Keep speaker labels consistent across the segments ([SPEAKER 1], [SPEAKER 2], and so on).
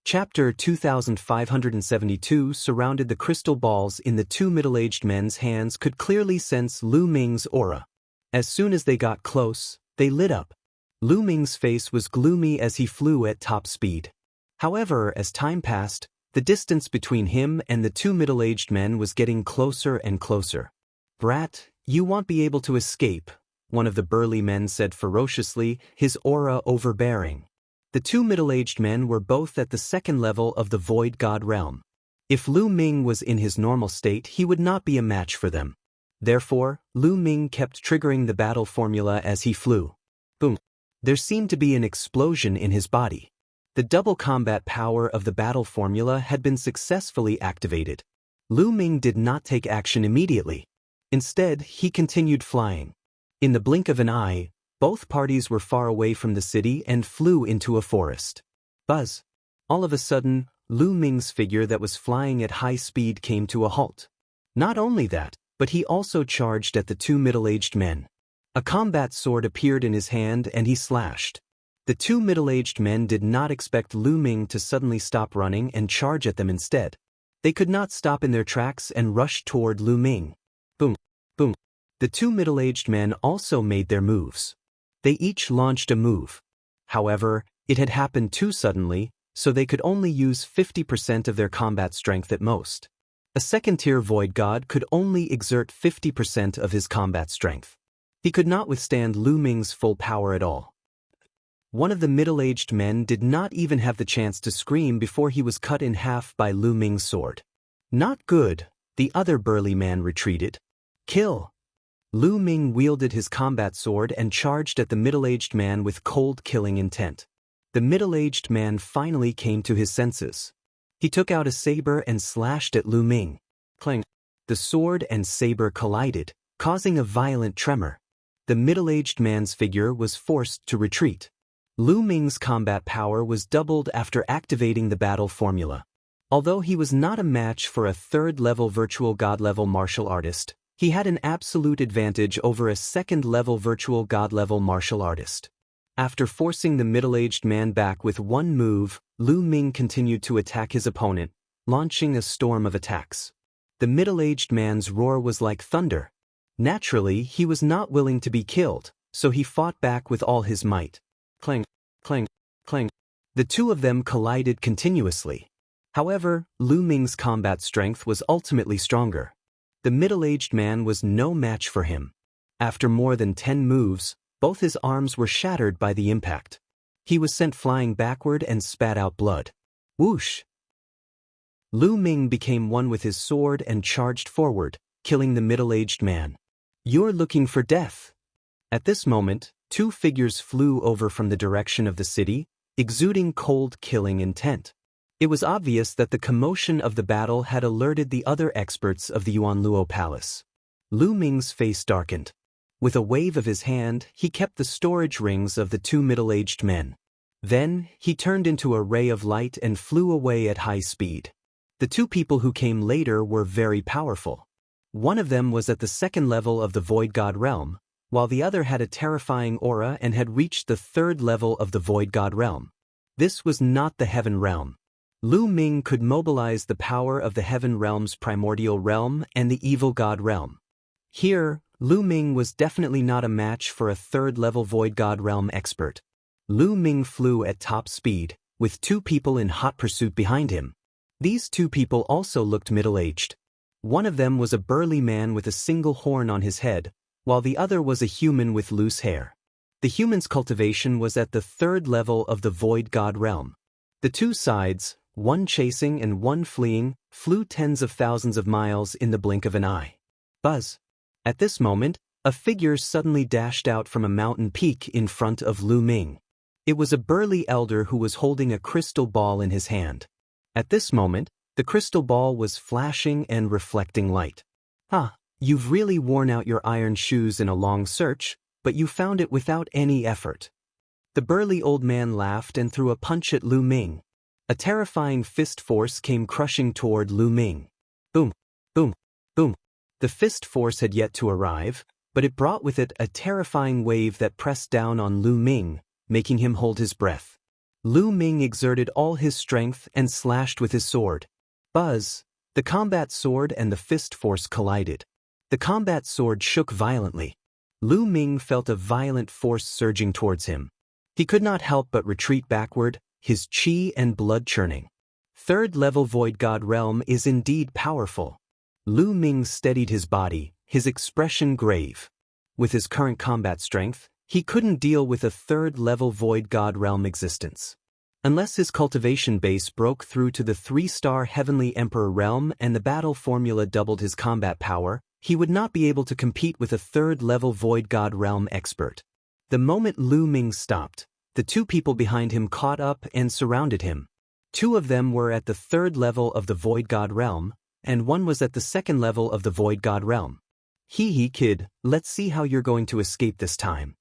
[SPEAKER 1] Chapter 2572 surrounded the crystal balls in the two middle-aged men's hands could clearly sense Lu Ming's aura. As soon as they got close, they lit up. Lu Ming's face was gloomy as he flew at top speed. However, as time passed, the distance between him and the two middle-aged men was getting closer and closer. "Brat, you won't be able to escape," one of the burly men said ferociously, his aura overbearing. The two middle-aged men were both at the second level of the Void God realm. If Lu Ming was in his normal state, he would not be a match for them. Therefore, Lu Ming kept triggering the battle formula as he flew. Boom! There seemed to be an explosion in his body. The double combat power of the battle formula had been successfully activated. Lu Ming did not take action immediately. Instead, he continued flying. In the blink of an eye, both parties were far away from the city and flew into a forest. Buzz! All of a sudden, Lu Ming's figure that was flying at high speed came to a halt. Not only that, but he also charged at the two middle-aged men. A combat sword appeared in his hand and he slashed. The two middle-aged men did not expect Lu Ming to suddenly stop running and charge at them instead. They could not stop in their tracks and rushed toward Lu Ming. Boom! Boom! The two middle-aged men also made their moves. They each launched a move. However, it had happened too suddenly, so they could only use 50% of their combat strength at most. A second-tier Void God could only exert 50% of his combat strength. He could not withstand Lu Ming's full power at all. One of the middle-aged men did not even have the chance to scream before he was cut in half by Lu Ming's sword. Not good, the other burly man retreated. Kill! Lu Ming wielded his combat sword and charged at the middle-aged man with cold killing intent. The middle-aged man finally came to his senses. He took out a saber and slashed at Lu Ming. Clang! The sword and saber collided, causing a violent tremor. The middle-aged man's figure was forced to retreat. Lu Ming's combat power was doubled after activating the battle formula. Although he was not a match for a third-level virtual god-level martial artist, he had an absolute advantage over a second-level virtual god-level martial artist. After forcing the middle-aged man back with one move, Lu Ming continued to attack his opponent, launching a storm of attacks. The middle-aged man's roar was like thunder. Naturally, he was not willing to be killed, so he fought back with all his might. Clang, clang, clang. The two of them collided continuously. However, Lu Ming's combat strength was ultimately stronger. The middle-aged man was no match for him. After more than 10 moves, both his arms were shattered by the impact. He was sent flying backward and spat out blood. Whoosh! Lu Ming became one with his sword and charged forward, killing the middle-aged man. "You're looking for death." At this moment, two figures flew over from the direction of the city, exuding cold killing intent. It was obvious that the commotion of the battle had alerted the other experts of the Yuanluo Palace. Lu Ming's face darkened. With a wave of his hand, he kept the storage rings of the two middle-aged men. Then, he turned into a ray of light and flew away at high speed. The two people who came later were very powerful. One of them was at the second level of the Void God realm, while the other had a terrifying aura and had reached the third level of the Void God realm. This was not the Heaven realm. Lu Ming could mobilize the power of the Heaven realm's primordial realm and the Evil God realm. Here, Lu Ming was definitely not a match for a third-level Void God realm expert. Lu Ming flew at top speed, with two people in hot pursuit behind him. These two people also looked middle-aged. One of them was a burly man with a single horn on his head, while the other was a human with loose hair. The human's cultivation was at the third level of the Void God realm. The two sides, one chasing and one fleeing, flew tens of thousands of miles in the blink of an eye. Buzz! At this moment, a figure suddenly dashed out from a mountain peak in front of Lu Ming. It was a burly elder who was holding a crystal ball in his hand. At this moment, the crystal ball was flashing and reflecting light. You've really worn out your iron shoes in a long search, but you found it without any effort." The burly old man laughed and threw a punch at Lu Ming. A terrifying fist force came crushing toward Lu Ming. Boom, boom, boom. The fist force had yet to arrive, but it brought with it a terrifying wave that pressed down on Lu Ming, making him hold his breath. Lu Ming exerted all his strength and slashed with his sword. Buzz! The combat sword and the fist force collided. The combat sword shook violently. Lu Ming felt a violent force surging towards him. He could not help but retreat backward, his chi and blood churning. Third-level Void God Realm is indeed powerful. Lu Ming steadied his body, his expression grave. With his current combat strength, he couldn't deal with a third-level Void God Realm existence. Unless his cultivation base broke through to the 3-star Heavenly Emperor realm and the battle formula doubled his combat power, he would not be able to compete with a third-level Void God Realm expert. The moment Lu Ming stopped, the two people behind him caught up and surrounded him. Two of them were at the third level of the Void God Realm, and one was at the second level of the Void God Realm. Hee hee kid, let's see how you're going to escape this time.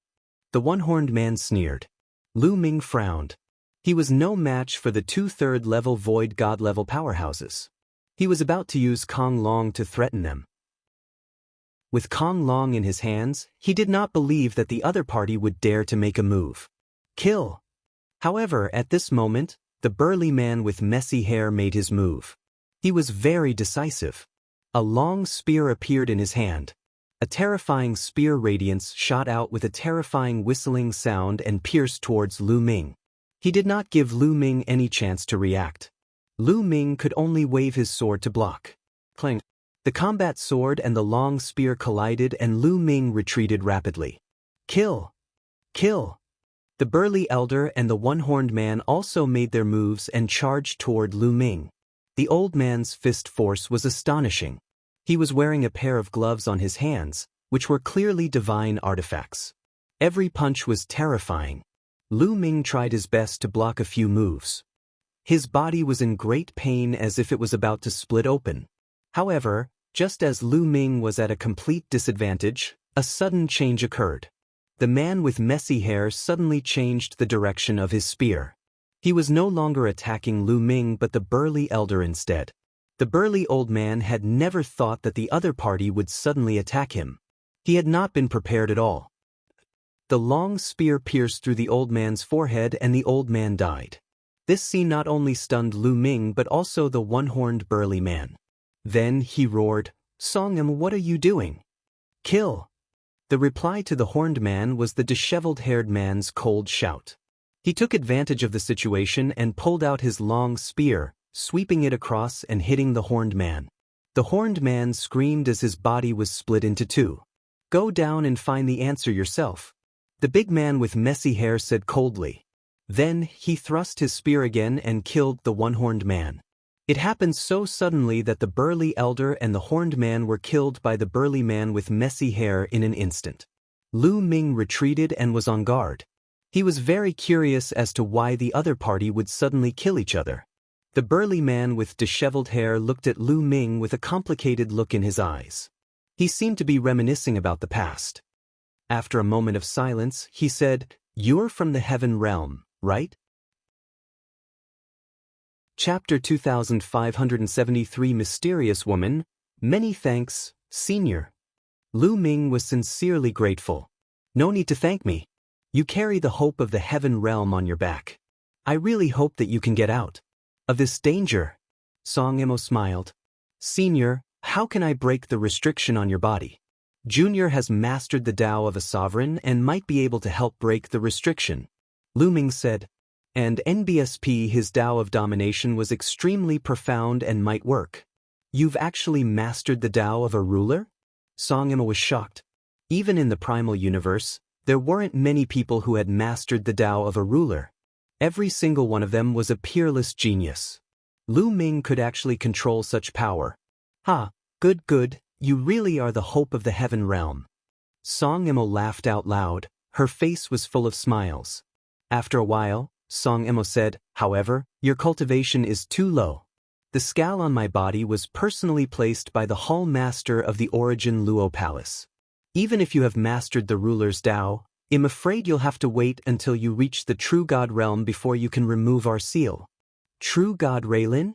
[SPEAKER 1] The one-horned man sneered. Lu Ming frowned. He was no match for the two third-level Void God-level powerhouses. He was about to use Kong Long to threaten them. With Kong Long in his hands, he did not believe that the other party would dare to make a move. Kill! However, at this moment, the burly man with messy hair made his move. He was very decisive. A long spear appeared in his hand. A terrifying spear radiance shot out with a terrifying whistling sound and pierced towards Lu Ming. He did not give Lu Ming any chance to react. Lu Ming could only wave his sword to block. Clang! The combat sword and the long spear collided and Lu Ming retreated rapidly. Kill! Kill! The burly elder and the one-horned man also made their moves and charged toward Lu Ming. The old man's fist force was astonishing. He was wearing a pair of gloves on his hands, which were clearly divine artifacts. Every punch was terrifying. Lu Ming tried his best to block a few moves. His body was in great pain as if it was about to split open. However, just as Lu Ming was at a complete disadvantage, a sudden change occurred. The man with messy hair suddenly changed the direction of his spear. He was no longer attacking Lu Ming but the burly elder instead. The burly old man had never thought that the other party would suddenly attack him. He had not been prepared at all. The long spear pierced through the old man's forehead and the old man died. This scene not only stunned Lu Ming but also the one-horned burly man. Then he roared, "Songam, what are you doing? Kill!" The reply to the horned man was the disheveled-haired man's cold shout. He took advantage of the situation and pulled out his long spear, sweeping it across and hitting the horned man. The horned man screamed as his body was split into two. "Go down and find the answer yourself," the big man with messy hair said coldly. Then he thrust his spear again and killed the one-horned man. It happened so suddenly that the burly elder and the horned man were killed by the burly man with messy hair in an instant. Lu Ming retreated and was on guard. He was very curious as to why the other party would suddenly kill each other. The burly man with disheveled hair looked at Lu Ming with a complicated look in his eyes. He seemed to be reminiscing about the past. After a moment of silence, he said, "You're from the Heaven Realm, right?" Chapter 2573 Mysterious Woman. Many thanks, Senior. Lu Ming was sincerely grateful. "No need to thank me. You carry the hope of the Heaven Realm on your back. I really hope that you can get out of this danger." Song Emo smiled. "Senior, how can I break the restriction on your body? Junior has mastered the Tao of a sovereign and might be able to help break the restriction." Lu Ming said. "And NBSP, his Tao of domination was extremely profound and might work." "You've actually mastered the Tao of a ruler?" Song Emo was shocked. Even in the primal universe, there weren't many people who had mastered the Tao of a ruler. Every single one of them was a peerless genius. Lu Ming could actually control such power. "Ha, good, you really are the hope of the Heaven Realm." Song Emo laughed out loud, her face was full of smiles. After a while, Song Emo said, "However, your cultivation is too low. The scal on my body was personally placed by the Hall Master of the Origin Luo Palace. Even if you have mastered the ruler's Tao, I'm afraid you'll have to wait until you reach the True God Realm before you can remove our seal." "True God Raylin?"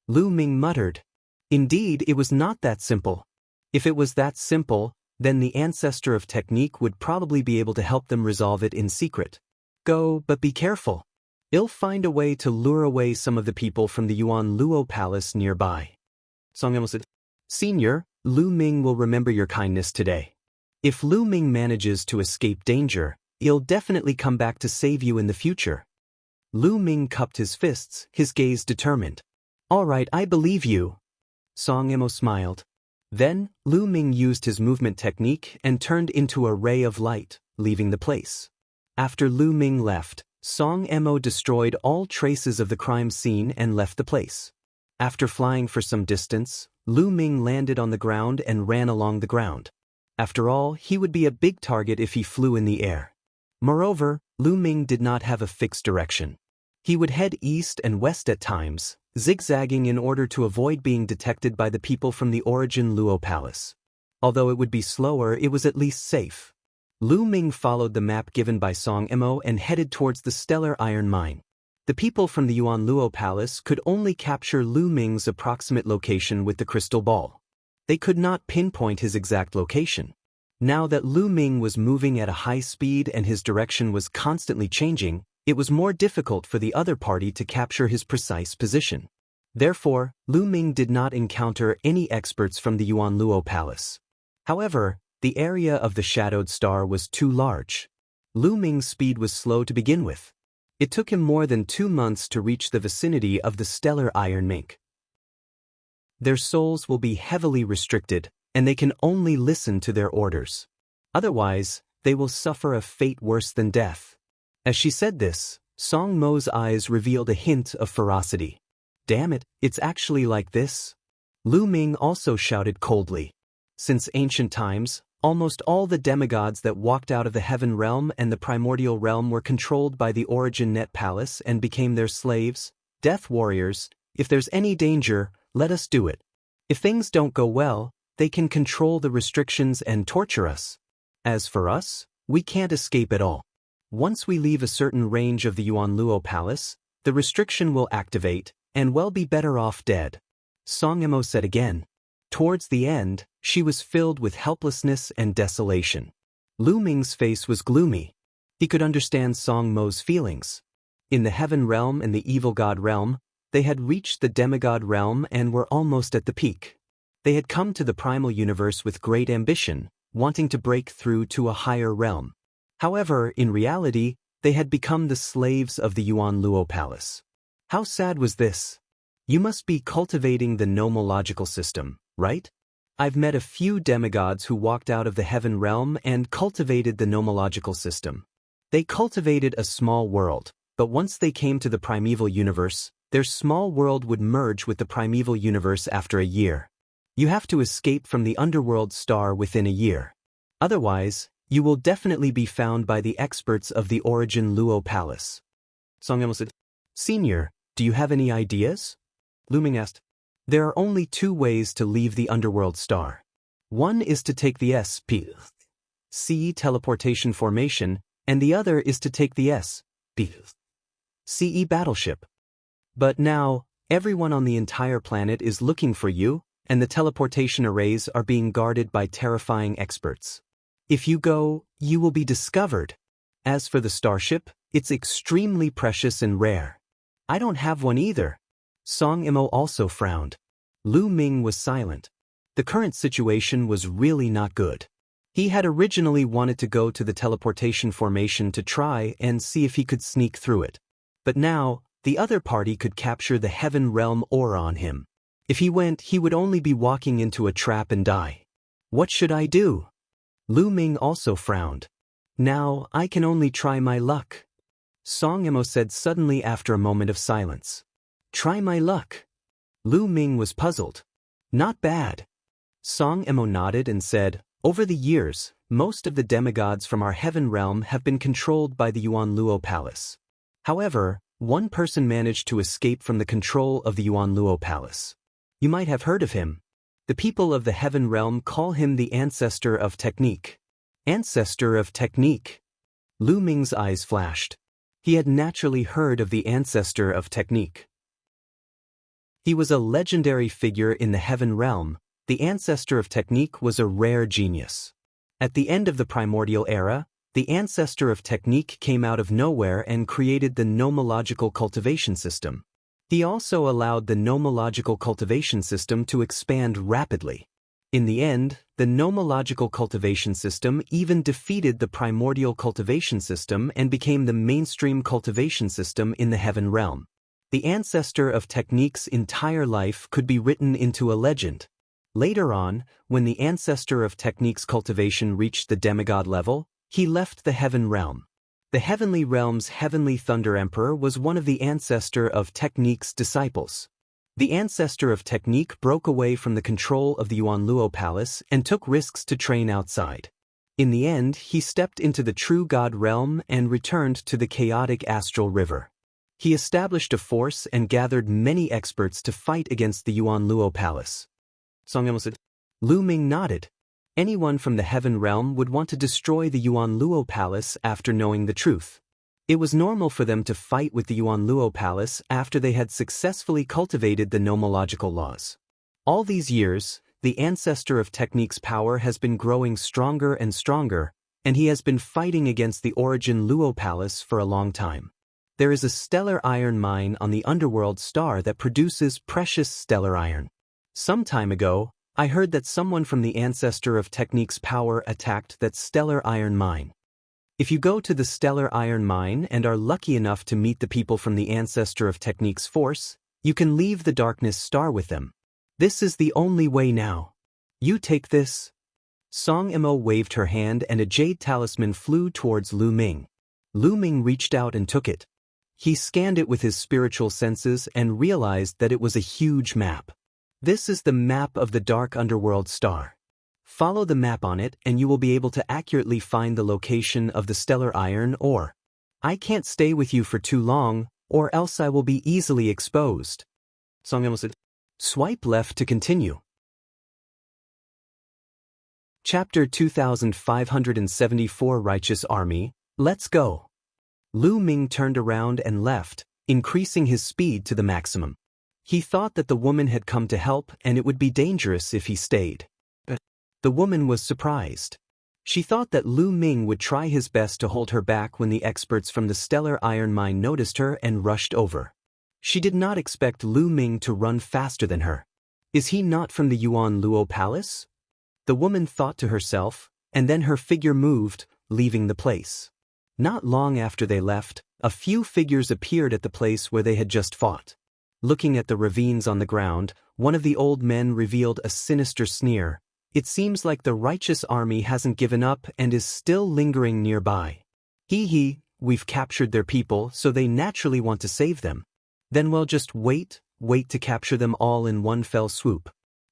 [SPEAKER 1] Lu Ming muttered. Indeed, it was not that simple. If it was that simple, then the ancestor of technique would probably be able to help them resolve it in secret. "Go, but be careful. I'll find a way to lure away some of the people from the Yuan Luo Palace nearby. Song Emo said, Senior, Lu Ming will remember your kindness today. If Lu Ming manages to escape danger, he'll definitely come back to save you in the future. Lu Ming cupped his fists, his gaze determined. All right, I believe you. Song Emo smiled. Then, Lu Ming used his movement technique and turned into a ray of light, leaving the place. After Lu Ming left, Song Emo destroyed all traces of the crime scene and left the place. After flying for some distance, Lu Ming landed on the ground and ran along the ground. After all, he would be a big target if he flew in the air. Moreover, Lu Ming did not have a fixed direction. He would head east and west at times, zigzagging in order to avoid being detected by the people from the Origin Luo Palace. Although it would be slower, it was at least safe. Lu Ming followed the map given by Song Emo and headed towards the Stellar Iron Mine. The people from the Yuan Luo Palace could only capture Lu Ming's approximate location with the crystal ball. They could not pinpoint his exact location. Now that Lu Ming was moving at a high speed and his direction was constantly changing, it was more difficult for the other party to capture his precise position. Therefore, Lu Ming did not encounter any experts from the Yuan Luo Palace. However, the area of the shadowed star was too large. Lu Ming's speed was slow to begin with. It took him more than 2 months to reach the vicinity of the Stellar Iron Mink. Their souls will be heavily restricted, and they can only listen to their orders. Otherwise, they will suffer a fate worse than death. As she said this, Song Mo's eyes revealed a hint of ferocity. Damn it, it's actually like this? Lu Ming also shouted coldly. Since ancient times, almost all the demigods that walked out of the Heaven Realm and the Primordial Realm were controlled by the Origin Net Palace and became their slaves, death warriors. If there's any danger, let us do it. If things don't go well, they can control the restrictions and torture us. As for us, we can't escape at all. Once we leave a certain range of the Yuan Luo Palace, the restriction will activate, and we'll be better off dead. Song Emo said again. Towards the end, she was filled with helplessness and desolation. Lu Ming's face was gloomy. He could understand Song Mo's feelings. In the Heaven Realm and the Evil God Realm, they had reached the Demigod Realm and were almost at the peak. They had come to the Primal Universe with great ambition, wanting to break through to a higher realm. However, in reality, they had become the slaves of the Yuan Luo Palace. How sad was this? You must be cultivating the nomological system, right? I've met a few demigods who walked out of the Heaven Realm and cultivated the nomological system. They cultivated a small world, but once they came to the primeval universe, their small world would merge with the primeval universe after a year. You have to escape from the underworld star within a year. Otherwise, you will definitely be found by the experts of the Origin Luo Palace. Song Emo said, Senior, do you have any ideas? Lu Ming asked. There are only 2 ways to leave the underworld star. One is to take the SPC teleportation formation, and the other is to take the SPCE battleship. But now, everyone on the entire planet is looking for you, and the teleportation arrays are being guarded by terrifying experts. If you go, you will be discovered. As for the starship, it's extremely precious and rare. I don't have one either. Song Emo also frowned. Lu Ming was silent. The current situation was really not good. He had originally wanted to go to the teleportation formation to try and see if he could sneak through it. But now, the other party could capture the Heaven Realm aura on him. If he went, he would only be walking into a trap and die. What should I do? Lu Ming also frowned. Now, I can only try my luck. Song Emo said suddenly after a moment of silence. Try my luck. Lu Ming was puzzled. Not bad. Song Emo nodded and said, Over the years, most of the demigods from our Heaven Realm have been controlled by the Yuan Luo Palace. However, one person managed to escape from the control of the Yuan Luo Palace. You might have heard of him. The people of the Heaven Realm call him the Ancestor of Technique. Ancestor of Technique. Lu Ming's eyes flashed. He had naturally heard of the Ancestor of Technique. He was a legendary figure in the Heaven Realm. The Ancestor of Technique was a rare genius. At the end of the Primordial Era, The ancestor of technique came out of nowhere and created the nomological cultivation system. He also allowed the nomological cultivation system to expand rapidly. In the end, the nomological cultivation system even defeated the primordial cultivation system and became the mainstream cultivation system in the heaven realm. The ancestor of technique's entire life could be written into a legend. Later on, when the ancestor of technique's cultivation reached the demigod level, he left the heaven realm. The heavenly realm's heavenly thunder emperor was one of the ancestor of technique's disciples. The ancestor of technique broke away from the control of the Yuanluo palace and took risks to train outside. In the end, he stepped into the true god realm and returned to the chaotic astral river. He established a force and gathered many experts to fight against the Yuanluo palace. Lu Ming nodded. Anyone from the heaven realm would want to destroy the Yuanluo palace after knowing the truth. It was normal for them to fight with the Yuanluo palace after they had successfully cultivated the nomological laws. All these years, the ancestor of technique's power has been growing stronger and stronger, and he has been fighting against the Origin Luo palace for a long time. There is a stellar iron mine on the underworld star that produces precious stellar iron. Some time ago, I heard that someone from the ancestor of technique's power attacked that stellar iron mine. If you go to the stellar iron mine and are lucky enough to meet the people from the ancestor of technique's force, you can leave the darkness star with them. This is the only way now. You take this. Song Emo waved her hand and a jade talisman flew towards Lu Ming. Lu Ming reached out and took it. He scanned it with his spiritual senses and realized that it was a huge map. This is the map of the dark underworld star. Follow the map on it and you will be able to accurately find the location of the stellar iron ore. I can't stay with you for too long, or else I will be easily exposed. Song Emo said. Swipe left to continue. Chapter 2574 Righteous Army, Let's Go. Lu Ming turned around and left, increasing his speed to the maximum. He thought that the woman had come to help and it would be dangerous if he stayed. But the woman was surprised. She thought that Lu Ming would try his best to hold her back when the experts from the stellar iron mine noticed her and rushed over. She did not expect Lu Ming to run faster than her. Is he not from the Yuan Luo Palace? The woman thought to herself, and then her figure moved, leaving the place. Not long after they left, a few figures appeared at the place where they had just fought. Looking at the ravines on the ground, one of the old men revealed a sinister sneer. It seems like the righteous army hasn't given up and is still lingering nearby. Hee, we've captured their people, so they naturally want to save them. Then we'll just wait to capture them all in one fell swoop.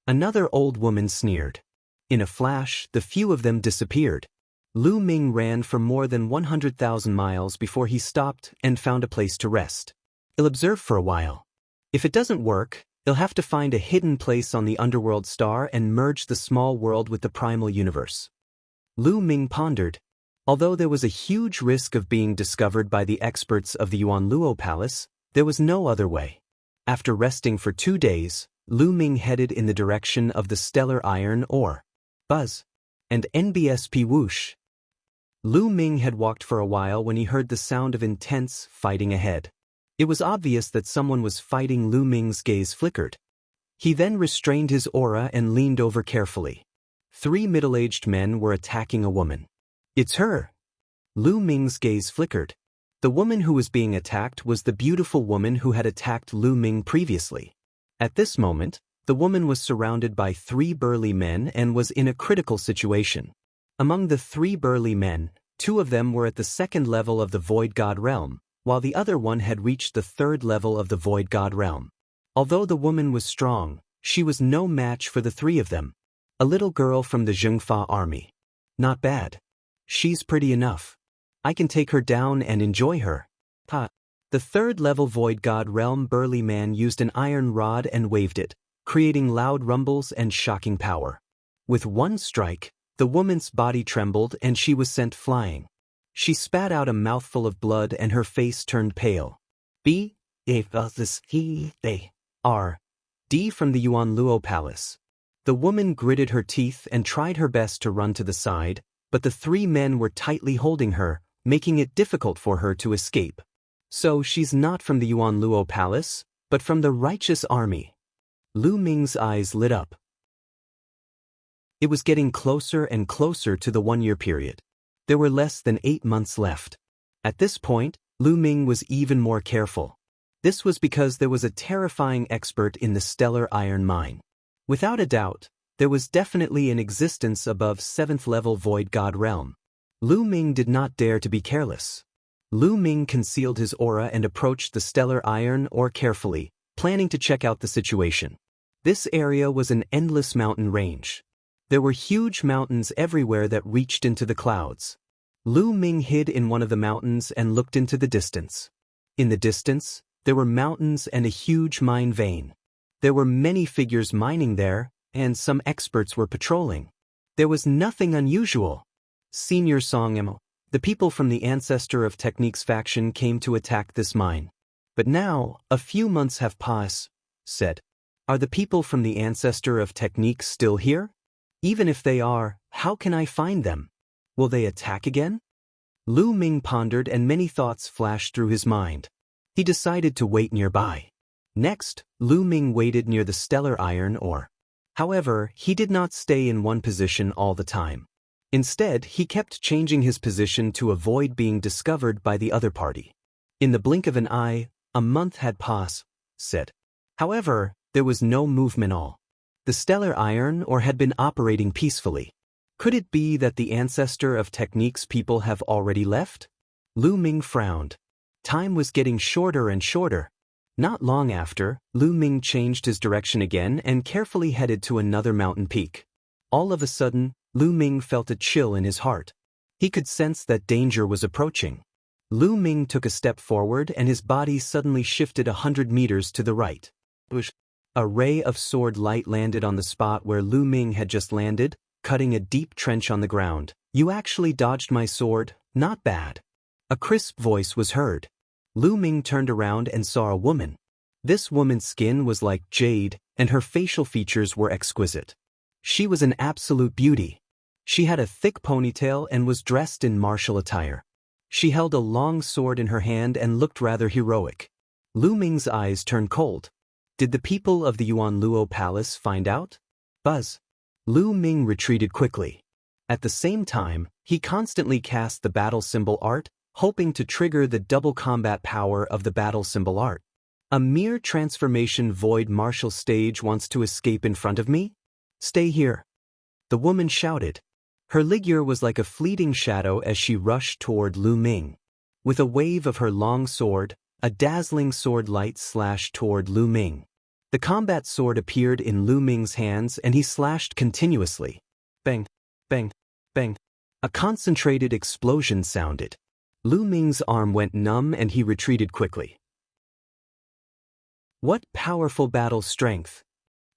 [SPEAKER 1] Another old woman sneered. In a flash, the few of them disappeared. Lu Ming ran for more than 100,000 miles before he stopped and found a place to rest. He'll observe for a while. If it doesn't work, he'll have to find a hidden place on the underworld star and merge the small world with the primal universe. Lu Ming pondered. Although there was a huge risk of being discovered by the experts of the Yuan Luo Palace, there was no other way. After resting for 2 days, Lu Ming headed in the direction of the stellar iron ore. Buzz. And NBSP whoosh. Lu Ming had walked for a while when he heard the sound of intense fighting ahead. It was obvious that someone was fighting. Lu Ming's gaze flickered. He then restrained his aura and leaned over carefully. 3 middle-aged men were attacking a woman. It's her. Lu Ming's gaze flickered. The woman who was being attacked was the beautiful woman who had attacked Lu Ming previously. At this moment, the woman was surrounded by 3 burly men and was in a critical situation. Among the 3 burly men, 2 of them were at the 2nd level of the Void God realm, while the other one had reached the 3rd level of the Void God realm. Although the woman was strong, she was no match for the 3 of them. A little girl from the Zhengfa army. Not bad. She's pretty enough. I can take her down and enjoy her. Ha. The 3rd level Void God realm burly man used an iron rod and waved it, creating loud rumbles and shocking power. With one strike, the woman's body trembled and she was sent flying. She spat out a mouthful of blood and her face turned pale. B. R. D from the Yuan Luo Palace. The woman gritted her teeth and tried her best to run to the side, but the three men were tightly holding her, making it difficult for her to escape. So she's not from the Yuan Luo Palace, but from the righteous army. Lu Ming's eyes lit up. It was getting closer and closer to the 1-year period. There were less than 8 months left. At this point, Lu Ming was even more careful. This was because there was a terrifying expert in the stellar iron mine. Without a doubt, there was definitely an existence above 7th-level Void God realm. Lu Ming did not dare to be careless. Lu Ming concealed his aura and approached the stellar iron ore carefully, planning to check out the situation. This area was an endless mountain range. There were huge mountains everywhere that reached into the clouds. Lu Ming hid in one of the mountains and looked into the distance. In the distance, there were mountains and a huge mine vein. There were many figures mining there, and some experts were patrolling. There was nothing unusual. Senior Song, the people from the Ancestor of Techniques faction came to attack this mine. But now, a few months have passed, said. Are the people from the Ancestor of Techniques still here? Even if they are, how can I find them? Will they attack again? Lu Ming pondered and many thoughts flashed through his mind. He decided to wait nearby. Next, Lu Ming waited near the stellar iron ore. However, he did not stay in one position all the time. Instead, he kept changing his position to avoid being discovered by the other party. In the blink of an eye, a month had passed, said. However, there was no movement at all. The stellar iron ore had been operating peacefully. Could it be that the Ancestor of Techniques people have already left? Lu Ming frowned. Time was getting shorter and shorter. Not long after, Lu Ming changed his direction again and carefully headed to another mountain peak. All of a sudden, Lu Ming felt a chill in his heart. He could sense that danger was approaching. Lu Ming took a step forward and his body suddenly shifted 100 meters to the right. A ray of sword light landed on the spot where Lu Ming had just landed, cutting a deep trench on the ground. You actually dodged my sword, not bad. A crisp voice was heard. Lu Ming turned around and saw a woman. This woman's skin was like jade, and her facial features were exquisite. She was an absolute beauty. She had a thick ponytail and was dressed in martial attire. She held a long sword in her hand and looked rather heroic. Lu Ming's eyes turned cold. Did the people of the Yuan Luo Palace find out? Buzz. Lu Ming retreated quickly. At the same time, he constantly cast the battle symbol art, hoping to trigger the double combat power of the battle symbol art. A mere transformation void martial stage wants to escape in front of me? Stay here. The woman shouted. Her figure was like a fleeting shadow as she rushed toward Lu Ming. With a wave of her long sword, a dazzling sword light slashed toward Lu Ming. The combat sword appeared in Lu Ming's hands and he slashed continuously. Bang, bang, bang. A concentrated explosion sounded. Lu Ming's arm went numb and he retreated quickly. What powerful battle strength!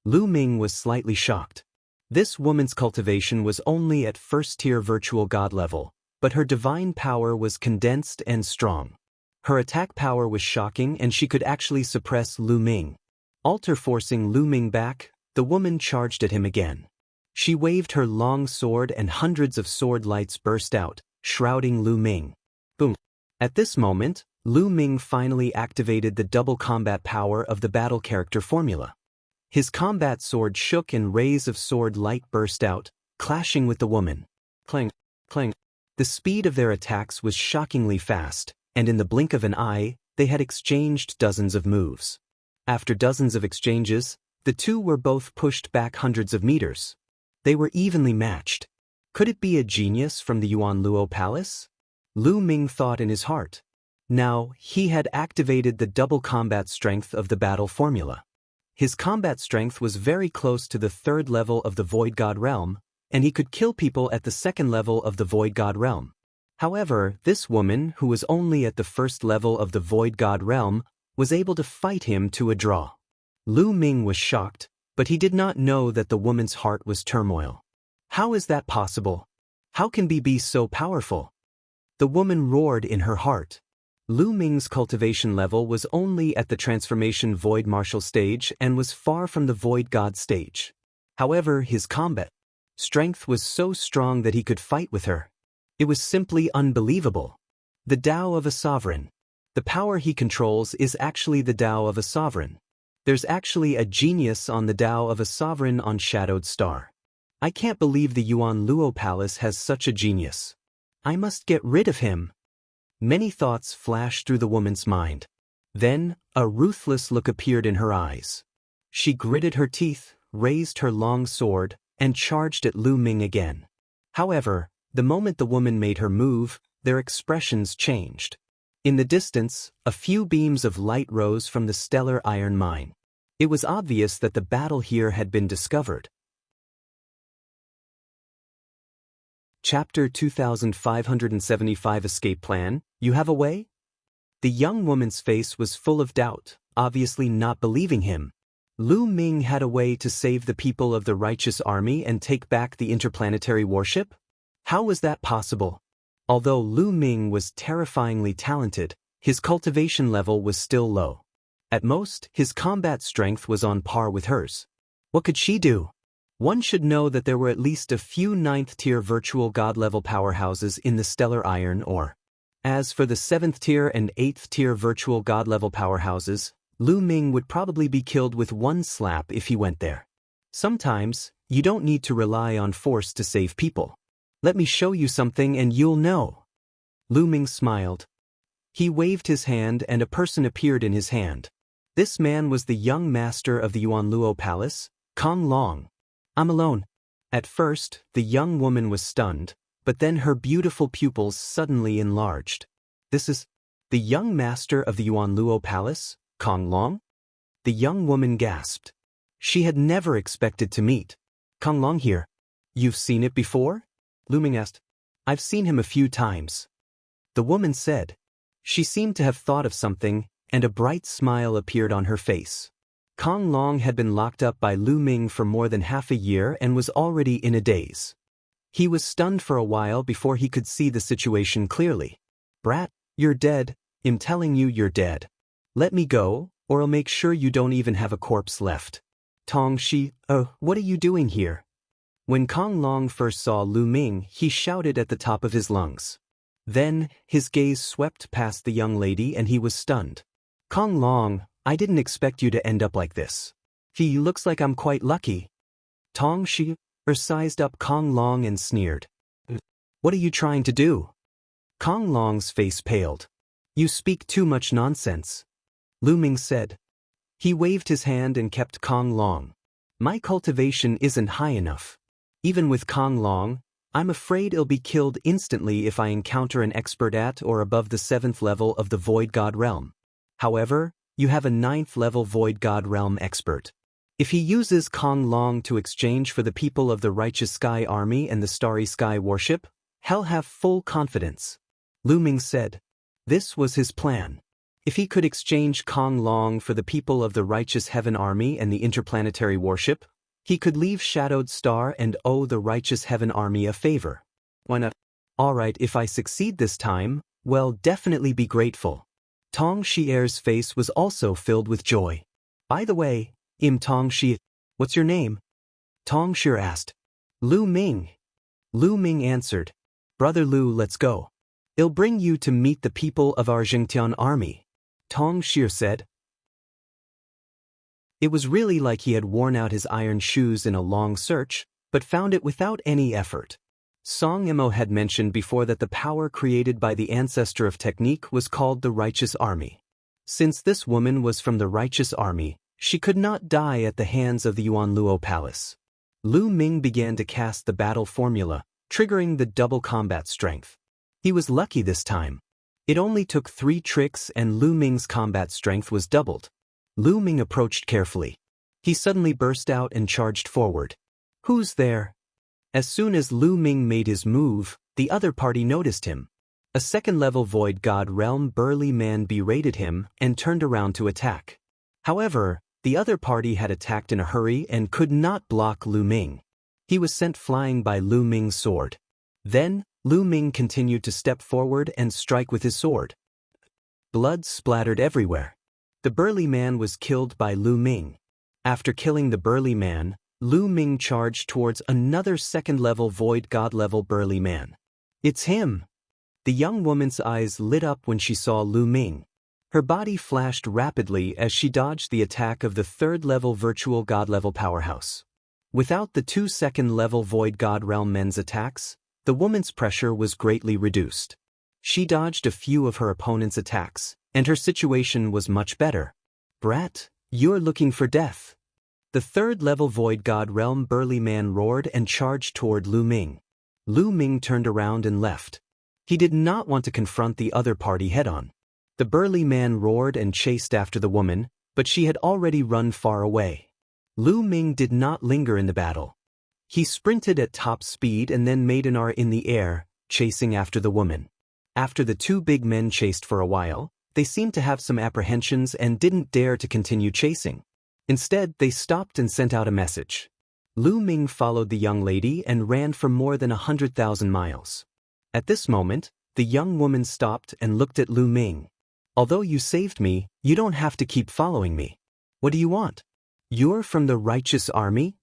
[SPEAKER 1] Lu Ming was slightly shocked. This woman's cultivation was only at first-tier virtual god level, but her divine power was condensed and strong. Her attack power was shocking and she could actually suppress Lu Ming. Forcing Lu Ming back, the woman charged at him again. She waved her long sword and hundreds of sword lights burst out, shrouding Lu Ming. Boom! At this moment, Lu Ming finally activated the double combat power of the battle character formula. His combat sword shook and rays of sword light burst out, clashing with the woman. Clang, clang. The speed of their attacks was shockingly fast, and in the blink of an eye, they had exchanged dozens of moves. After dozens of exchanges, the two were both pushed back hundreds of meters. They were evenly matched. Could it be a genius from the Yuan Luo Palace? Lu Ming thought in his heart. Now, he had activated the double combat strength of the battle formula. His combat strength was very close to the 3rd level of the Void God realm, and he could kill people at the 2nd level of the Void God realm. However, this woman, who was only at the 1st level of the Void God realm, was able to fight him to a draw. Lu Ming was shocked, but he did not know that the woman's heart was turmoil. How is that possible? How can he be so powerful? The woman roared in her heart. Lu Ming's cultivation level was only at the transformation void martial stage and was far from the void god stage. However, his combat Strength was so strong that he could fight with her. It was simply unbelievable. The Tao of a sovereign. The power he controls is actually the Tao of a sovereign. There's actually a genius on the Tao of a sovereign on Shadowed Star. I can't believe the Yuan Luo Palace has such a genius. I must get rid of him. Many thoughts flashed through the woman's mind. Then, a ruthless look appeared in her eyes. She gritted her teeth, raised her long sword, and charged at Lu Ming again. However, the moment the woman made her move, their expressions changed. In the distance, a few beams of light rose from the stellar iron mine. It was obvious that the battle here had been discovered. Chapter 2575 Escape Plan, You Have a Way? The young woman's face was full of doubt, obviously not believing him. Lu Ming had a way to save the people of the righteous army and take back the interplanetary warship? How was that possible? Although Lu Ming was terrifyingly talented, his cultivation level was still low. At most, his combat strength was on par with hers. What could she do? One should know that there were at least a few 9th-tier virtual god-level powerhouses in the Stellar Iron Ore. As for the 7th-tier and 8th-tier virtual god-level powerhouses, Lu Ming would probably be killed with one slap if he went there. Sometimes, you don't need to rely on force to save people. Let me show you something and you'll know. Lu Ming smiled. He waved his hand and a person appeared in his hand. This man was the young master of the Yuan Luo Palace, Kong Long. I'm alone. At first, the young woman was stunned, but then her beautiful pupils suddenly enlarged. This is the young master of the Yuan Luo Palace, Kong Long? The young woman gasped. She had never expected to meet Kong Long here. You've seen it before? Lu Ming asked. I've seen him a few times. The woman said. She seemed to have thought of something, and a bright smile appeared on her face. Kong Long had been locked up by Lu Ming for more than half a year and was already in a daze. He was stunned for a while before he could see the situation clearly. Brat, you're dead. I'm telling you you're dead. Let me go, or I'll make sure you don't even have a corpse left. Tong Shi, what are you doing here? When Kong Long first saw Lu Ming, he shouted at the top of his lungs. Then, his gaze swept past the young lady and he was stunned. Kong Long, I didn't expect you to end up like this. He looks like I'm quite lucky. Tong Shi sized up Kong Long and sneered. What are you trying to do? Kong Long's face paled. You speak too much nonsense. Lu Ming said. He waved his hand and kept Kong Long. My cultivation isn't high enough. Even with Kong Long, I'm afraid I'll be killed instantly if I encounter an expert at or above the 7th level of the Void God Realm. However, you have a 9th level Void God Realm expert. If he uses Kong Long to exchange for the people of the Righteous Sky Army and the Starry Sky Warship, he'll have full confidence. Lu Ming said. This was his plan. If he could exchange Kong Long for the people of the Righteous Heaven Army and the Interplanetary Warship, he could leave Shadowed Star and owe the Righteous Heaven Army a favor. Why not? Alright, if I succeed this time, well, definitely be grateful. Tong Shier's face was also filled with joy. By the way, Tong Shi, what's your name? Tong Shi asked. Lu Ming. Lu Ming answered. Brother Lu, let's go. I'll bring you to meet the people of our Jingtian army. Tong Shi said. It was really like he had worn out his iron shoes in a long search, but found it without any effort. Song Imo had mentioned before that the power created by the ancestor of technique was called the Righteous Army. Since this woman was from the Righteous Army, she could not die at the hands of the Yuan Luo Palace. Lu Ming began to cast the battle formula, triggering the double combat strength. He was lucky this time. It only took 3 tricks and Lu Ming's combat strength was doubled. Lu Ming approached carefully. He suddenly burst out and charged forward. Who's there? As soon as Lu Ming made his move, the other party noticed him. A 2nd-level Void God Realm burly man berated him and turned around to attack. However, the other party had attacked in a hurry and could not block Lu Ming. He was sent flying by Lu Ming's sword. Then, Lu Ming continued to step forward and strike with his sword. Blood splattered everywhere. The burly man was killed by Lu Ming. After killing the burly man, Lu Ming charged towards another second-level void god-level burly man. It's him! The young woman's eyes lit up when she saw Lu Ming. Her body flashed rapidly as she dodged the attack of the third-level virtual god-level powerhouse. Without the 2 second-level void god realm men's attacks, the woman's pressure was greatly reduced. She dodged a few of her opponent's attacks, and her situation was much better. Brat, you're looking for death. The third-level void god realm burly man roared and charged toward Lu Ming. Lu Ming turned around and left. He did not want to confront the other party head-on. The burly man roared and chased after the woman, but she had already run far away. Lu Ming did not linger in the battle. He sprinted at top speed and then made an R in the air, chasing after the woman. After the 2 big men chased for a while, they seemed to have some apprehensions and didn't dare to continue chasing. Instead, they stopped and sent out a message. Lu Ming followed the young lady and ran for more than 100,000 miles. At this moment, the young woman stopped and looked at Lu Ming. Although you saved me, you don't have to keep following me. What do you want? You're from the righteous army?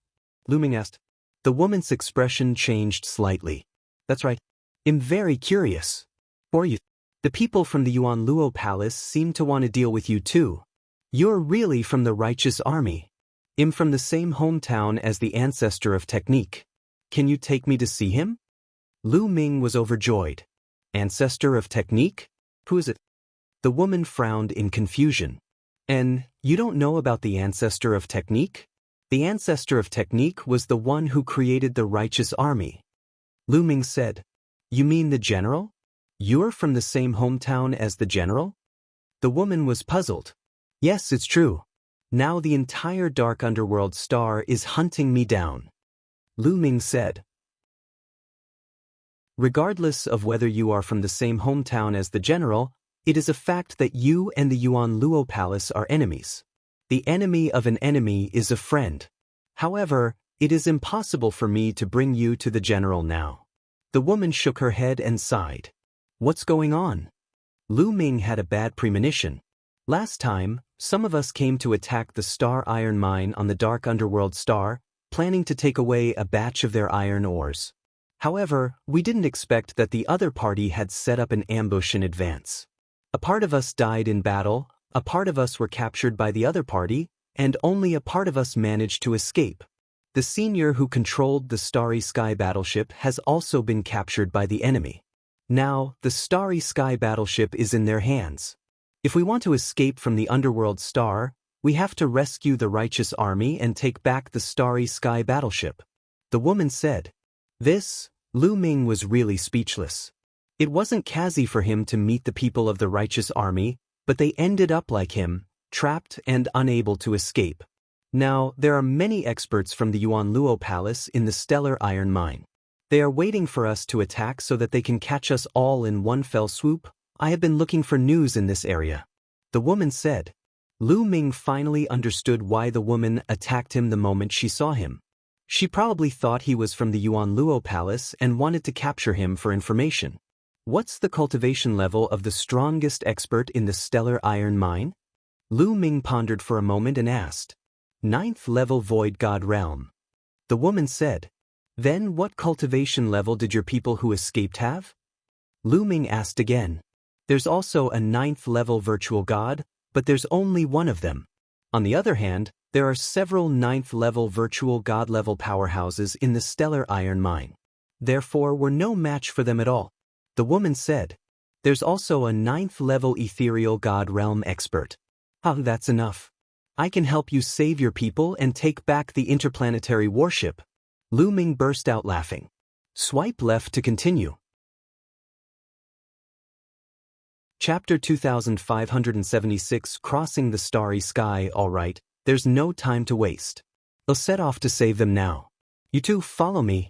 [SPEAKER 1] Lu Ming asked. The woman's expression changed slightly. That's right. I'm very curious. Who are you? The people from the Yuan Luo Palace seem to want to deal with you too. You're really from the righteous army. I'm from the same hometown as the ancestor of technique. Can you take me to see him? Lu Ming was overjoyed. Ancestor of technique? Who is it? The woman frowned in confusion. And you don't know about the ancestor of technique? The ancestor of technique was the one who created the righteous army. Lu Ming said, You mean the general? You're from the same hometown as the general? The woman was puzzled. Yes, it's true. Now the entire dark underworld star is hunting me down. Lu Ming said. Regardless of whether you are from the same hometown as the general, it is a fact that you and the Yuan Luo Palace are enemies. The enemy of an enemy is a friend. However, it is impossible for me to bring you to the general now. The woman shook her head and sighed. What's going on? Lu Ming had a bad premonition. Last time, some of us came to attack the Star Iron Mine on the Dark Underworld Star, planning to take away a batch of their iron ores. However, we didn't expect that the other party had set up an ambush in advance. A part of us died in battle, a part of us were captured by the other party, and only a part of us managed to escape. The senior who controlled the Starry Sky battleship has also been captured by the enemy. Now, the Starry Sky battleship is in their hands. If we want to escape from the Underworld Star, we have to rescue the righteous army and take back the Starry Sky battleship. The woman said. Lu Ming was really speechless. It wasn't easy for him to meet the people of the righteous army, but they ended up like him, trapped and unable to escape. Now, there are many experts from the Yuan Luo Palace in the Stellar Iron Mine. They are waiting for us to attack so that they can catch us all in one fell swoop. I have been looking for news in this area. The woman said. Lu Ming finally understood why the woman attacked him the moment she saw him. She probably thought he was from the Yuan Luo Palace and wanted to capture him for information. What's the cultivation level of the strongest expert in the Stellar Iron Mine? Lu Ming pondered for a moment and asked. 9th level Void God Realm. The woman said. Then what cultivation level did your people who escaped have? Lu Ming asked again. There's also a 9th level virtual god, but there's only one of them. On the other hand, there are several 9th level virtual god level powerhouses in the Stellar Iron Mine. Therefore, we're no match for them at all. The woman said. There's also a 9th level ethereal god realm expert. That's enough. I can help you save your people and take back the interplanetary warship. Lu Ming burst out laughing. Swipe left to continue. Chapter 2576 Crossing the Starry Sky. Alright, there's no time to waste. I'll set off to save them now. You two follow me.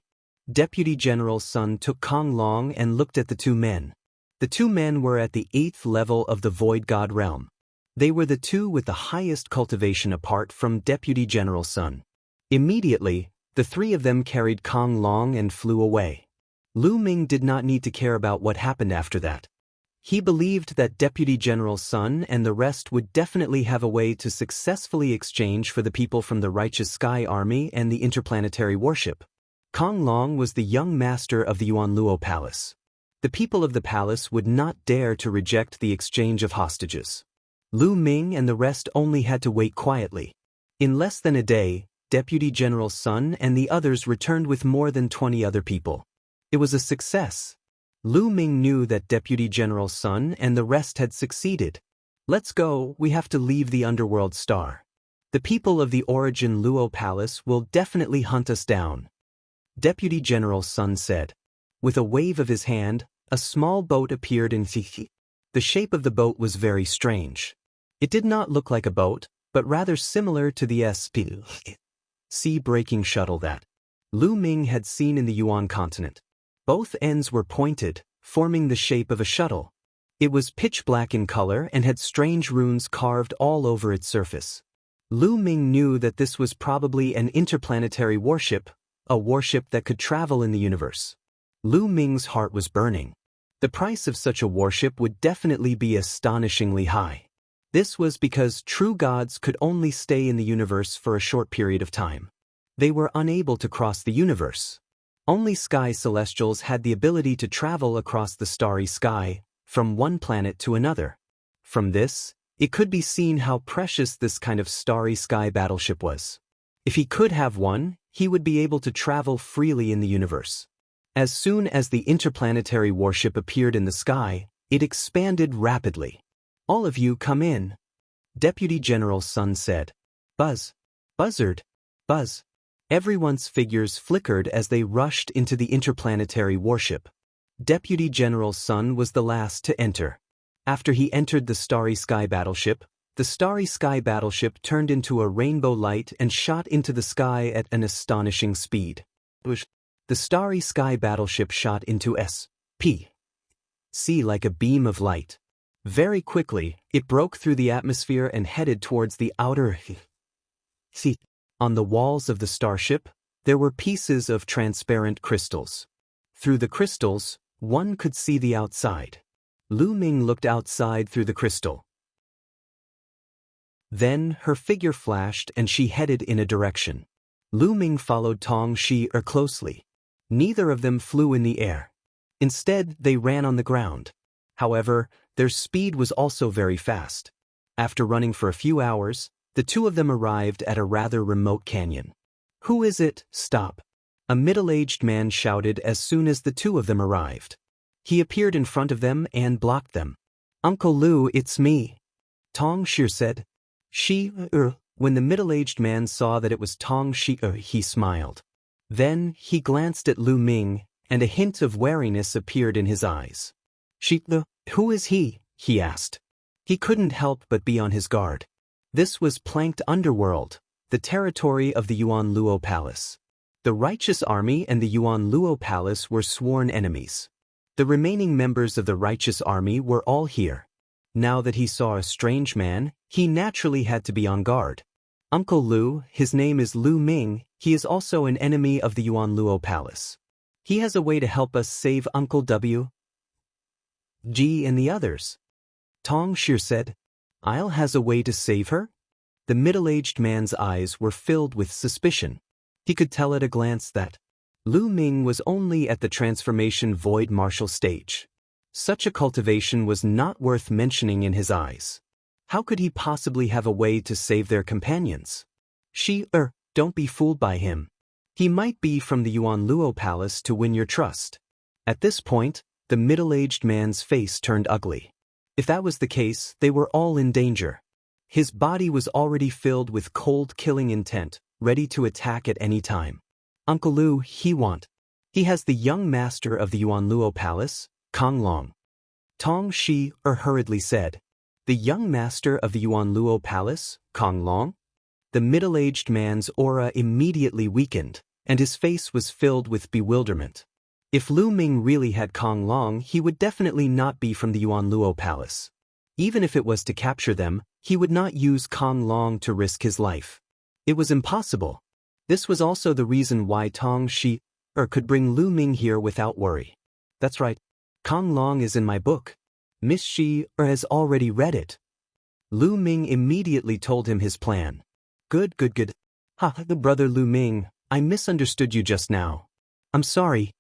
[SPEAKER 1] Deputy General Sun took Kong Long and looked at the two men. The two men were at the 8th level of the Void God Realm. They were the two with the highest cultivation apart from Deputy General Sun. Immediately, the three of them carried Kong Long and flew away. Lu Ming did not need to care about what happened after that. He believed that Deputy General Sun and the rest would definitely have a way to successfully exchange for the people from the Righteous Sky Army and the interplanetary warship. Kong Long was the young master of the Yuan Luo Palace. The people of the palace would not dare to reject the exchange of hostages. Lu Ming and the rest only had to wait quietly. In less than a day, Deputy General Sun and the others returned with more than 20 other people. It was a success. Lu Ming knew that Deputy General Sun and the rest had succeeded. Let's go, we have to leave the underworld star. The people of the Origin Luo Palace will definitely hunt us down. Deputy General Sun said. With a wave of his hand, a small boat appeared in the shape of the boat was very strange. It did not look like a boat, but rather similar to the sea-breaking shuttle that Lu Ming had seen in the Yuan continent. Both ends were pointed, forming the shape of a shuttle. It was pitch black in color and had strange runes carved all over its surface. Lu Ming knew that this was probably an interplanetary warship, a warship that could travel in the universe. Lu Ming's heart was burning. The price of such a warship would definitely be astonishingly high. This was because true gods could only stay in the universe for a short period of time. They were unable to cross the universe. Only sky celestials had the ability to travel across the starry sky, from one planet to another. From this, it could be seen how precious this kind of starry sky battleship was. If he could have one, he would be able to travel freely in the universe. As soon as the interplanetary warship appeared in the sky, it expanded rapidly. All of you come in. Deputy General Sun said. Buzz. Buzzard. Buzz. Everyone's figures flickered as they rushed into the interplanetary warship. Deputy General Sun was the last to enter. After he entered the Starry Sky battleship, the Starry Sky battleship turned into a rainbow light and shot into the sky at an astonishing speed. The Starry Sky battleship shot into S.P. C like a beam of light. Very quickly, it broke through the atmosphere and headed towards the outer sea. On the walls of the starship, there were pieces of transparent crystals. Through the crystals, one could see the outside. Lu Ming looked outside through the crystal. Then, her figure flashed and she headed in a direction. Lu Ming followed Tong Shi-er closely. Neither of them flew in the air. Instead, they ran on the ground. However, their speed was also very fast. After running for a few hours, the two of them arrived at a rather remote canyon. Who is it? Stop! A middle-aged man shouted as soon as the two of them arrived. He appeared in front of them and blocked them. Uncle Lu, it's me. Tong Shi said. When the middle-aged man saw that it was Tong Shi, he smiled. Then, he glanced at Lu Ming, and a hint of wariness appeared in his eyes. Who is he? He asked. He couldn't help but be on his guard. This was Planked Underworld, the territory of the Yuan Luo Palace. The Righteous Army and the Yuan Luo Palace were sworn enemies. The remaining members of the Righteous Army were all here. Now that he saw a strange man, he naturally had to be on guard. Uncle Lu, his name is Lu Ming, he is also an enemy of the Yuan Luo Palace. He has a way to help us save Uncle W. G and the others. Tong Shi said. I'll has a way to save her? The middle-aged man's eyes were filled with suspicion. He could tell at a glance that Lu Ming was only at the transformation void martial stage. Such a cultivation was not worth mentioning in his eyes. How could he possibly have a way to save their companions? Don't be fooled by him. He might be from the Yuan Luo Palace to win your trust. At this point, the middle-aged man's face turned ugly. If that was the case, they were all in danger. His body was already filled with cold killing intent, ready to attack at any time. Uncle Lu, he has the young master of the Yuan Luo Palace, Kong Long. Tong Shi hurriedly said. The young master of the Yuan Luo Palace, Kong Long? The middle-aged man's aura immediately weakened, and his face was filled with bewilderment. If Lu Ming really had Kong Long, he would definitely not be from the Yuan Luo Palace. Even if it was to capture them, he would not use Kong Long to risk his life. It was impossible. This was also the reason why Tong Shi could bring Lu Ming here without worry. That's right. Kong Long is in my book. Miss Shi has already read it. Lu Ming immediately told him his plan. Good. The brother Lu Ming, I misunderstood you just now. I'm sorry.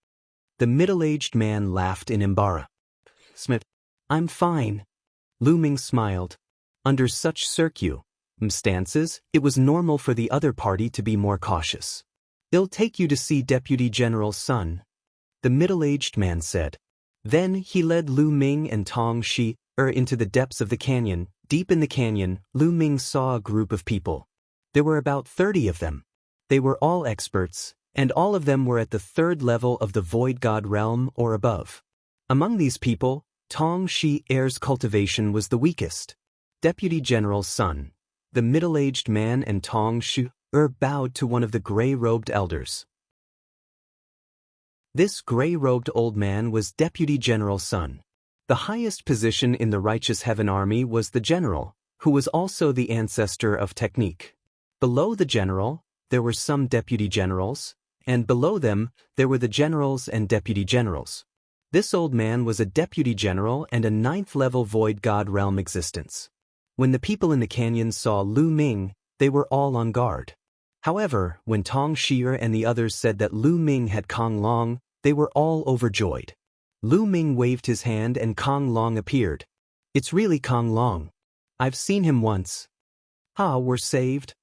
[SPEAKER 1] The middle-aged man laughed in embarrassment. I'm fine. Lu Ming smiled. Under such circumstances, it was normal for the other party to be more cautious. I'll take you to see Deputy General Sun, the middle-aged man said. Then he led Lu Ming and Tong Shi into the depths of the canyon. Deep in the canyon, Lu Ming saw a group of people. There were about 30 of them. They were all experts, and all of them were at the third level of the Void God realm or above. Among these people, Tong Shi-er's cultivation was the weakest. Deputy General Sun, the middle-aged man, and Tong Shi-er bowed to one of the gray-robed elders. This gray-robed old man was Deputy General Sun. The highest position in the righteous heaven army was the general, who was also the ancestor of technique. Below the general, there were some deputy generals, and below them, there were the generals and deputy generals. This old man was a deputy general and a 9th-level Void God realm existence. When the people in the canyon saw Lu Ming, they were all on guard. However, when Tong Shi-er and the others said that Lu Ming had Kong Long, they were all overjoyed. Lu Ming waved his hand and Kong Long appeared. It's really Kong Long. I've seen him once. We're saved.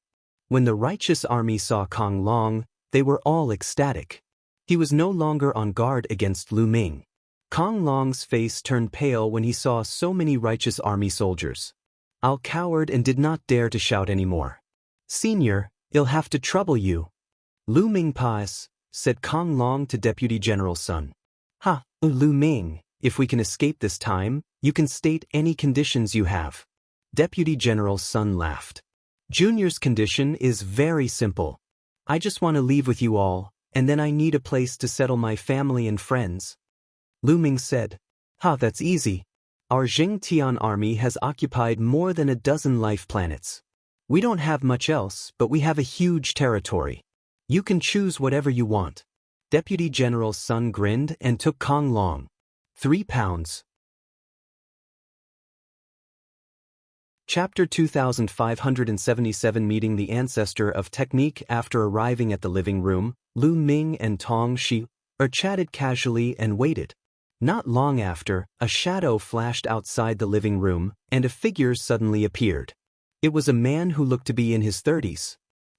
[SPEAKER 1] When the righteous army saw Kong Long, they were all ecstatic. He was no longer on guard against Lu Ming. Kong Long's face turned pale when he saw so many righteous army soldiers. Al cowered and did not dare to shout anymore. Senior, I'll have to trouble you. Lu Ming pass, said Kong Long to Deputy General Sun. Lu Ming, if we can escape this time, you can state any conditions you have. Deputy General Sun laughed. Junior's condition is very simple. I just want to leave with you all, and then I need a place to settle my family and friends. Lu Ming said. That's easy. Our Jingtian army has occupied more than a dozen life planets. We don't have much else, but we have a huge territory. You can choose whatever you want. Deputy General Sun grinned and took Kong Long. 3 pounds. Chapter 2577. Meeting the ancestor of technique. After arriving at the living room, Lu Ming and Tong Shi-er chatted casually and waited. Not long after, a shadow flashed outside the living room, and a figure suddenly appeared. It was a man who looked to be in his 30s.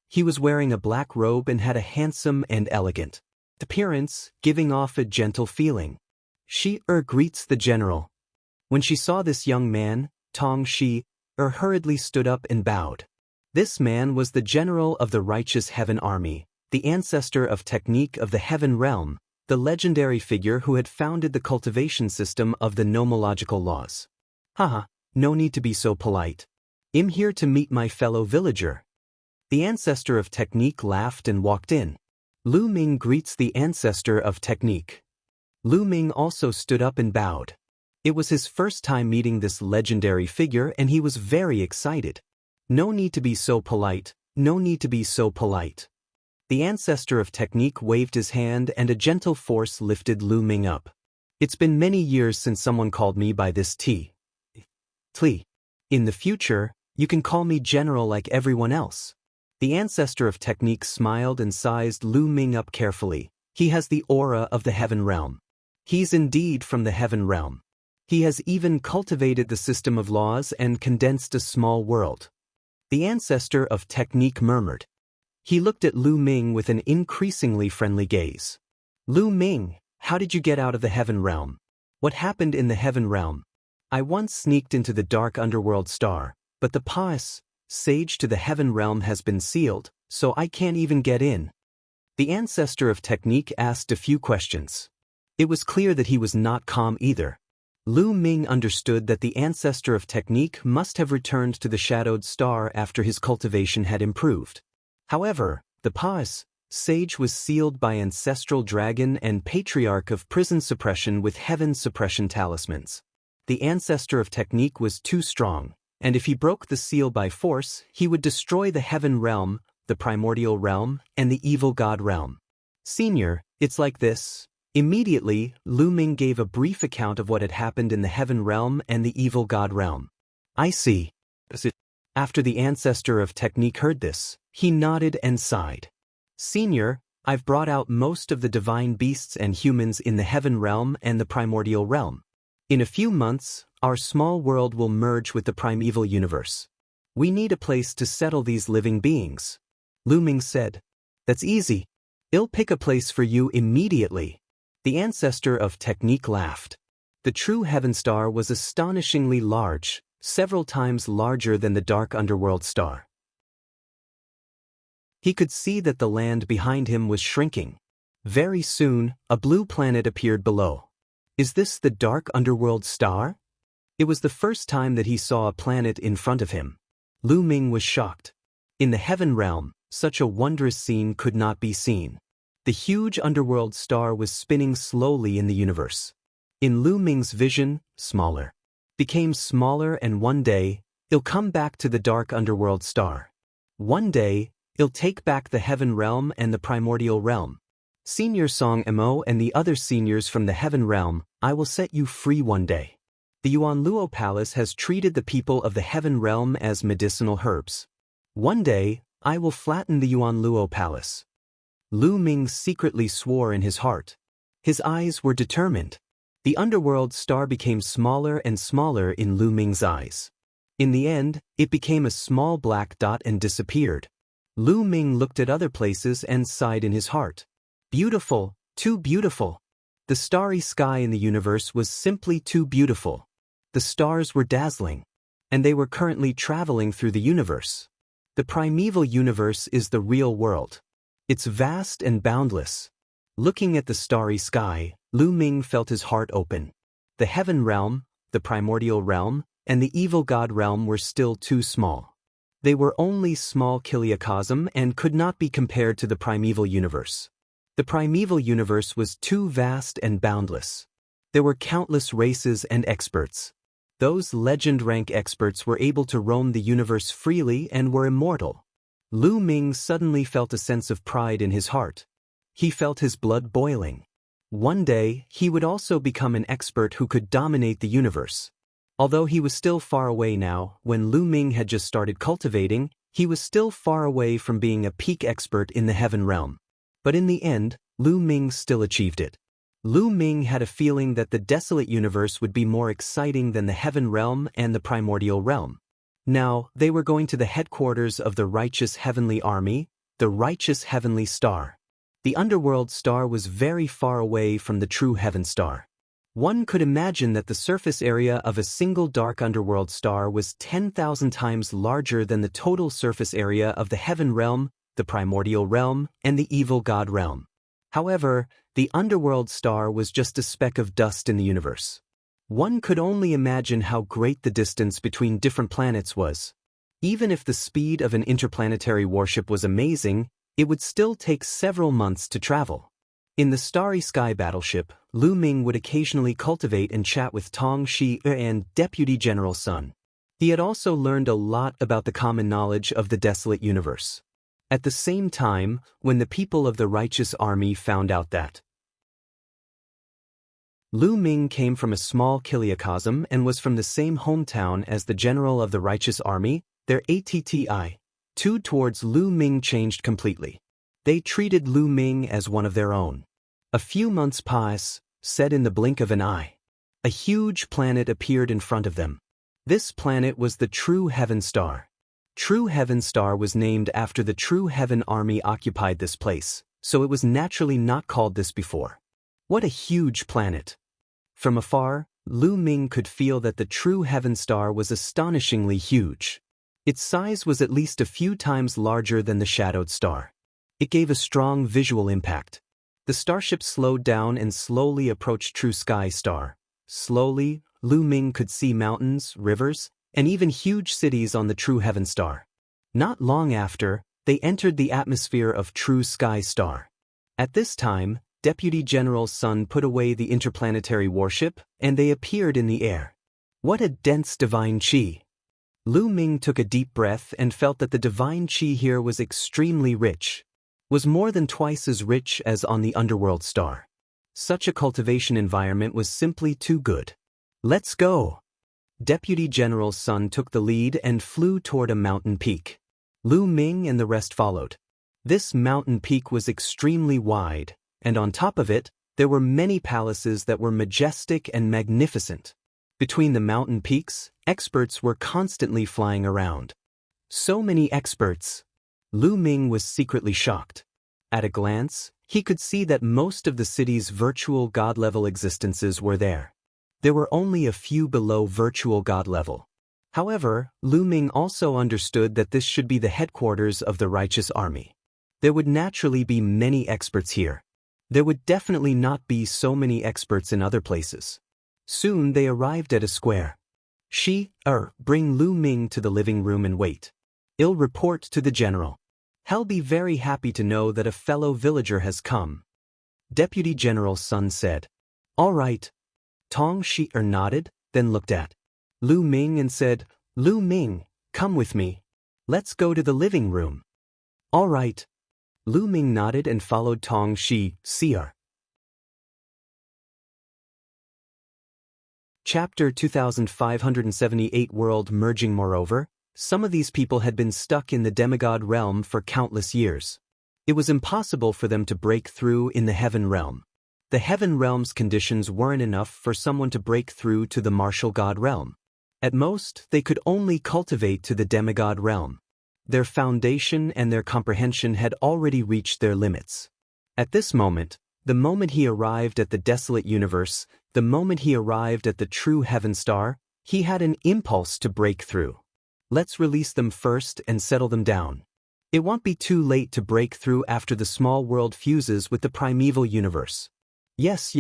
[SPEAKER 1] He was wearing a black robe and had a handsome and elegant appearance, giving off a gentle feeling. Shi-er greets the general. When she saw this young man, Tong Shi-er hurriedly stood up and bowed. This man was the general of the righteous heaven army, the ancestor of technique of the heaven realm, the legendary figure who had founded the cultivation system of the nomological laws. No need to be so polite. I'm here to meet my fellow villager. The ancestor of technique laughed and walked in. Lu Ming greets the ancestor of technique. Lu Ming also stood up and bowed. It was his first time meeting this legendary figure and he was very excited. No need to be so polite, no need to be so polite. The ancestor of technique waved his hand and a gentle force lifted Lu Ming up. It's been many years since someone called me by this title. In the future, you can call me general like everyone else. The ancestor of technique smiled and sized Lu Ming up carefully. He has the aura of the heaven realm. He's indeed from the heaven realm. He has even cultivated the system of laws and condensed a small world. The ancestor of technique murmured. He looked at Lu Ming with an increasingly friendly gaze. Lu Ming, how did you get out of the heaven realm? What happened in the heaven realm? I once sneaked into the dark underworld star, but the passage to the heaven realm has been sealed, so I can't even get in. The ancestor of technique asked a few questions. It was clear that he was not calm either. Lu Ming understood that the ancestor of technique must have returned to the shadowed star after his cultivation had improved. However, the passage was sealed by ancestral dragon and patriarch of prison suppression with heaven suppression talismans. The ancestor of technique was too strong, and if he broke the seal by force, he would destroy the heaven realm, the primordial realm, and the evil god realm. Senior, it's like this. Immediately, Lu Ming gave a brief account of what had happened in the heaven realm and the evil god realm. I see. After the ancestor of technique heard this, he nodded and sighed. Senior, I've brought out most of the divine beasts and humans in the heaven realm and the primordial realm. In a few months, our small world will merge with the primeval universe. We need a place to settle these living beings. Lu Ming said. That's easy. I'll pick a place for you immediately. The ancestor of technique laughed. The true heaven star was astonishingly large, several times larger than the dark underworld star. He could see that the land behind him was shrinking. Very soon, a blue planet appeared below. Is this the dark underworld star? It was the first time that he saw a planet in front of him. Lu Ming was shocked. In the heaven realm, such a wondrous scene could not be seen. The huge underworld star was spinning slowly in the universe. In Lu Ming's vision, smaller. Became smaller, and one day, it'll come back to the dark underworld star. One day, it'll take back the heaven realm and the primordial realm. Senior Song Mo and the other seniors from the heaven realm, I will set you free one day. The Yuan Luo Palace has treated the people of the heaven realm as medicinal herbs. One day, I will flatten the Yuan Luo Palace. Lu Ming secretly swore in his heart. His eyes were determined. The underworld star became smaller and smaller in Lu Ming's eyes. In the end, it became a small black dot and disappeared. Lu Ming looked at other places and sighed in his heart. Beautiful, too beautiful. The starry sky in the universe was simply too beautiful. The stars were dazzling. And they were currently traveling through the universe. The primeval universe is the real world. It's vast and boundless. Looking at the starry sky, Lu Ming felt his heart open. The heaven realm, the primordial realm, and the evil god realm were still too small. They were only small kiliacosm and could not be compared to the primeval universe. The primeval universe was too vast and boundless. There were countless races and experts. Those legend-rank experts were able to roam the universe freely and were immortal. Lu Ming suddenly felt a sense of pride in his heart. He felt his blood boiling. One day, he would also become an expert who could dominate the universe. Although he was still far away now, when Lu Ming had just started cultivating, he was still far away from being a peak expert in the heaven realm. But in the end, Lu Ming still achieved it. Lu Ming had a feeling that the desolate universe would be more exciting than the heaven realm and the primordial realm. Now, they were going to the headquarters of the righteous heavenly army, the righteous heavenly star. The underworld star was very far away from the true heaven star. One could imagine that the surface area of a single dark underworld star was 10,000 times larger than the total surface area of the heaven realm, the primordial realm, and the evil god realm. However, the underworld star was just a speck of dust in the universe. One could only imagine how great the distance between different planets was. Even if the speed of an interplanetary warship was amazing, it would still take several months to travel. In the Starry Sky battleship, Lu Ming would occasionally cultivate and chat with Tong Shi and Deputy General Sun. He had also learned a lot about the common knowledge of the desolate universe. At the same time, when the people of the righteous army found out that Lu Ming came from a small kiliacosm and was from the same hometown as the general of the righteous army, their attitude towards Lu Ming changed completely. They treated Lu Ming as one of their own. A few months pass, said in the blink of an eye. A huge planet appeared in front of them. This planet was the True Heaven Star. True Heaven Star was named after the True Heaven Army occupied this place, so it was naturally not called this before. What a huge planet! From afar, Lu Ming could feel that the True Heaven Star was astonishingly huge. Its size was at least a few times larger than the shadowed star. It gave a strong visual impact. The starship slowed down and slowly approached True Sky Star. Slowly, Lu Ming could see mountains, rivers, and even huge cities on the True Heaven Star. Not long after, they entered the atmosphere of True Sky Star. At this time, Deputy General Sun put away the interplanetary warship, and they appeared in the air. What a dense divine qi! Lu Ming took a deep breath and felt that the divine qi here was extremely rich. Was more than twice as rich as on the underworld star. Such a cultivation environment was simply too good. Let's go! Deputy General Sun took the lead and flew toward a mountain peak. Lu Ming and the rest followed. This mountain peak was extremely wide, and on top of it, there were many palaces that were majestic and magnificent. Between the mountain peaks, experts were constantly flying around. So many experts! Lu Ming was secretly shocked. At a glance, he could see that most of the city's virtual god-level existences were there. There were only a few below virtual god level. However, Lu Ming also understood that this should be the headquarters of the righteous army. There would naturally be many experts here. There would definitely not be so many experts in other places. Soon they arrived at a square. Bring Lu Ming to the living room and wait. I'll report to the general. He'll be very happy to know that a fellow villager has come. Deputy General Sun said. All right. Tong Shi-er nodded, then looked at Lu Ming and said, Lu Ming, come with me. Let's go to the living room. All right. Lu Ming nodded and followed Tong Shi-er. Chapter 2578 World Merging. Moreover, some of these people had been stuck in the demigod realm for countless years. It was impossible for them to break through in the heaven realm. The heaven realm's conditions weren't enough for someone to break through to the martial god realm. At most, they could only cultivate to the demigod realm. Their foundation and their comprehension had already reached their limits. At this moment, the moment he arrived at the desolate universe, the moment he arrived at the true heaven star, he had an impulse to break through. Let's release them first and settle them down. It won't be too late to break through after the small world fuses with the primeval universe. Yes.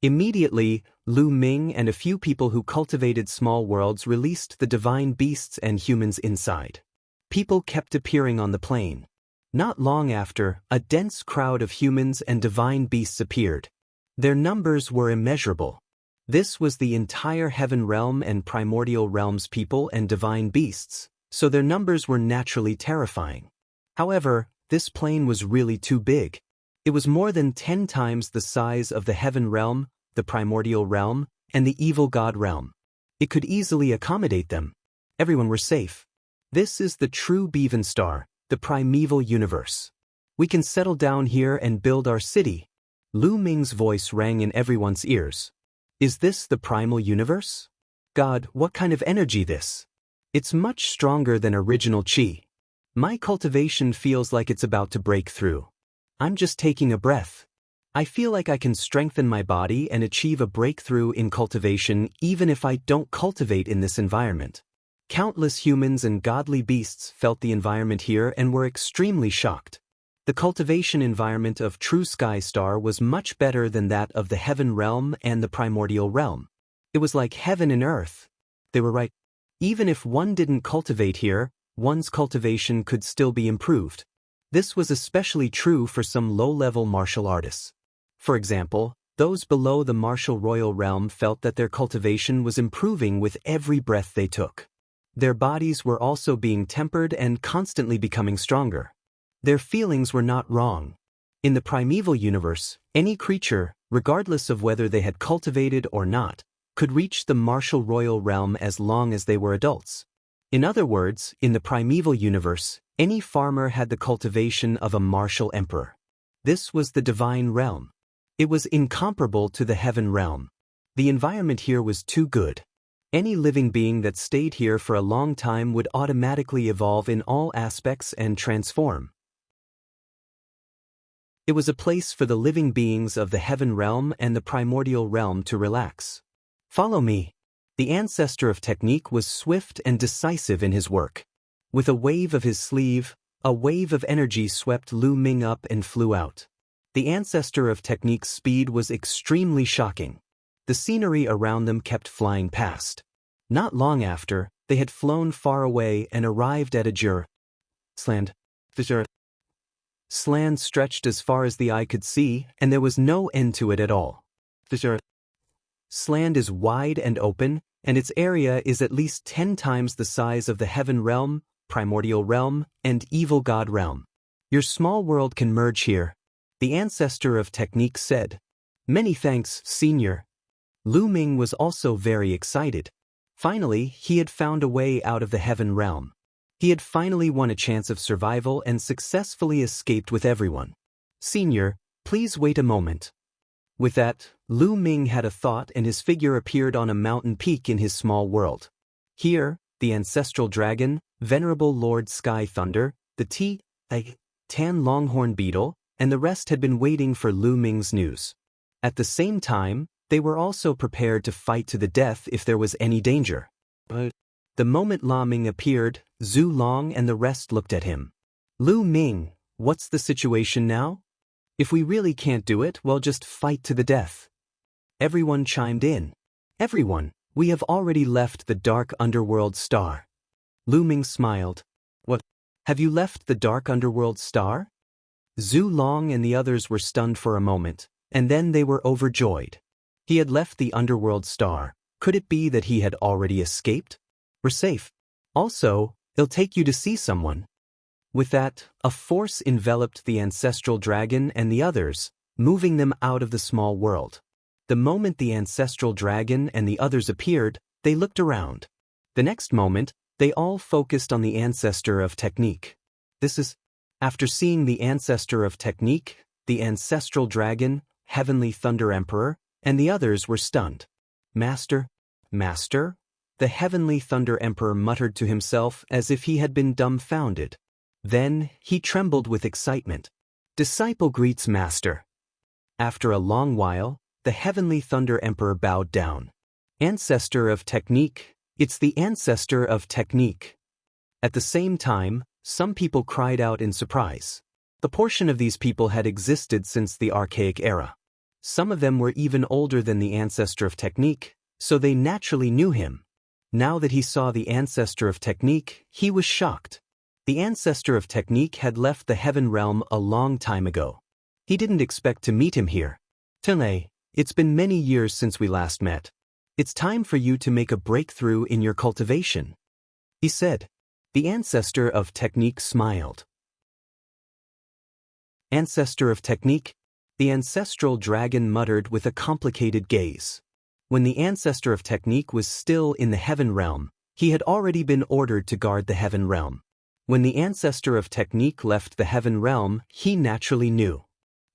[SPEAKER 1] Immediately, Lu Ming and a few people who cultivated small worlds released the divine beasts and humans inside. People kept appearing on the plain. Not long after, a dense crowd of humans and divine beasts appeared. Their numbers were immeasurable. This was the entire heaven realm and primordial realm's people and divine beasts, so their numbers were naturally terrifying. However, this plain was really too big. It was more than 10 times the size of the heaven realm, the primordial realm, and the evil god realm. It could easily accommodate them. Everyone were safe. This is the true Bevan Star, the primeval universe. We can settle down here and build our city. Lu Ming's voice rang in everyone's ears. Is this the primal universe? God, what kind of energy this? It's much stronger than original Qi. My cultivation feels like it's about to break through. I'm just taking a breath. I feel like I can strengthen my body and achieve a breakthrough in cultivation even if I don't cultivate in this environment. Countless humans and godly beasts felt the environment here and were extremely shocked. The cultivation environment of True Sky Star was much better than that of the heaven realm and the primordial realm. It was like heaven and earth. They were right. Even if one didn't cultivate here, one's cultivation could still be improved. This was especially true for some low-level martial artists. For example, those below the martial royal realm felt that their cultivation was improving with every breath they took. Their bodies were also being tempered and constantly becoming stronger. Their feelings were not wrong. In the primeval universe, any creature, regardless of whether they had cultivated or not, could reach the martial royal realm as long as they were adults. In other words, in the primeval universe, any farmer had the cultivation of a martial emperor. This was the divine realm. It was incomparable to the heaven realm. The environment here was too good. Any living being that stayed here for a long time would automatically evolve in all aspects and transform. It was a place for the living beings of the heaven realm and the primordial realm to relax. Follow me. The ancestor of technique was swift and decisive in his work. With a wave of his sleeve, a wave of energy swept Lu Ming up and flew out. The ancestor of technique's speed was extremely shocking. The scenery around them kept flying past. Not long after, they had flown far away and arrived at a Sland stretched as far as the eye could see, and there was no end to it at all. Sland is wide and open, and its area is at least 10 times the size of the heaven realm, primordial realm, and evil god realm. Your small world can merge here, the ancestor of technique said, Many thanks, Senior. Lu Ming was also very excited. Finally, he had found a way out of the heaven realm. He had finally won a chance of survival and successfully escaped with everyone. Senior, please wait a moment. With that, Lu Ming had a thought and his figure appeared on a mountain peak in his small world. Here, the ancestral dragon, venerable Lord Sky Thunder, the Tan Longhorn Beetle, and the rest had been waiting for Lu Ming's news. At the same time, they were also prepared to fight to the death if there was any danger. But the moment La Ming appeared, Zhu Long and the rest looked at him. Lu Ming, what's the situation now? If we really can't do it, well, just fight to the death. Everyone chimed in. Everyone, we have already left the dark underworld star. Lu Ming smiled. What? Have you left the dark underworld star? Zhu Long and the others were stunned for a moment, and then they were overjoyed. He had left the underworld star. Could it be that he had already escaped? We're safe. Also, it'll take you to see someone. With that, a force enveloped the ancestral dragon and the others, moving them out of the small world. The moment the ancestral dragon and the others appeared, they looked around. The next moment, they all focused on the ancestor of technique. After seeing the ancestor of technique, the ancestral dragon, Heavenly Thunder Emperor, and the others were stunned. Master? Master? The Heavenly Thunder Emperor muttered to himself as if he had been dumbfounded. Then, he trembled with excitement. Disciple greets Master. After a long while, the Heavenly Thunder Emperor bowed down. Ancestor of technique, it's the ancestor of technique. At the same time, some people cried out in surprise. The portion of these people had existed since the archaic era. Some of them were even older than the ancestor of technique, so they naturally knew him. Now that he saw the ancestor of technique, he was shocked. The ancestor of technique had left the heaven realm a long time ago. He didn't expect to meet him here. Tenlei, it's been many years since we last met. It's time for you to make a breakthrough in your cultivation, he said. The ancestor of technique smiled. Ancestor of technique? The ancestral dragon muttered with a complicated gaze. When the ancestor of technique was still in the heaven realm, he had already been ordered to guard the heaven realm. When the ancestor of technique left the heaven realm, he naturally knew.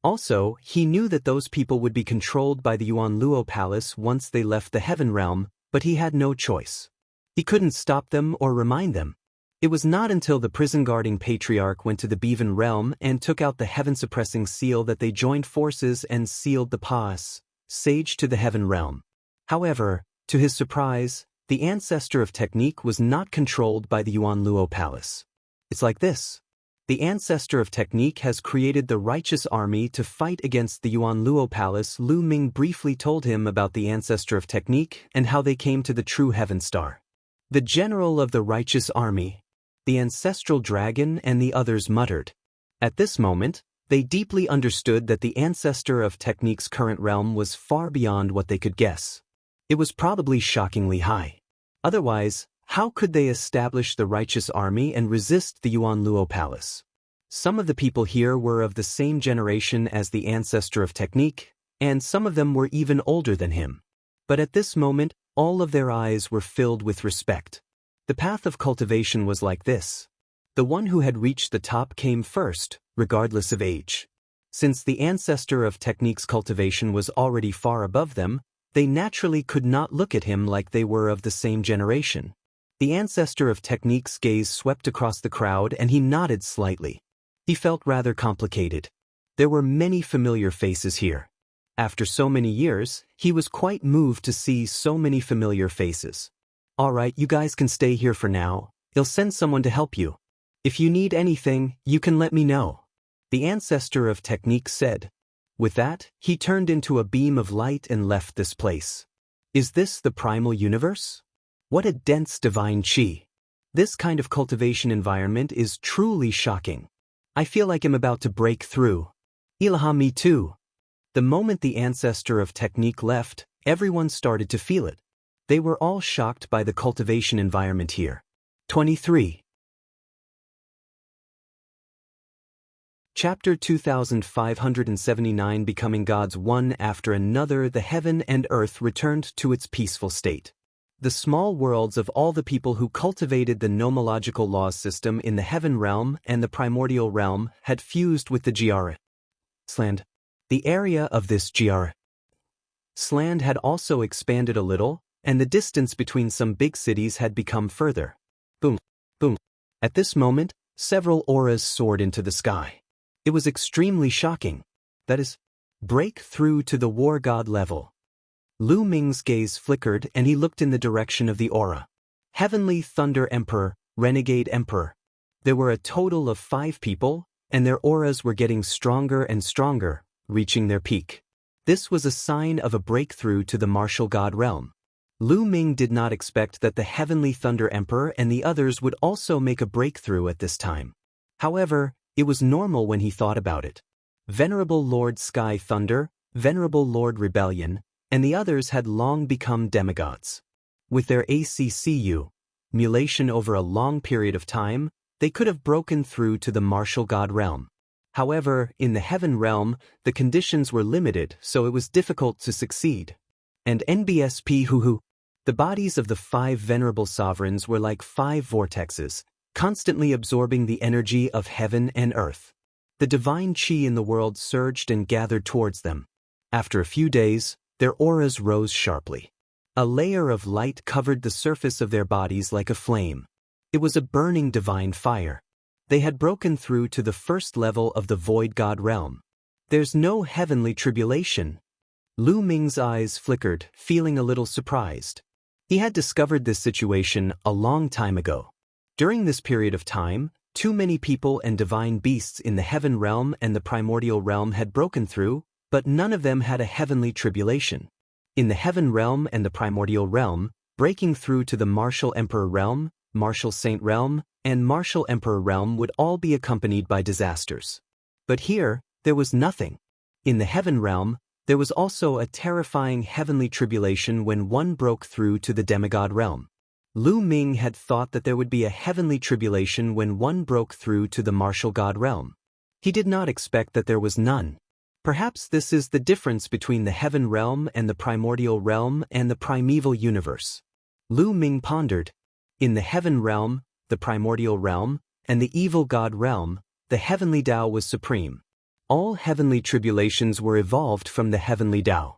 [SPEAKER 1] Also, he knew that those people would be controlled by the Yuan Luo Palace once they left the heaven realm, but he had no choice. He couldn't stop them or remind them. It was not until the prison-guarding patriarch went to the Bevan realm and took out the heaven-suppressing seal that they joined forces and sealed the pass, sage to the heaven realm. However, to his surprise, the ancestor of technique was not controlled by the Yuan Luo Palace. It's like this. The ancestor of technique has created the righteous army to fight against the Yuan Luo Palace. Lu Ming briefly told him about the ancestor of technique and how they came to the true heaven star. The general of the righteous army, the ancestral dragon and the others muttered. At this moment, they deeply understood that the ancestor of technique's current realm was far beyond what they could guess. It was probably shockingly high. Otherwise, how could they establish the righteous army and resist the Yuan Luo Palace? Some of the people here were of the same generation as the ancestor of technique, and some of them were even older than him. But at this moment, all of their eyes were filled with respect. The path of cultivation was like this. The one who had reached the top came first, regardless of age. Since the ancestor of technique's cultivation was already far above them, they naturally could not look at him like they were of the same generation. The ancestor of technique's gaze swept across the crowd and he nodded slightly. He felt rather complicated. There were many familiar faces here. After so many years, he was quite moved to see so many familiar faces. All right, you guys can stay here for now. I'll send someone to help you. If you need anything, you can let me know, the ancestor of technique said. With that, he turned into a beam of light and left this place. Is this the primal universe? What a dense divine chi. This kind of cultivation environment is truly shocking. I feel like I'm about to break through. Ilaha, me too. The moment the ancestor of technique left, everyone started to feel it. They were all shocked by the cultivation environment here. 23. Chapter 2579 Becoming Gods. One after another, the heaven and earth returned to its peaceful state. The small worlds of all the people who cultivated the nomological laws system in the heaven realm and the primordial realm had fused with the Sland. The area of this Sland had also expanded a little, and the distance between some big cities had become further. Boom, boom. At this moment, several auras soared into the sky. It was extremely shocking. That is, break through to the war god level. Lu Ming's gaze flickered and he looked in the direction of the aura. Heavenly Thunder Emperor, Renegade Emperor. There were a total of 5 people, and their auras were getting stronger and stronger, reaching their peak. This was a sign of a breakthrough to the martial god realm. Lu Ming did not expect that the Heavenly Thunder Emperor and the others would also make a breakthrough at this time. However, it was normal when he thought about it. Venerable Lord Sky Thunder, Venerable Lord Rebellion, and the others had long become demigods. With their mulation over a long period of time, they could have broken through to the martial god realm. However, in the heaven realm, the conditions were limited, so it was difficult to succeed. And NBSP the bodies of the 5 venerable sovereigns were like 5 vortexes, constantly absorbing the energy of heaven and earth. The divine chi in the world surged and gathered towards them. After a few days, their auras rose sharply. A layer of light covered the surface of their bodies like a flame. It was a burning divine fire. They had broken through to the first level of the void god realm. There's no heavenly tribulation. Lu Ming's eyes flickered, feeling a little surprised. He had discovered this situation a long time ago. During this period of time, too many people and divine beasts in the heaven realm and the primordial realm had broken through, but none of them had a heavenly tribulation. In the heaven realm and the primordial realm, breaking through to the martial emperor realm, martial saint realm, and martial emperor realm would all be accompanied by disasters. But here, there was nothing. In the heaven realm, there was also a terrifying heavenly tribulation when one broke through to the demigod realm. Lu Ming had thought that there would be a heavenly tribulation when one broke through to the martial god realm. He did not expect that there was none. Perhaps this is the difference between the heaven realm and the primordial realm and the primeval universe. Lu Ming pondered. In the heaven realm, the primordial realm, and the evil god realm, the heavenly Tao was supreme. All heavenly tribulations were evolved from the heavenly Tao.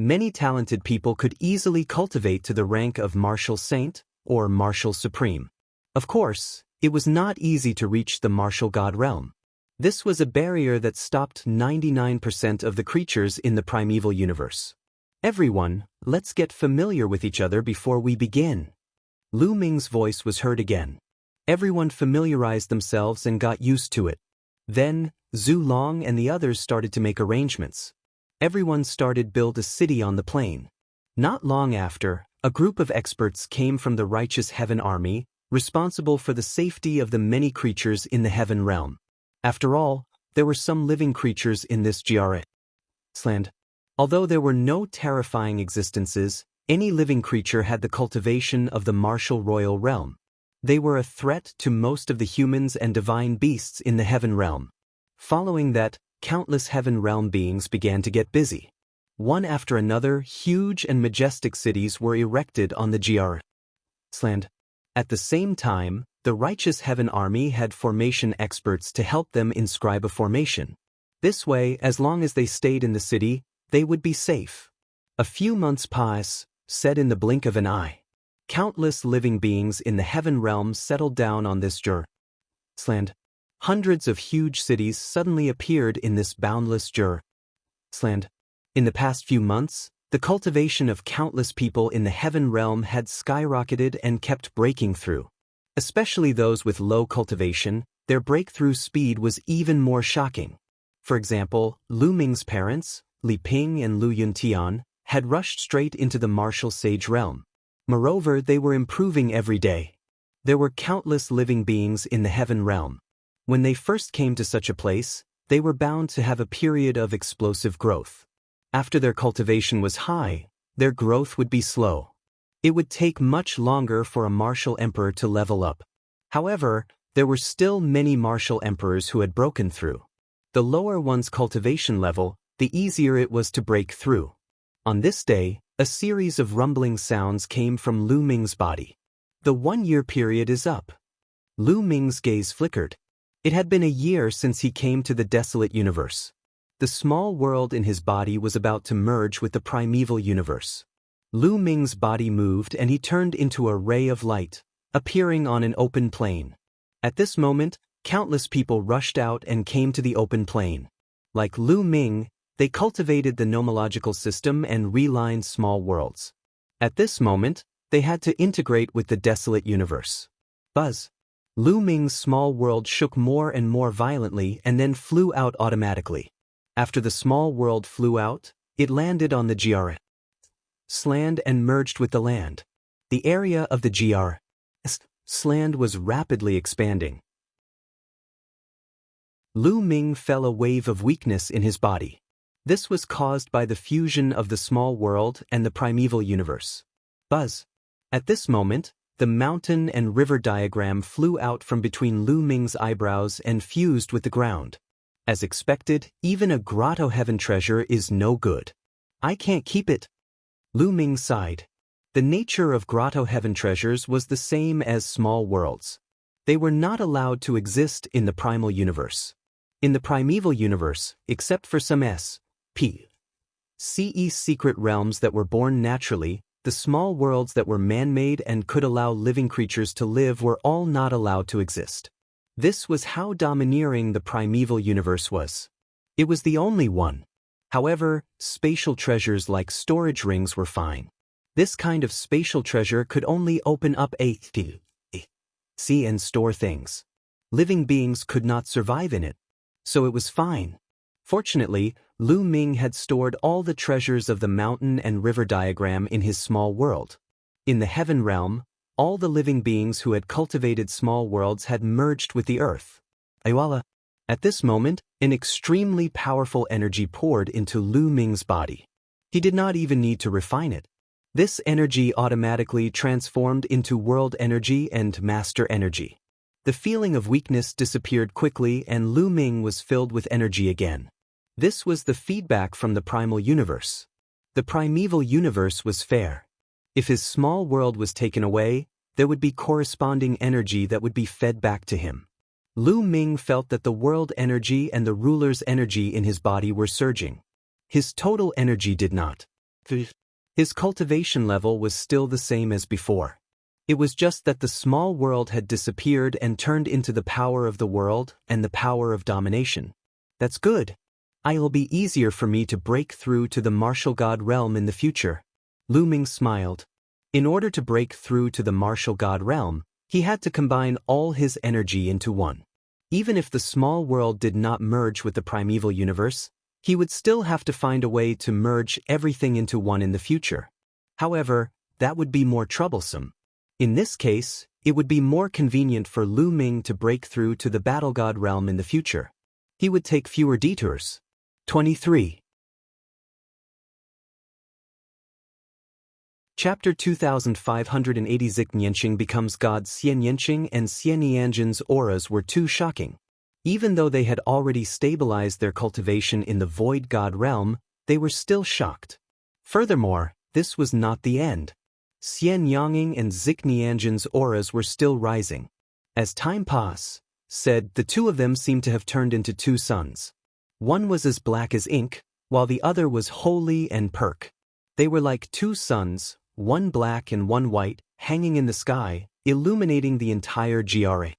[SPEAKER 1] Many talented people could easily cultivate to the rank of martial saint or martial supreme. Of course, it was not easy to reach the martial god realm. This was a barrier that stopped 99% of the creatures in the primeval universe. Everyone, let's get familiar with each other before we begin. Lu Ming's voice was heard again. Everyone familiarized themselves and got used to it. Then, Zhu Long and the others started to make arrangements. Everyone started build a city on the plain. Not long after, a group of experts came from the righteous heaven army, responsible for the safety of the many creatures in the heaven realm. After all, there were some living creatures in this Sland. Although there were no terrifying existences, any living creature had the cultivation of the martial royal realm. They were a threat to most of the humans and divine beasts in the heaven realm. Following that, countless heaven realm beings began to get busy. One after another, huge and majestic cities were erected on the Sland. At the same time, the righteous heaven army had formation experts to help them inscribe a formation. This way, as long as they stayed in the city, they would be safe. A few months pass, said in the blink of an eye. Countless living beings in the heaven realm settled down on this Sland. Hundreds of huge cities suddenly appeared in this boundless Sland. In the past few months, the cultivation of countless people in the heaven realm had skyrocketed and kept breaking through. Especially those with low cultivation, their breakthrough speed was even more shocking. For example, Lu Ming's parents, Li Ping and Lu Yuntian, had rushed straight into the martial sage realm. Moreover, they were improving every day. There were countless living beings in the heaven realm. When they first came to such a place, they were bound to have a period of explosive growth. After their cultivation was high, their growth would be slow. It would take much longer for a martial emperor to level up. However, There were still many martial emperors who had broken through. The lower one's cultivation level, the easier it was to break through. On this day, a series of rumbling sounds came from Lu Ming's body. The 1-year period is up. Lu Ming's gaze flickered. It had been a year since he came to the desolate universe. The small world in his body was about to merge with the primeval universe. Lu Ming's body moved and he turned into a ray of light, appearing on an open plain. At this moment, countless people rushed out and came to the open plain. Like Lu Ming, they cultivated the nomological system and relined small worlds. At this moment, they had to integrate with the desolate universe. Buzz. Lu Ming's small world shook more and more violently and then flew out automatically. After the small world flew out, it landed on the GR's land and merged with the land. The area of the GR's land was rapidly expanding. Lu Ming felt a wave of weakness in his body. This was caused by the fusion of the small world and the primeval universe. Buzz. At this moment, the mountain and river diagram flew out from between Lu Ming's eyebrows and fused with the ground. As expected, even a grotto heaven treasure is no good. I can't keep it. Lu Ming sighed. The nature of grotto heaven treasures was the same as small worlds. They were not allowed to exist in the primal universe. In the primeval universe, except for some CE secret realms that were born naturally, the small worlds that were man-made and could allow living creatures to live were all not allowed to exist. This was how domineering the primeval universe was. It was the only one. However, spatial treasures like storage rings were fine. This kind of spatial treasure could only open up see and store things. Living beings could not survive in it. So it was fine. Fortunately, Lu Ming had stored all the treasures of the mountain and river diagram in his small world. In the heaven realm, all the living beings who had cultivated small worlds had merged with the earth. Ayala. At this moment, an extremely powerful energy poured into Lu Ming's body. He did not even need to refine it. This energy automatically transformed into world energy and master energy. The feeling of weakness disappeared quickly and Lu Ming was filled with energy again. This was the feedback from the primal universe. The primeval universe was fair. If his small world was taken away, there would be corresponding energy that would be fed back to him. Lu Ming felt that the world energy and the ruler's energy in his body were surging. His total energy did not. His cultivation level was still the same as before. It was just that the small world had disappeared and turned into the power of the world and the power of domination. That's good. It'll be easier for me to break through to the martial god realm in the future. Lu Ming smiled. In order to break through to the martial god realm, he had to combine all his energy into one. Even if the small world did not merge with the primeval universe, he would still have to find a way to merge everything into one in the future. However, that would be more troublesome. In this case, it would be more convenient for Lu Ming to break through to the battle god realm in the future. He would take fewer detours. 23. Chapter 2580 Zik Nianqing becomes God. Xian Yanqing and Xian Yanjin's auras were too shocking. Even though they had already stabilized their cultivation in the void god realm, they were still shocked. Furthermore, this was not the end. Xian Yanging and Zik Nianjin's auras were still rising. As time passed, the two of them seemed to have turned into two suns. One was as black as ink, while the other was holy and perk. They were like two suns, one black and one white, hanging in the sky, illuminating the entire GR's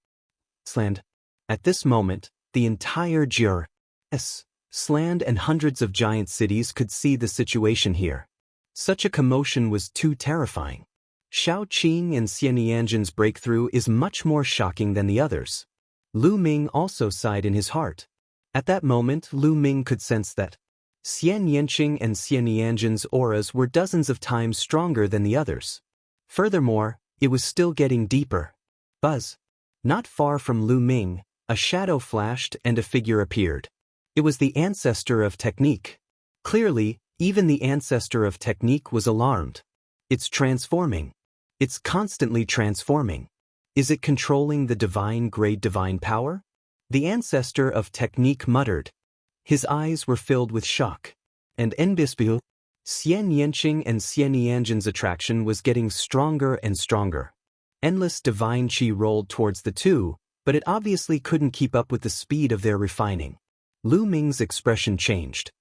[SPEAKER 1] land. At this moment, the entire GR's land and hundreds of giant cities could see the situation here. Such a commotion was too terrifying. Shao Qing and Xian Yanjin's breakthrough is much more shocking than the others. Lu Ming also sighed in his heart. At that moment, Lu Ming could sense that Xian Yanqing and Xian Yanjin's auras were dozens of times stronger than the others. Furthermore, it was still getting deeper. Buzz. Not far from Lu Ming, a shadow flashed and a figure appeared. It was the ancestor of technique. Clearly, even the ancestor of technique was alarmed. It's transforming. It's constantly transforming. Is it controlling the divine-grade divine power? The ancestor of technique muttered. His eyes were filled with shock. And Enbisbu, Xian Yanqing and Xian Yanjin's attraction was getting stronger and stronger. Endless divine qi rolled towards the two, but it obviously couldn't keep up with the speed of their refining. Lu Ming's expression changed.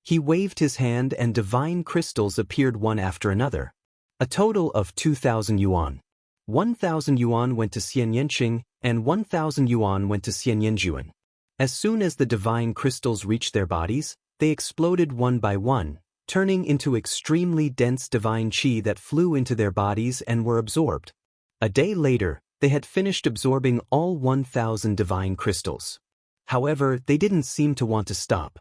[SPEAKER 1] He waved his hand and divine crystals appeared one after another. A total of 2,000 yuan. 1,000 yuan went to Xian Yanqing, and 1,000 yuan went to Xian Yanjuan. As soon as the divine crystals reached their bodies, they exploded one by one, turning into extremely dense divine qi that flew into their bodies and were absorbed. A day later, they had finished absorbing all 1,000 divine crystals. However, they didn't seem to want to stop.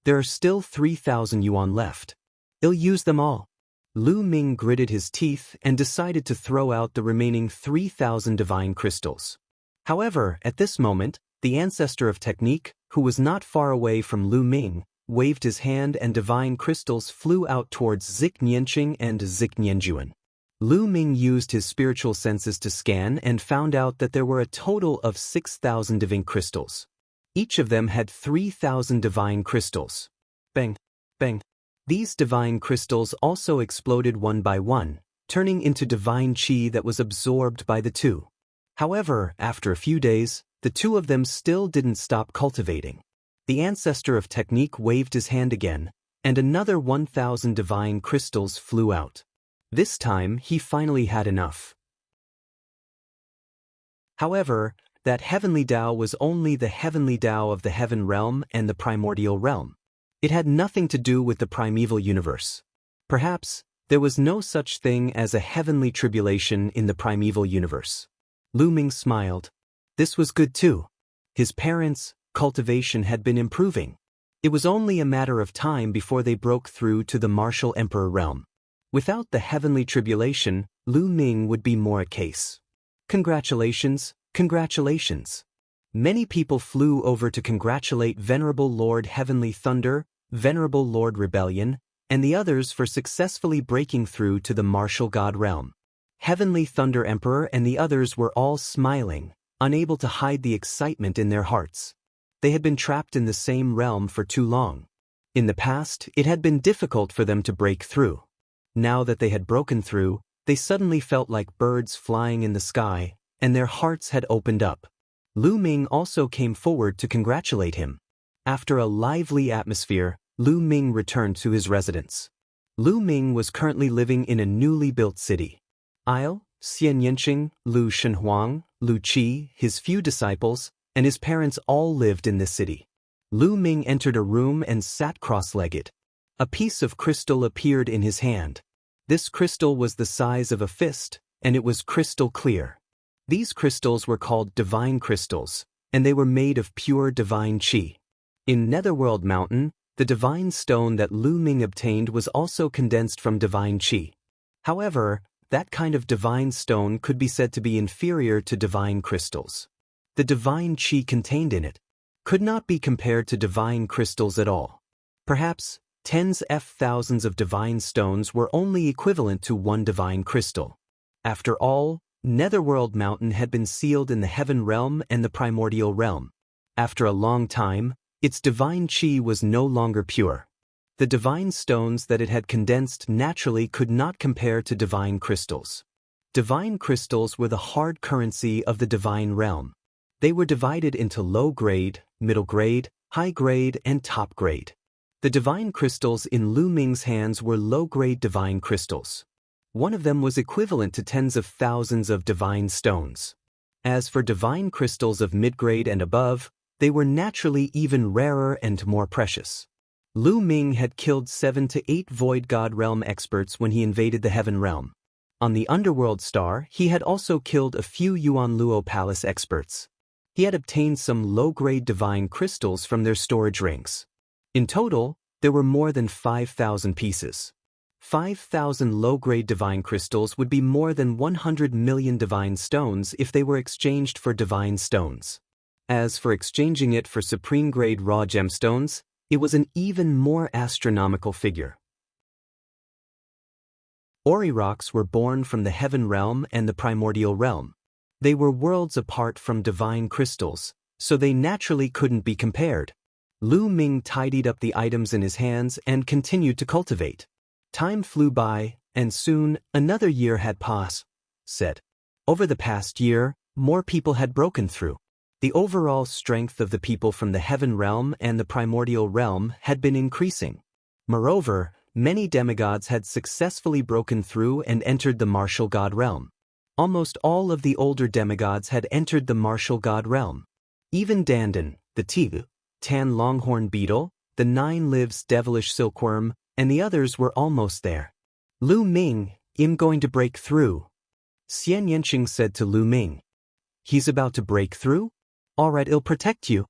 [SPEAKER 1] There are still 3,000 yuan left. I'll use them all. Lu Ming gritted his teeth and decided to throw out the remaining 3,000 divine crystals. However, at this moment, the ancestor of technique, who was not far away from Lu Ming, waved his hand and divine crystals flew out towards Zik Nianqing and Zik Nianjuan. Lu Ming used his spiritual senses to scan and found out that there were a total of 6,000 divine crystals. Each of them had 3,000 divine crystals. Bang, bang. These divine crystals also exploded one by one, turning into divine qi that was absorbed by the two. However, after a few days, the two of them still didn't stop cultivating. The ancestor of technique waved his hand again, and another 1,000 divine crystals flew out. This time, he finally had enough. However, that heavenly Tao was only the heavenly Tao of the heaven realm and the primordial realm. It had nothing to do with the primeval universe. Perhaps, there was no such thing as a heavenly tribulation in the primeval universe. Lu Ming smiled. This was good too. His parents' cultivation had been improving. It was only a matter of time before they broke through to the martial emperor realm. Without the heavenly tribulation, Lu Ming would be more a case. Congratulations, congratulations. Many people flew over to congratulate Venerable Lord Heavenly Thunder, Venerable Lord Rebellion, and the others for successfully breaking through to the martial god realm. Heavenly Thunder Emperor and the others were all smiling, unable to hide the excitement in their hearts. They had been trapped in the same realm for too long. In the past, it had been difficult for them to break through. Now that they had broken through, they suddenly felt like birds flying in the sky, and their hearts had opened up. Lu Ming also came forward to congratulate him. After a lively atmosphere, Lu Ming returned to his residence. Lu Ming was currently living in a newly built city. Il, Xian Yanqing, Lu Shenhuang, Lu Qi, his few disciples, and his parents all lived in this city. Lu Ming entered a room and sat cross-legged. A piece of crystal appeared in his hand. This crystal was the size of a fist, and it was crystal clear. These crystals were called divine crystals, and they were made of pure divine qi. In Netherworld Mountain, the divine stone that Lu Ming obtained was also condensed from divine qi. However, that kind of divine stone could be said to be inferior to divine crystals. The divine qi contained in it could not be compared to divine crystals at all. Perhaps, tens of thousands of divine stones were only equivalent to one divine crystal. After all, Netherworld Mountain had been sealed in the heaven realm and the primordial realm. After a long time, its divine qi was no longer pure. The divine stones that it had condensed naturally could not compare to divine crystals. Divine crystals were the hard currency of the divine realm. They were divided into low grade, middle grade, high grade, and top grade. The divine crystals in Lu Ming's hands were low-grade divine crystals. One of them was equivalent to tens of thousands of divine stones. As for divine crystals of mid-grade and above, they were naturally even rarer and more precious. Lu Ming had killed 7 to 8 Void God Realm experts when he invaded the Heaven Realm. On the Underworld Star, he had also killed a few Yuan Luo Palace experts. He had obtained some low-grade divine crystals from their storage rings. In total, there were more than 5,000 pieces. 5,000 low-grade divine crystals would be more than 100 million divine stones if they were exchanged for divine stones. As for exchanging it for supreme-grade raw gemstones, it was an even more astronomical figure. Ori rocks were born from the heaven realm and the primordial realm. They were worlds apart from divine crystals, so they naturally couldn't be compared. Lu Ming tidied up the items in his hands and continued to cultivate. Time flew by, and soon, another year had passed. Over the past year, more people had broken through. The overall strength of the people from the heaven realm and the primordial realm had been increasing. Moreover, many demigods had successfully broken through and entered the martial god realm. Almost all of the older demigods had entered the martial god realm. Even Dandan, the tan longhorn beetle, the 9 lives devilish silkworm, and the others were almost there. Lu Ming, I'm going to break through. Xian Yanqing said to Lu Ming. He's about to break through? Alright, I'll protect you.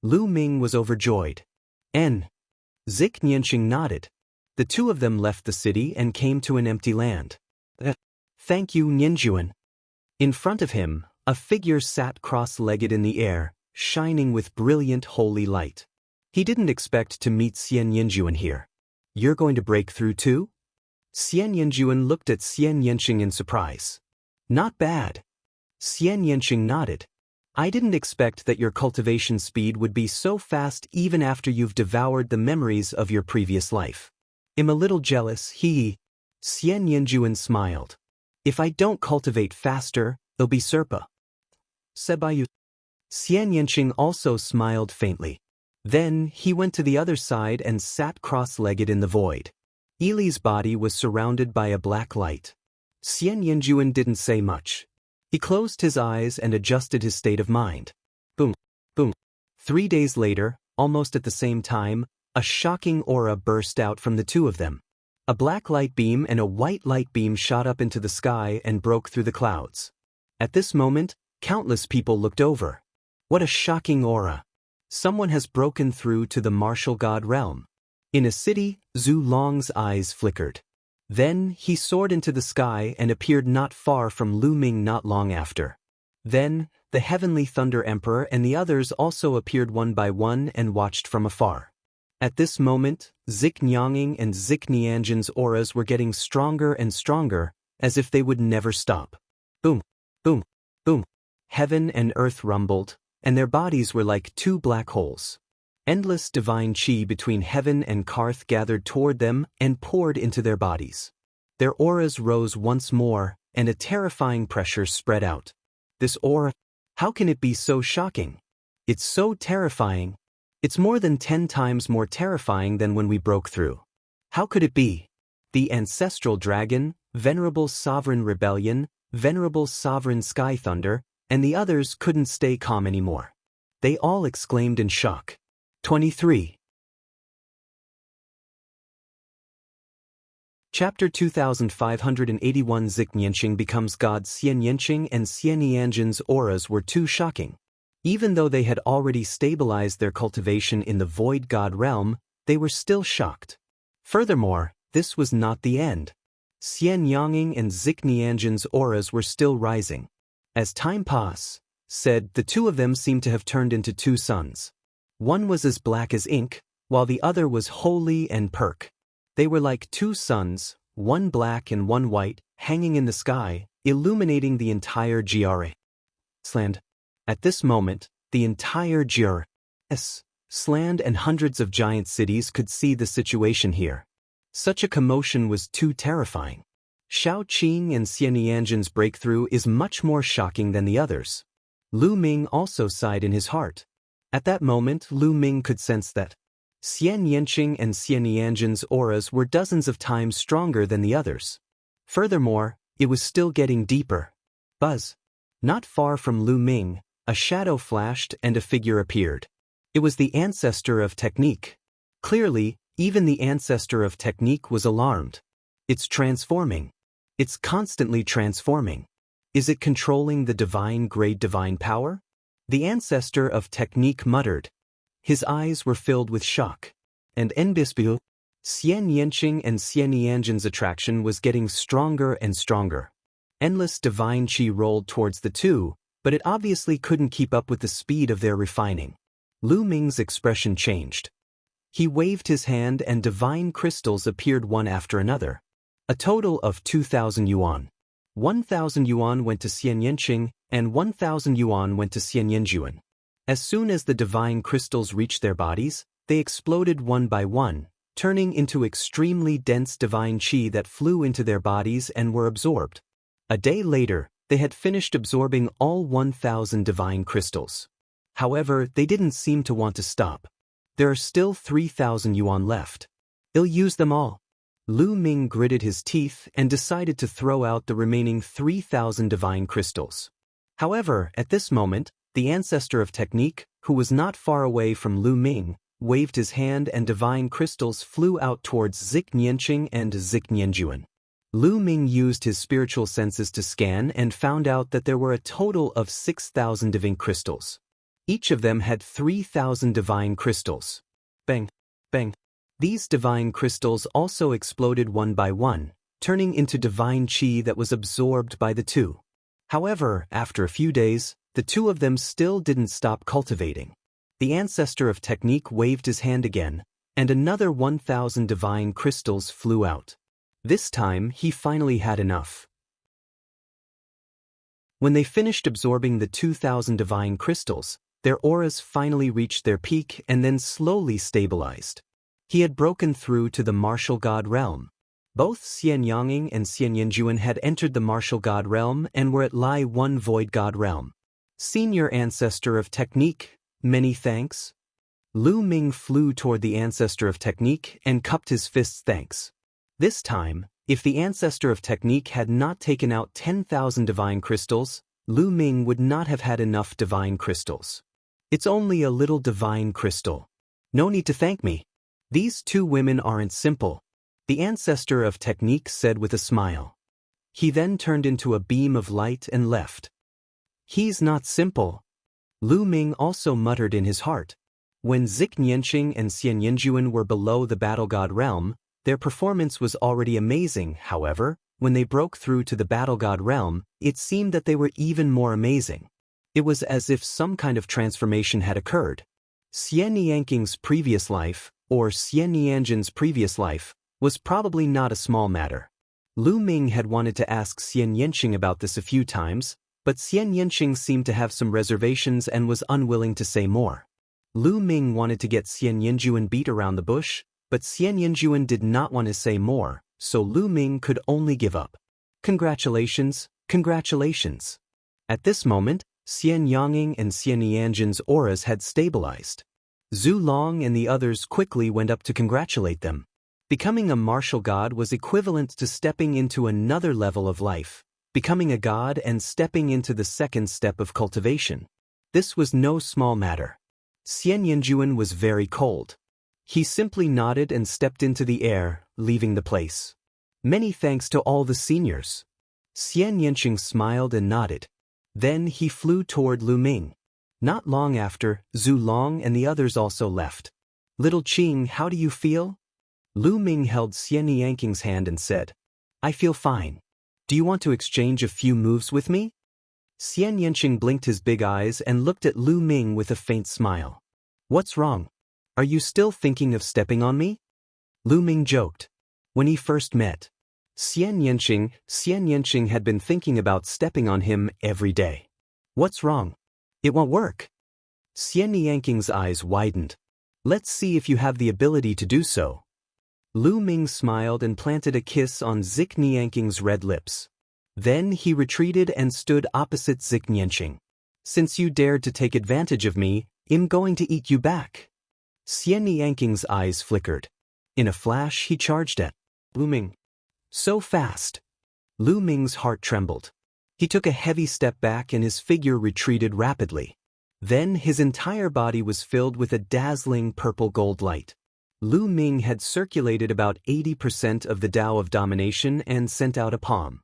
[SPEAKER 1] Lu Ming was overjoyed. Zik Nianqing nodded. The two of them left the city and came to an empty land. Thank you, Ninjuan. In front of him, a figure sat cross-legged in the air, shining with brilliant holy light. He didn't expect to meet Xian Yanjuan here. You're going to break through too? Xian Yanjuan looked at Xian Yanqing in surprise. Not bad. Xian Yanqing nodded. I didn't expect that your cultivation speed would be so fast even after you've devoured the memories of your previous life. I'm a little jealous, Xian Yanjuan smiled. If I don't cultivate faster, it'll be Serpa. Sebayu. Xian Yanqing also smiled faintly. Then, he went to the other side and sat cross-legged in the void. Ili's body was surrounded by a black light. Xian Yanjuan didn't say much. He closed his eyes and adjusted his state of mind. Boom, boom. 3 days later, almost at the same time, a shocking aura burst out from the two of them. A black light beam and a white light beam shot up into the sky and broke through the clouds. At this moment, countless people looked over. What a shocking aura! Someone has broken through to the martial god realm. In a city, Zhu Long's eyes flickered. Then, he soared into the sky and appeared not far from Lu Ming not long after. Then, the Heavenly Thunder Emperor and the others also appeared one by one and watched from afar. At this moment, Zik Nyanging and Zik Nianjin's auras were getting stronger and stronger, as if they would never stop. Boom, boom, boom. Heaven and earth rumbled, and their bodies were like 2 black holes. Endless divine chi between heaven and Karth gathered toward them and poured into their bodies. Their auras rose once more, and a terrifying pressure spread out. This aura, how can it be so shocking? It's so terrifying. It's more than 10 times more terrifying than when we broke through. How could it be? The ancestral dragon, venerable sovereign rebellion, venerable sovereign sky thunder, and the others couldn't stay calm anymore. They all exclaimed in shock. 23. Chapter 2581. Zik Nianqing becomes God. Xian Yanqing and Xian Yanjin's auras were too shocking. Even though they had already stabilized their cultivation in the void god realm, they were still shocked. Furthermore, this was not the end. Xian Yanging and Zik Nianjin's auras were still rising. As time passed, the two of them seemed to have turned into 2 suns. One was as black as ink, while the other was holy and perk. They were like 2 suns, one black and one white, hanging in the sky, illuminating the entire GRA. Sland. At this moment, the entire GRS land and hundreds of giant cities could see the situation here. Such a commotion was too terrifying. Shao Qing and Xian Yanjin's breakthrough is much more shocking than the others. Lu Ming also sighed in his heart. At that moment, Lu Ming could sense that Xian Yanqing and Xian Yanjin's auras were dozens of times stronger than the others. Furthermore, it was still getting deeper. Buzz. Not far from Lu Ming, a shadow flashed and a figure appeared. It was the ancestor of technique. Clearly, even the ancestor of technique was alarmed. It's transforming. It's constantly transforming. Is it controlling the divine-grade divine power? The ancestor of technique muttered. His eyes were filled with shock. And Nbisbu, Xian Yanqing and Xian Yanjin's attraction was getting stronger and stronger. Endless divine qi rolled towards the two, but it obviously couldn't keep up with the speed of their refining. Lu Ming's expression changed. He waved his hand and divine crystals appeared one after another. A total of 2,000 yuan. 1,000 yuan went to Xian Yanqing, and 1,000 yuan went to Xianyanjuan. As soon as the divine crystals reached their bodies, they exploded one by one, turning into extremely dense divine qi that flew into their bodies and were absorbed. A day later, they had finished absorbing all 1,000 divine crystals. However, they didn't seem to want to stop. There are still 3,000 yuan left. I'll use them all. Lu Ming gritted his teeth and decided to throw out the remaining 3,000 divine crystals. However, at this moment, the ancestor of technique, who was not far away from Lu Ming, waved his hand and divine crystals flew out towards Zik Nianqing and Zik Nianjuan. Lu Ming used his spiritual senses to scan and found out that there were a total of 6,000 divine crystals. Each of them had 3,000 divine crystals. Bang! Bang! These divine crystals also exploded one by one, turning into divine qi that was absorbed by the two. However, after a few days, the two of them still didn't stop cultivating. The ancestor of technique waved his hand again, and another 1,000 divine crystals flew out. This time, he finally had enough. When they finished absorbing the 2,000 divine crystals, their auras finally reached their peak and then slowly stabilized. He had broken through to the martial god realm. Both Xianyanging and Xianyanjuan had entered the martial god realm and were at Lai One void god realm. Senior ancestor of technique, many thanks. Lu Ming flew toward the ancestor of technique and cupped his fists thanks. This time, if the ancestor of technique had not taken out 10,000 divine crystals, Lu Ming would not have had enough divine crystals. It's only a little divine crystal. No need to thank me. These two women aren't simple, the ancestor of technique said with a smile. He then turned into a beam of light and left. He's not simple. Lu Ming also muttered in his heart. When Zik Nianqing and Xianyanjuan were below the battle god realm, their performance was already amazing. However, when they broke through to the battle god realm, it seemed that they were even more amazing. It was as if some kind of transformation had occurred. Xianyang's previous life, or Xianyanjuan's previous life, was probably not a small matter. Lu Ming had wanted to ask Xianyanqing about this a few times, but Xianyanqing seemed to have some reservations and was unwilling to say more. Lu Ming wanted to get Xianyanjuan beat around the bush, but Xianyanjuan did not want to say more, so Lu Ming could only give up. Congratulations, congratulations. At this moment, Xianyanging and Xianyanjuan's auras had stabilized. Zhu Long and the others quickly went up to congratulate them. Becoming a martial god was equivalent to stepping into another level of life, becoming a god and stepping into the second step of cultivation. This was no small matter. Xianyanjuan was very cold. He simply nodded and stepped into the air, leaving the place. Many thanks to all the seniors. Xianyanqing smiled and nodded. Then he flew toward Lu Ming. Not long after, Zhu Long and the others also left. Little Qing, how do you feel? Lu Ming held Xianyang's hand and said, I feel fine. Do you want to exchange a few moves with me? Xianyanqing blinked his big eyes and looked at Lu Ming with a faint smile. What's wrong? Are you still thinking of stepping on me? Lu Ming joked. When he first met Xianyanqing had been thinking about stepping on him every day. What's wrong? It won't work. Xianyang's eyes widened. Let's see if you have the ability to do so. Lu Ming smiled and planted a kiss on Zik Nianqing's red lips. Then he retreated and stood opposite Zik Nianqing. Since you dared to take advantage of me, I'm going to eat you back. Xianyang's eyes flickered. In a flash he charged at Lu Ming. So fast. Lu Ming's heart trembled. He took a heavy step back and his figure retreated rapidly. Then his entire body was filled with a dazzling purple-gold light. Lu Ming had circulated about 80% of the Tao of domination and sent out a palm.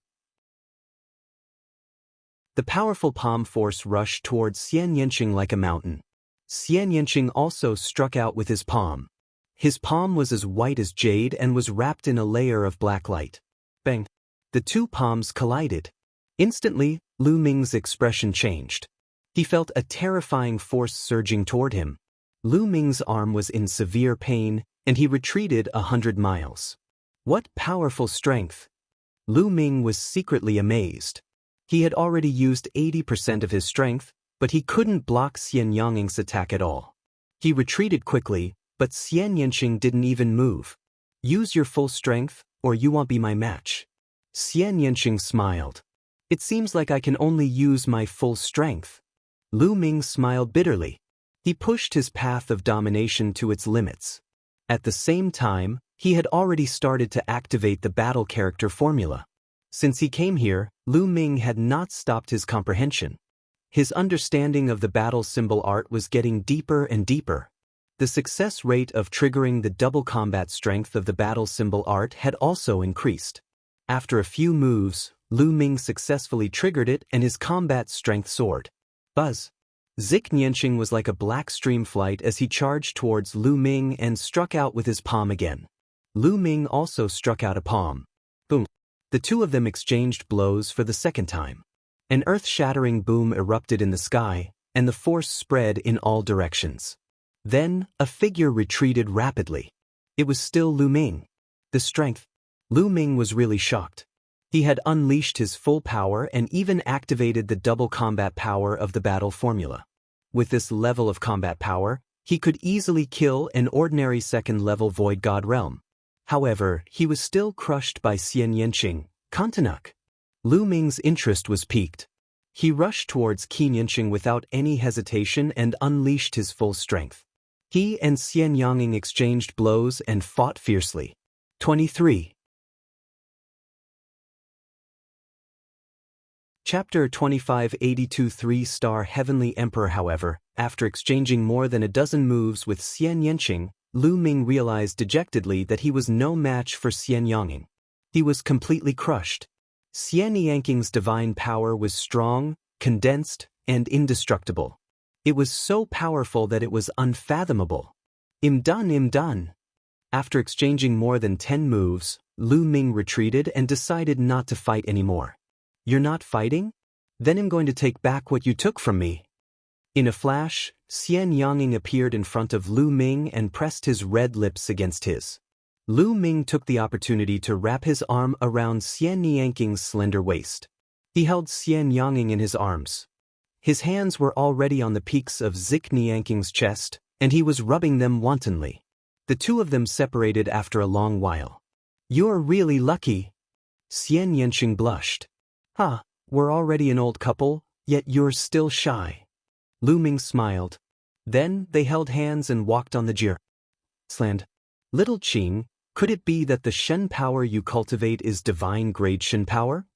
[SPEAKER 1] The powerful palm force rushed towards Xianyanqing like a mountain. Xianyanqing also struck out with his palm. His palm was as white as jade and was wrapped in a layer of black light. Bang! The two palms collided. Instantly, Lu Ming's expression changed. He felt a terrifying force surging toward him. Lu Ming's arm was in severe pain, and he retreated 100 miles. What powerful strength! Lu Ming was secretly amazed. He had already used 80% of his strength, but he couldn't block Xian Yanging's attack at all. He retreated quickly, but Xian Yanqing didn't even move. Use your full strength, or you won't be my match. Xian Yanqing smiled. It seems like I can only use my full strength. Lu Ming smiled bitterly. He pushed his path of domination to its limits. At the same time, he had already started to activate the battle character formula. Since he came here, Lu Ming had not stopped his comprehension. His understanding of the battle symbol art was getting deeper and deeper. The success rate of triggering the double combat strength of the battle symbol art had also increased. After a few moves, Lu Ming successfully triggered it and his combat strength soared. Buzz! Zik Nianqing was like a black stream flight as he charged towards Lu Ming and struck out with his palm again. Lu Ming also struck out a palm. Boom! The two of them exchanged blows for the second time. An earth-shattering boom erupted in the sky, and the force spread in all directions. Then, a figure retreated rapidly. It was still Lu Ming. The strength. Lu Ming was really shocked. He had unleashed his full power and even activated the double combat power of the battle formula. With this level of combat power, he could easily kill an ordinary second-level Void God realm. However, he was still crushed by Xian Yanqing, Kantanuk. Lu Ming's interest was piqued. He rushed towards Qin Yanqing without any hesitation and unleashed his full strength. He and Xian Yanging exchanged blows and fought fiercely. 23. Chapter 2582 3-star Heavenly Emperor. However, after exchanging more than a dozen moves with Xian Yanqing, Lu Ming realized dejectedly that he was no match for Xian Yanging. He was completely crushed. Xian Yanging's divine power was strong, condensed, and indestructible. It was so powerful that it was unfathomable. Im done. After exchanging more than 10 moves, Lu Ming retreated and decided not to fight anymore. You're not fighting? Then I'm going to take back what you took from me. In a flash, Xian Yanging appeared in front of Lu Ming and pressed his red lips against his. Lu Ming took the opportunity to wrap his arm around Xian Yanging's slender waist. He held Xian Yanging in his arms. His hands were already on the peaks of Zik Nianking's chest, and he was rubbing them wantonly. The two of them separated after a long while. You're really lucky. Xian Yanqing blushed. We're already an old couple, yet you're still shy. Lu Ming smiled. Then they held hands and walked on the Jir. Sland. Little Qing, could it be that the Shen power you cultivate is divine grade Shen power?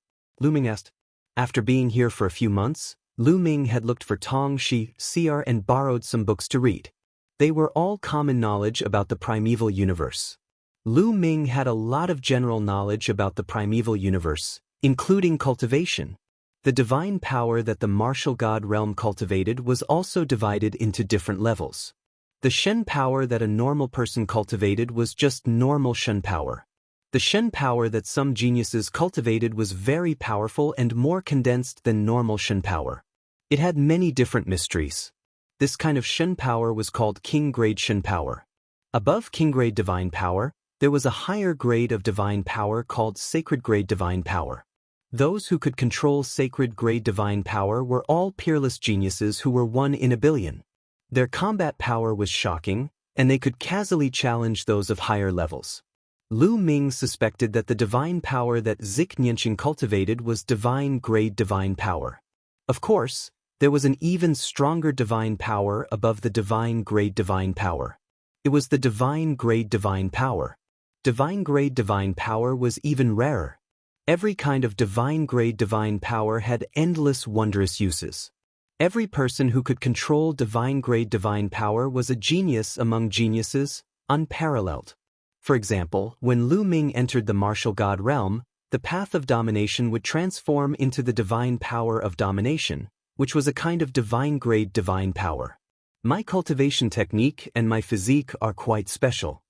[SPEAKER 1] Lu Ming asked. After being here for a few months, Lu Ming had looked for Tong Shi, Ciar and borrowed some books to read. They were all common knowledge about the primeval universe. Lu Ming had a lot of general knowledge about the primeval universe, including cultivation. The divine power that the martial god realm cultivated was also divided into different levels. The Shen power that a normal person cultivated was just normal Shen power. The Shen power that some geniuses cultivated was very powerful and more condensed than normal Shen power. It had many different mysteries. This kind of Shen power was called King Grade Shen power. Above King Grade Divine Power, there was a higher grade of divine power called Sacred Grade Divine Power. Those who could control Sacred Grade Divine Power were all peerless geniuses who were 1 in a billion. Their combat power was shocking, and they could casually challenge those of higher levels. Lu Ming suspected that the divine power that Zik Nianqing cultivated was divine grade divine power. Of course, there was an even stronger divine power above the divine grade divine power. It was the divine grade divine power. Divine grade divine power was even rarer. Every kind of divine grade divine power had endless wondrous uses. Every person who could control divine grade divine power was a genius among geniuses, unparalleled. For example, when Lu Ming entered the martial god realm, the path of domination would transform into the divine power of domination, which was a kind of divine grade divine power. My cultivation technique and my physique are quite special.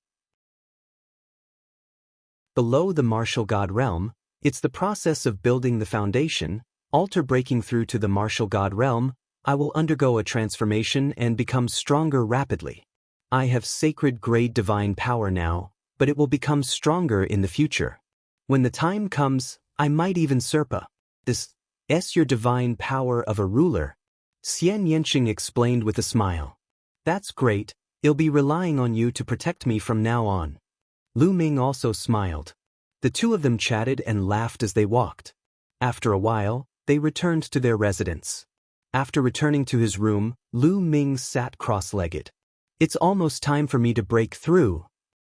[SPEAKER 1] Below the martial god realm, it's the process of building the foundation. After breaking through to the martial god realm, I will undergo a transformation and become stronger rapidly. I have sacred grade divine power now, but it will become stronger in the future. When the time comes, I might even surpass this. Your divine power of a ruler. Xian Yanqing explained with a smile. That's great, I'll be relying on you to protect me from now on. Lu Ming also smiled. The two of them chatted and laughed as they walked. After a while, they returned to their residence. After returning to his room, Lu Ming sat cross-legged. It's almost time for me to break through,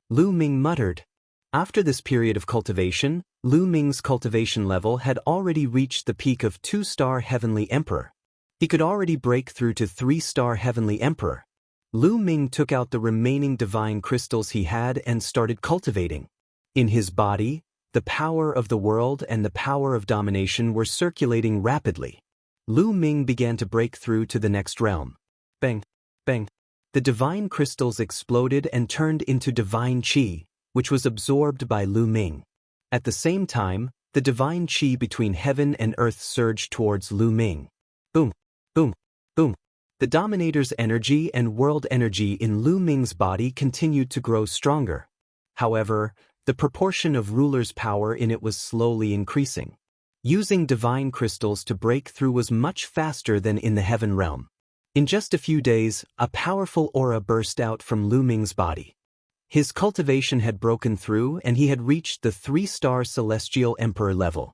[SPEAKER 1] Lu Ming muttered. After this period of cultivation, Lu Ming's cultivation level had already reached the peak of 2-star Heavenly Emperor. He could already break through to 3-star Heavenly Emperor. Lu Ming took out the remaining divine crystals he had and started cultivating. In his body, the power of the world and the power of domination were circulating rapidly. Lu Ming began to break through to the next realm. Bang! Bang! The divine crystals exploded and turned into divine qi, which was absorbed by Lu Ming. At the same time, the divine qi between heaven and earth surged towards Lu Ming. Boom! Boom! Boom! The Dominator's energy and world energy in Lu Ming's body continued to grow stronger. However, the proportion of ruler's power in it was slowly increasing. Using divine crystals to break through was much faster than in the heaven realm. In just a few days, a powerful aura burst out from Lu Ming's body. His cultivation had broken through and he had reached the 3-star Celestial Emperor level.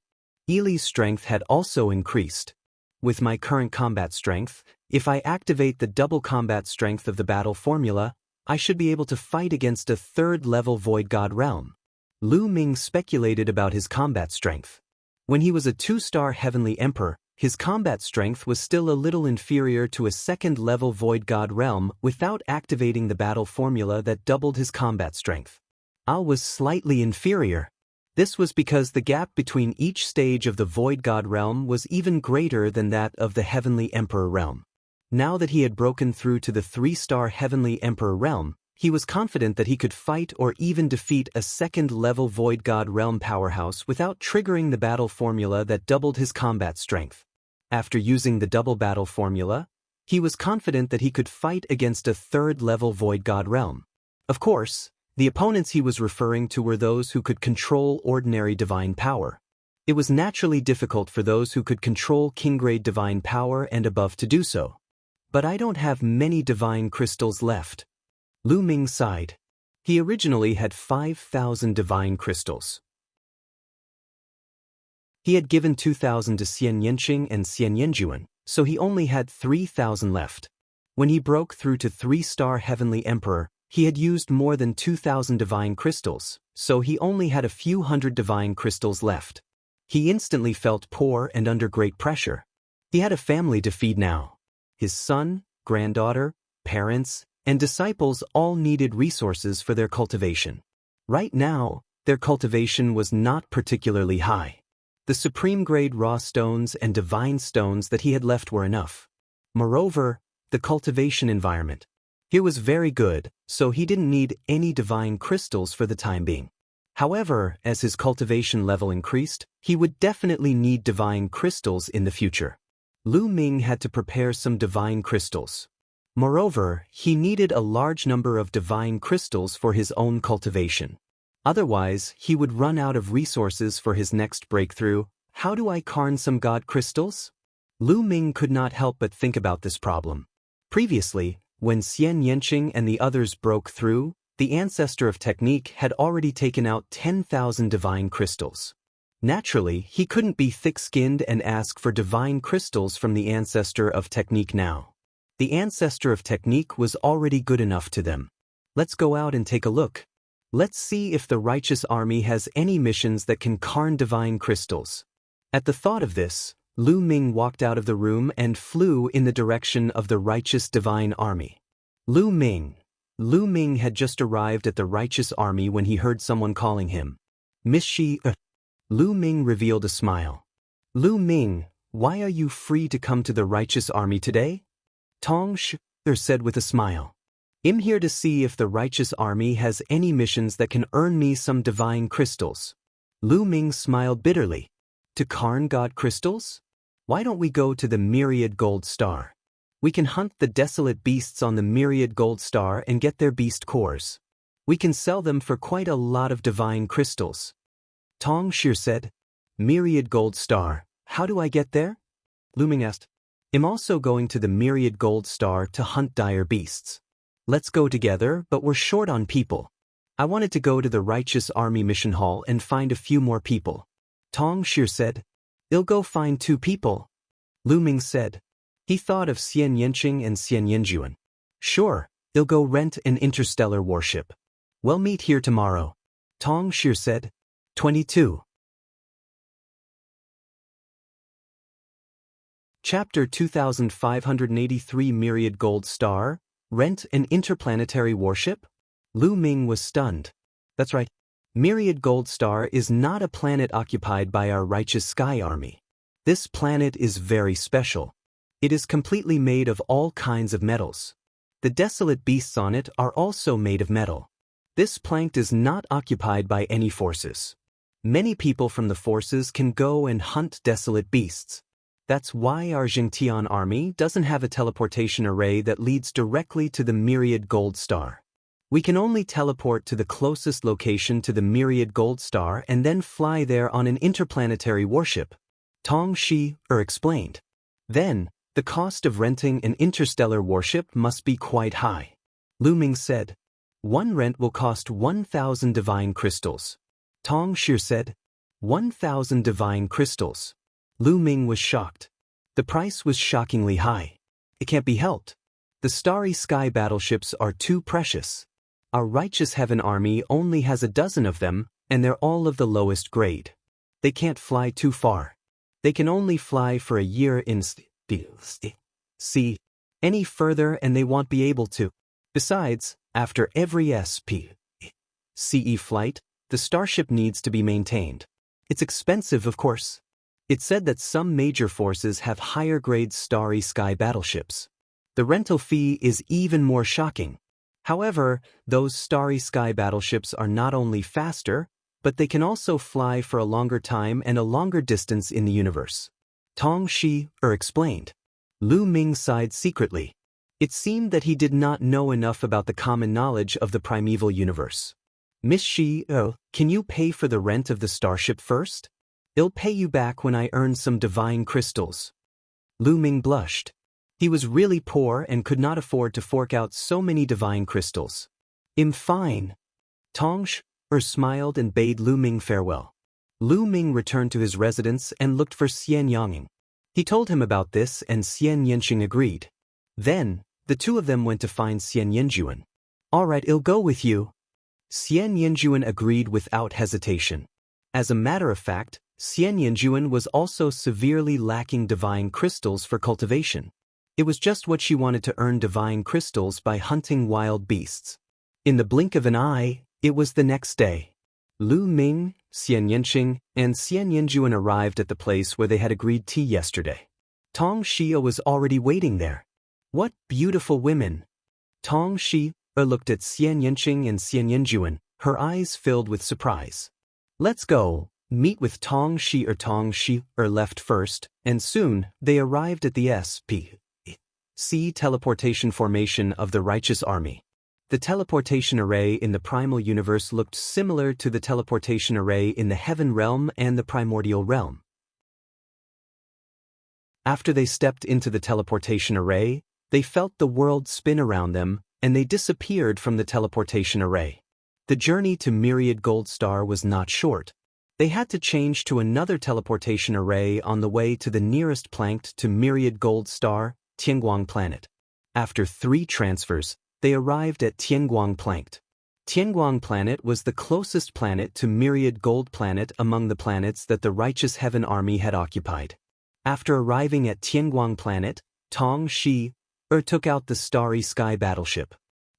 [SPEAKER 1] Ili's strength had also increased. With my current combat strength, if I activate the double combat strength of the battle formula, I should be able to fight against a 3rd-level Void God realm. Lu Ming speculated about his combat strength. When he was a 2-star Heavenly Emperor, his combat strength was still a little inferior to a 2nd-level Void God realm without activating the battle formula that doubled his combat strength. Al was slightly inferior. This was because the gap between each stage of the Void God realm was even greater than that of the Heavenly Emperor realm. Now that he had broken through to the 3-star Heavenly Emperor realm, he was confident that he could fight or even defeat a 2nd-level Void God realm powerhouse without triggering the battle formula that doubled his combat strength. After using the double battle formula, he was confident that he could fight against a 3rd-level Void God realm. Of course, the opponents he was referring to were those who could control ordinary divine power. It was naturally difficult for those who could control king-grade divine power and above to do so. But I don't have many divine crystals left. Lu Ming sighed. He originally had 5,000 divine crystals. He had given 2,000 to Xian Yanqing and Xian Yanjuan, so he only had 3,000 left. When he broke through to 3-star Heavenly Emperor, he had used more than 2,000 divine crystals, so he only had a few hundred divine crystals left. He instantly felt poor and under great pressure. He had a family to feed now. His son, granddaughter, parents, and disciples all needed resources for their cultivation. Right now, their cultivation was not particularly high. The supreme-grade raw stones and divine stones that he had left were enough. Moreover, the cultivation environment here was very good, so he didn't need any divine crystals for the time being. However, as his cultivation level increased, he would definitely need divine crystals in the future. Lu Ming had to prepare some divine crystals. Moreover, he needed a large number of divine crystals for his own cultivation. Otherwise, he would run out of resources for his next breakthrough. How do I carn some god crystals? Lu Ming could not help but think about this problem. Previously, when Xian Yanqing and the others broke through, the ancestor of technique had already taken out 10,000 divine crystals. Naturally, he couldn't be thick-skinned and ask for divine crystals from the ancestor of technique now. The ancestor of technique was already good enough to them. Let's go out and take a look. Let's see if the righteous army has any missions that can carn divine crystals. At the thought of this, Lu Ming walked out of the room and flew in the direction of the righteous divine army. Lu Ming had just arrived at the righteous army when he heard someone calling him. Miss Shi. Lu Ming revealed a smile. Lu Ming, why are you free to come to the righteous army today? Tong Shi said with a smile. I'm here to see if the righteous army has any missions that can earn me some divine crystals. Lu Ming smiled bitterly. To carn god crystals? Why don't we go to the Myriad Gold Star? We can hunt the desolate beasts on the Myriad Gold Star and get their beast cores. We can sell them for quite a lot of divine crystals. Tong Shi said. Myriad Gold Star, How do I get there? Lu Ming asked. I'm also going to the Myriad Gold Star to hunt dire beasts. Let's go together, but we're short on people. I wanted to go to the Righteous Army Mission Hall and find a few more people. Tong Shi said. I'll go find 2 people. Lu Ming said. He thought of Xian Yanqing and Xian Yanjuan. Sure, I'll go rent an interstellar warship. We'll meet here tomorrow. Tong Shi said. 22. Chapter 2583 Myriad Gold Star, Rent an Interplanetary Warship? Lu Ming was stunned. That's right. Myriad Gold Star is not a planet occupied by our Righteous Sky Army. This planet is very special. It is completely made of all kinds of metals. The desolate beasts on it are also made of metal. This planet is not occupied by any forces. Many people from the forces can go and hunt desolate beasts. That's why our Jingtian army doesn't have a teleportation array that leads directly to the Myriad Gold Star. We can only teleport to the closest location to the Myriad Gold Star and then fly there on an interplanetary warship. Tong Shi explained. Then, the cost of renting an interstellar warship must be quite high. Lu Ming said. One rent will cost 1,000 divine crystals. Tong Shi said. 1,000 divine crystals. Lu Ming was shocked. The price was shockingly high. It can't be helped. The starry sky battleships are too precious. Our Righteous Heaven Army only has a dozen of them, and they're all of the lowest grade. They can't fly too far. They can only fly for a year in sea. Any further and they won't be able to. Besides, after every CE flight, the starship needs to be maintained. It's expensive, of course. It's said that some major forces have higher-grade starry sky battleships. The rental fee is even more shocking. However, those starry sky battleships are not only faster, but they can also fly for a longer time and a longer distance in the universe. Tong Shi explained. Lu Ming sighed secretly. It seemed that he did not know enough about the common knowledge of the primeval universe. Miss Shi, can you pay for the rent of the starship first? I'll pay you back when I earn some divine crystals. Lu Ming blushed. He was really poor and could not afford to fork out so many divine crystals. I'm fine. Tong Shi smiled and bade Lu Ming farewell. Lu Ming returned to his residence and looked for Xian Yanging. He told him about this and Xian Yanqing agreed. Then, the 2 of them went to find Xian Yanjuan. All right, I'll go with you. Xian Yanjuan agreed without hesitation. As a matter of fact, Xian Yanjuan was also severely lacking divine crystals for cultivation. It was just what she wanted to earn divine crystals by hunting wild beasts. In the blink of an eye, it was the next day. Lu Ming, Xian Yanqing, and Xian Yanjuan arrived at the place where they had agreed tea yesterday. Tong Shi was already waiting there. What beautiful women! Tong Shi looked at Xian Yanqing and Xian Yanjuan, her eyes filled with surprise. Let's go. Meet with Tong Shi left first, and soon they arrived at the SPC teleportation formation of the Righteous Army. The teleportation array in the primal universe looked similar to the teleportation array in the Heaven Realm and the Primordial Realm. After they stepped into the teleportation array, they felt the world spin around them, and they disappeared from the teleportation array. The journey to Myriad Gold Star was not short. They had to change to another teleportation array on the way to the nearest planet to Myriad Gold Star, Tianguang Planet. After 3 transfers, they arrived at Tianguang Planet. Tianguang Planet was the closest planet to Myriad Gold Planet among the planets that the Righteous Heaven Army had occupied. After arriving at Tianguang Planet, Tong Shi took out the Starry Sky battleship.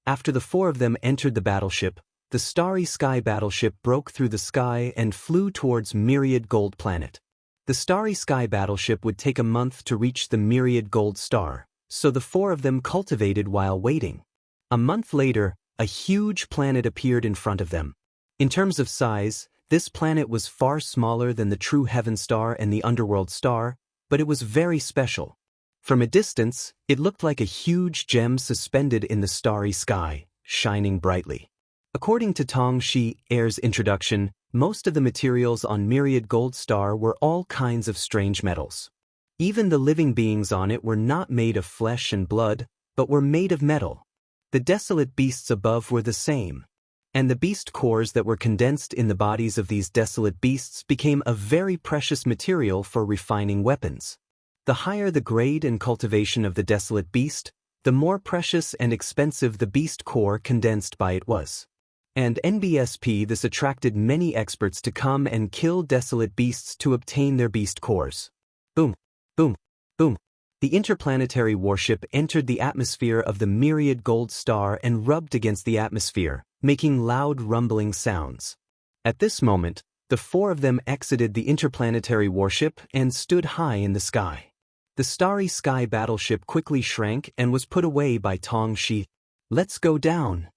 [SPEAKER 1] After the 4 of them entered the battleship, the Starry Sky battleship broke through the sky and flew towards Myriad Gold Planet. The Starry Sky battleship would take a month to reach the Myriad Gold Star, so the 4 of them cultivated while waiting. A month later, a huge planet appeared in front of them. In terms of size, this planet was far smaller than the true Heaven Star and the Underworld Star, but it was very special. From a distance, it looked like a huge gem suspended in the starry sky, shining brightly. According to Tong Shi's introduction, Most of the materials on Myriad Gold Star were all kinds of strange metals. Even the living beings on it were not made of flesh and blood, but were made of metal. The desolate beasts above were the same. And the beast cores that were condensed in the bodies of these desolate beasts became a very precious material for refining weapons. The higher the grade and cultivation of the desolate beast, the more precious and expensive the beast core condensed by it was. And NBSP this attracted many experts to come and kill desolate beasts to obtain their beast cores. Boom, boom, boom. The interplanetary warship entered the atmosphere of the Myriad Gold Star and rubbed against the atmosphere, making loud rumbling sounds. At this moment, the four of them exited the interplanetary warship and stood high in the sky. The Starry Sky battleship quickly shrank and was put away by Tong Shi. Let's go down.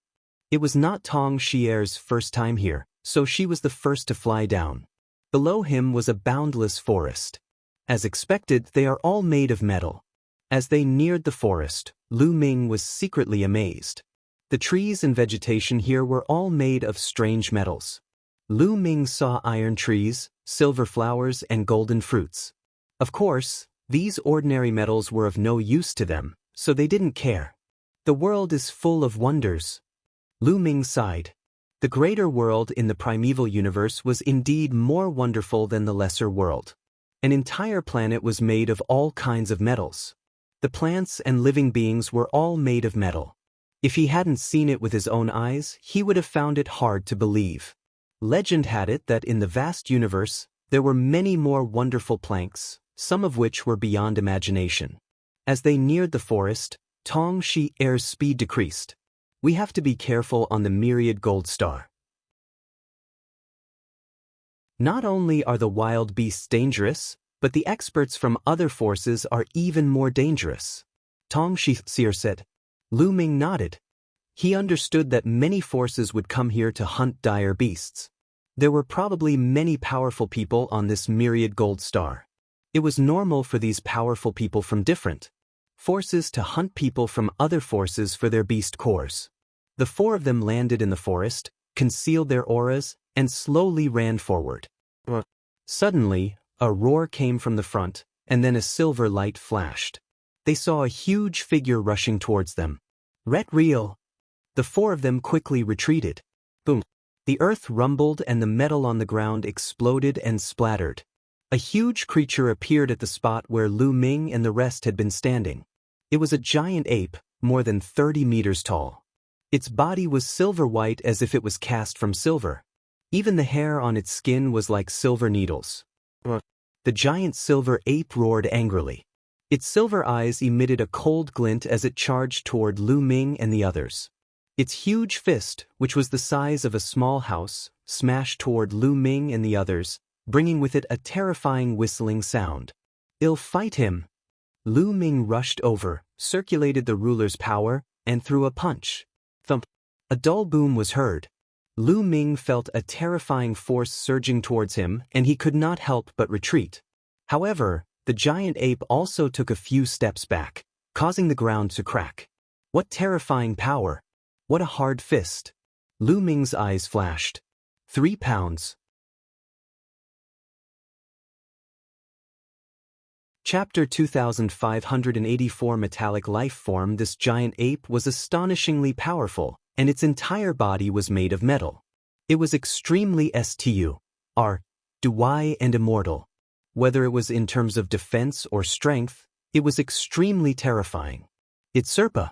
[SPEAKER 1] It was not Tong Xier's first time here, so she was the first to fly down. Below him was a boundless forest. As expected, they are all made of metal. As they neared the forest, Lu Ming was secretly amazed. The trees and vegetation here were all made of strange metals. Lu Ming saw iron trees, silver flowers, and golden fruits. Of course, these ordinary metals were of no use to them, so they didn't care. The world is full of wonders. Lu Ming sighed. The greater world in the primeval universe was indeed more wonderful than the lesser world. An entire planet was made of all kinds of metals. The plants and living beings were all made of metal. If he hadn't seen it with his own eyes, he would have found it hard to believe. Legend had it that in the vast universe, there were many more wonderful planks, some of which were beyond imagination. As they neared the forest, Tong Xier's speed decreased. We have to be careful on the Myriad Gold Star. Not only are the wild beasts dangerous, but the experts from other forces are even more dangerous. Tong Xier said. Lu Ming nodded. He understood that many forces would come here to hunt dire beasts. There were probably many powerful people on this Myriad Gold Star. It was normal for these powerful people from different forces to hunt people from other forces for their beast cores. The four of them landed in the forest, concealed their auras, and slowly ran forward. Suddenly, a roar came from the front, and then a silver light flashed. They saw a huge figure rushing towards them. Ret Real. The four of them quickly retreated. Boom. The earth rumbled and the metal on the ground exploded and splattered. A huge creature appeared at the spot where Lu Ming and the rest had been standing. It was a giant ape, more than 30 meters tall. Its body was silver-white as if it was cast from silver. Even the hair on its skin was like silver needles. The giant silver ape roared angrily. Its silver eyes emitted a cold glint as it charged toward Lu Ming and the others. Its huge fist, which was the size of a small house, smashed toward Lu Ming and the others, bringing with it a terrifying whistling sound. "I'll fight him." Lu Ming rushed over, circulated the ruler's power, and threw a punch. Thump. A dull boom was heard. Lu Ming felt a terrifying force surging towards him, and he could not help but retreat. However, the giant ape also took a few steps back, causing the ground to crack. What terrifying power! What a hard fist! Lu Ming's eyes flashed. 3 pounds. Chapter 2584 Metallic Life Form. This giant ape was astonishingly powerful, and its entire body was made of metal. It was extremely strong and immortal. Whether it was in terms of defense or strength, it was extremely terrifying. "It's Serpa,"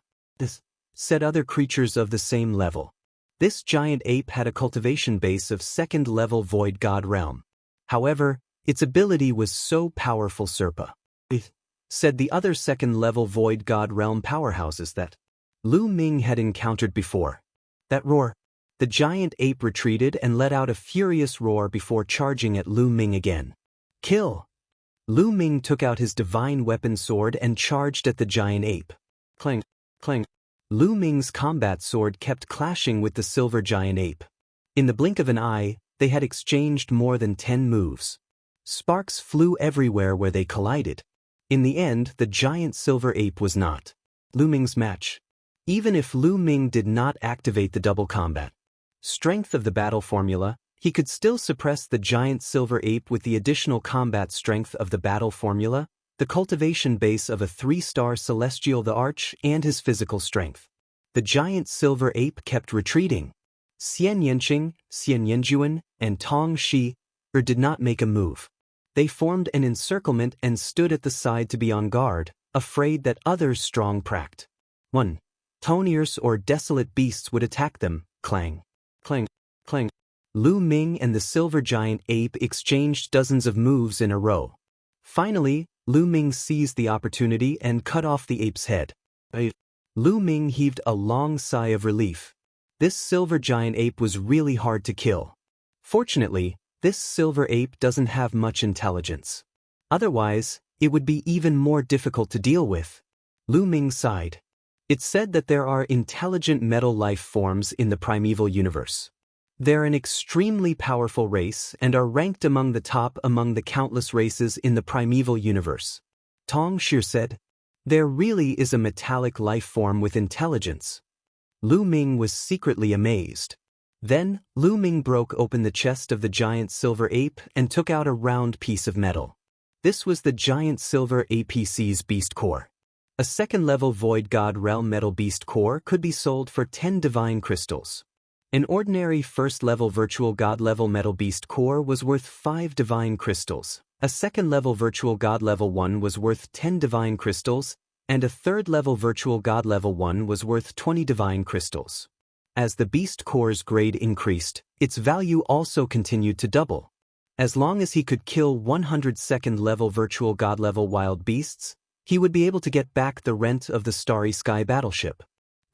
[SPEAKER 1] said other creatures of the same level. This giant ape had a cultivation base of second-level Void God Realm. However, its ability was so powerful Serpa, said the other second-level Void God Realm powerhouses that Lu Ming had encountered before. That roar! The giant ape retreated and let out a furious roar before charging at Lu Ming again. Kill! Lu Ming took out his divine weapon sword and charged at the giant ape. Clang, clang. Lu Ming's combat sword kept clashing with the silver giant ape. In the blink of an eye, they had exchanged more than 10 moves. Sparks flew everywhere where they collided. In the end, the giant silver ape was not Lu Ming's match. Even if Lu Ming did not activate the double combat strength of the battle formula, He could still suppress the giant silver ape with the additional combat strength of the battle formula, the cultivation base of a 3-star celestial the arch, and his physical strength. The giant silver ape kept retreating. Xian Yanqing, Xian Yanjuan, and Tong Shi did not make a move. They formed an encirclement and stood at the side to be on guard, afraid that others strong pract. 1. Toniers or desolate beasts would attack them. Clang. Clang. Clang. Lu Ming and the silver giant ape exchanged dozens of moves in a row. Finally, Lu Ming seized the opportunity and cut off the ape's head. Lu Ming heaved a long sigh of relief. This silver giant ape was really hard to kill. Fortunately, this silver ape doesn't have much intelligence. Otherwise, it would be even more difficult to deal with. Lu Ming sighed. It's said that there are intelligent metal life forms in the primeval universe. They're an extremely powerful race and are ranked among the top among the countless races in the primeval universe. Tong Shi said, "There really is a metallic life form with intelligence." Lu Ming was secretly amazed. Then, Lu Ming broke open the chest of the giant silver ape and took out a round piece of metal. This was the giant silver APC's beast core. A second-level Void God Realm metal beast core could be sold for 10 divine crystals. An ordinary first-level virtual god-level metal beast core was worth 5 divine crystals. A second-level virtual god level 1 was worth 10 divine crystals, and a third-level virtual god level 1 was worth 20 divine crystals. As the beast core's grade increased, its value also continued to double. As long as he could kill 100 second-level virtual god-level wild beasts, he would be able to get back the rent of the Starry Sky battleship.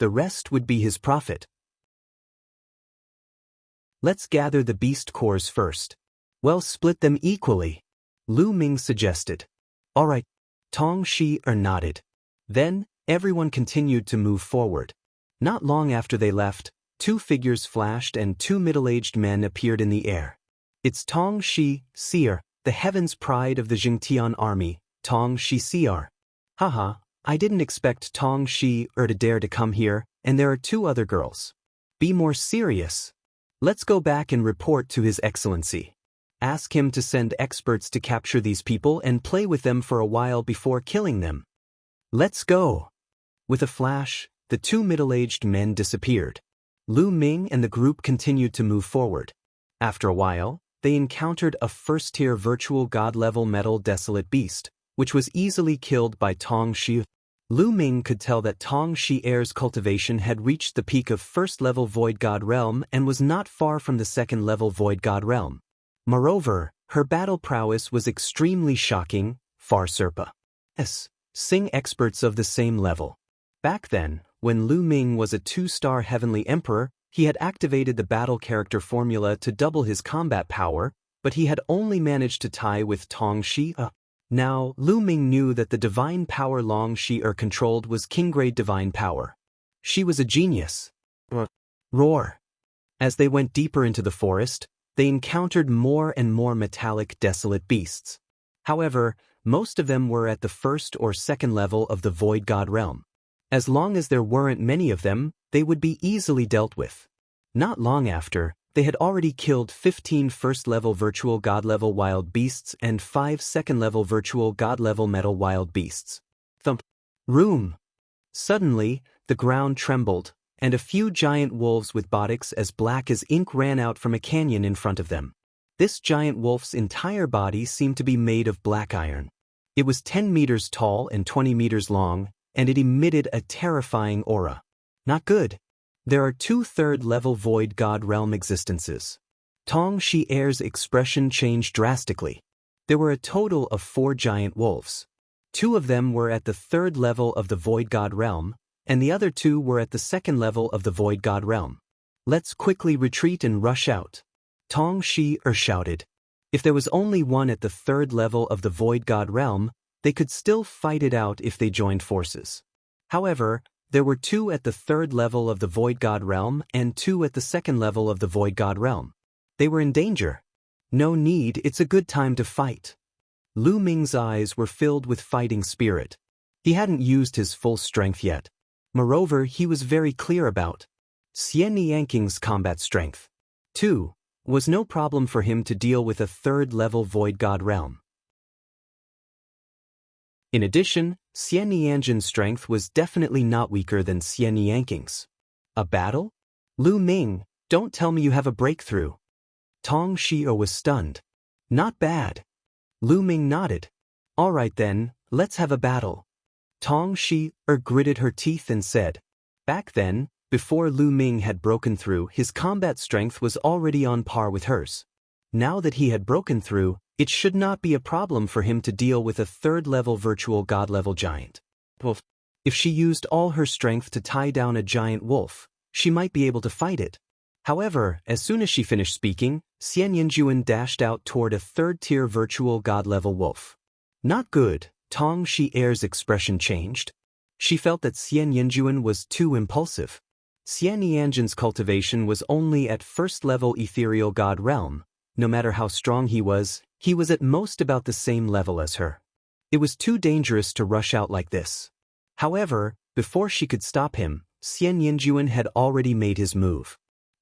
[SPEAKER 1] The rest would be his profit. Let's gather the beast cores first. Well, split them equally, Lu Ming suggested. All right, Tong Shi nodded. Then, everyone continued to move forward. Not long after they left, 2 figures flashed and 2 middle-aged men appeared in the air. It's Tong Shi, Seer, the heaven's pride of the Jingtian army, Tong Shi Seer. Haha, I didn't expect Tong Shi to dare to come here, and there are 2 other girls. Be more serious. Let's go back and report to His Excellency. Ask him to send experts to capture these people and play with them for a while before killing them. Let's go. With a flash, the 2 middle-aged men disappeared. Lu Ming and the group continued to move forward. After a while, they encountered a first-tier virtual god-level metal desolate beast, which was easily killed by Tong Shi. Lu Ming could tell that Tong Shi Air's cultivation had reached the peak of first-level Void God Realm and was not far from the second-level Void God Realm. Moreover, her battle prowess was extremely shocking, far surpassing experts of the same level. Back then, when Lu Ming was a 2-star Heavenly Emperor, he had activated the battle character formula to double his combat power, but he had only managed to tie with Tong Shi. Now, Lu Ming knew that the divine power Long Shi controlled was king-grade divine power. She was a genius. Roar. As they went deeper into the forest, they encountered more and more metallic desolate beasts. However, most of them were at the first or second level of the Void God Realm. As long as there weren't many of them, they would be easily dealt with. Not long after, they had already killed 15 first-level virtual god-level wild beasts and 5 second-level virtual god-level metal wild beasts. Thump. Room. Suddenly, the ground trembled, and a few giant wolves with bodies as black as ink ran out from a canyon in front of them. This giant wolf's entire body seemed to be made of black iron. It was 10 meters tall and 20 meters long, and it emitted a terrifying aura. Not good. There are 2 third-level Void God Realm existences. Tong Shi Air's expression changed drastically. There were a total of 4 giant wolves. 2 of them were at the 3rd level of the Void God Realm, and the other 2 were at the 2nd level of the Void God Realm. Let's quickly retreat and rush out. Tong Shi shouted. If there was only one at the 3rd level of the Void God Realm, they could still fight it out if they joined forces. However, there were 2 at the 3rd level of the Void God Realm and 2 at the 2nd level of the Void God Realm. They were in danger. No need, it's a good time to fight. Lu Ming's eyes were filled with fighting spirit. He hadn't used his full strength yet. Moreover, he was very clear about Xian Yanqing's combat strength. 2. was no problem for him to deal with a third-level void god realm. In addition, Xian Nianjin's strength was definitely not weaker than Xian Nianqing's. A battle? Lu Ming, don't tell me you have a breakthrough. Tong Shio was stunned. Not bad. Lu Ming nodded. All right then, let's have a battle. Tong Shio gritted her teeth and said. Back then, before Lu Ming had broken through, his combat strength was already on par with hers. Now that he had broken through, it should not be a problem for him to deal with a third-level virtual god-level giant. Wolf. If she used all her strength to tie down a giant wolf, she might be able to fight it. However, as soon as she finished speaking, Xian Yinjuan dashed out toward a third-tier virtual god-level wolf. Not good. Tong Shi-er's expression changed. She felt that Xian Yinjuan was too impulsive. Xian Nianjin's cultivation was only at first-level ethereal god realm. No matter how strong he was at most about the same level as her. It was too dangerous to rush out like this. However, before she could stop him, Xian Yinjuan had already made his move.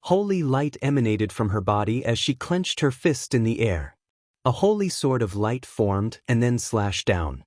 [SPEAKER 1] Holy light emanated from her body as she clenched her fist in the air. A holy sword of light formed and then slashed down.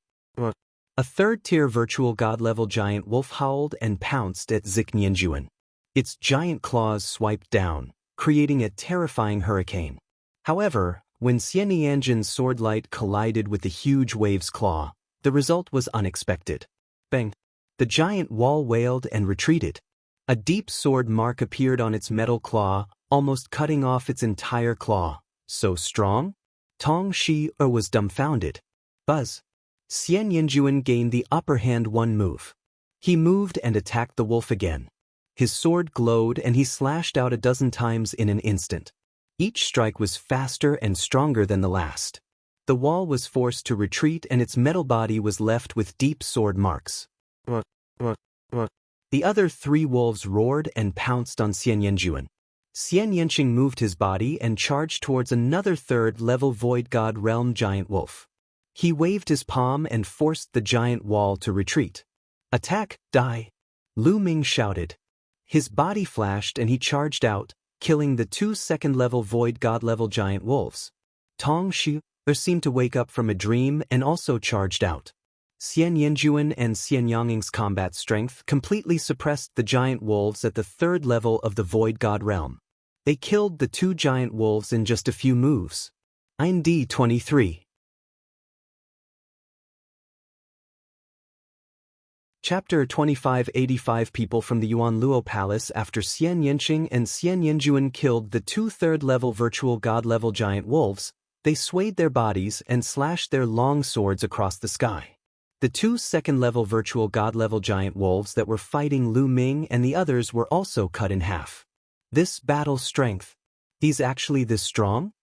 [SPEAKER 1] A third-tier virtual god-level giant wolf howled and pounced at Zik Nianjuan. Its giant claws swiped down, creating a terrifying hurricane. However, when Xian Nianjin's sword light collided with the huge wave's claw, the result was unexpected. Bang! The giant wall wailed and retreated. A deep sword mark appeared on its metal claw, almost cutting off its entire claw. So strong? Tong Shi was dumbfounded. Buzz! Xian Yinjuan gained the upper hand one move. He moved and attacked the wolf again. His sword glowed and he slashed out 12 times in an instant. Each strike was faster and stronger than the last. The wall was forced to retreat and its metal body was left with deep sword marks. The other 3 wolves roared and pounced on Xian Yinjuan. Xian Yanqing moved his body and charged towards another third-level void god realm giant wolf. He waved his palm and forced the giant wall to retreat. Attack, die! Lu Ming shouted. His body flashed and he charged out, killing the 2 second-level void god-level giant wolves. Tong Shi seemed to wake up from a dream and also charged out. Xian Yinjuan and Xian Yanging's combat strength completely suppressed the giant wolves at the 3rd level of the void god realm. They killed the 2 giant wolves in just a few moves. IND 23. Chapter 2585 People from the Yuanluo Palace. After Xian Yanqing and Xian Yinjuan killed the 2 third-level virtual god-level giant wolves, they swayed their bodies and slashed their long swords across the sky. The 2 second-level virtual god-level giant wolves that were fighting Lu Ming and the others were also cut in half. This battle strength. He's actually this strong?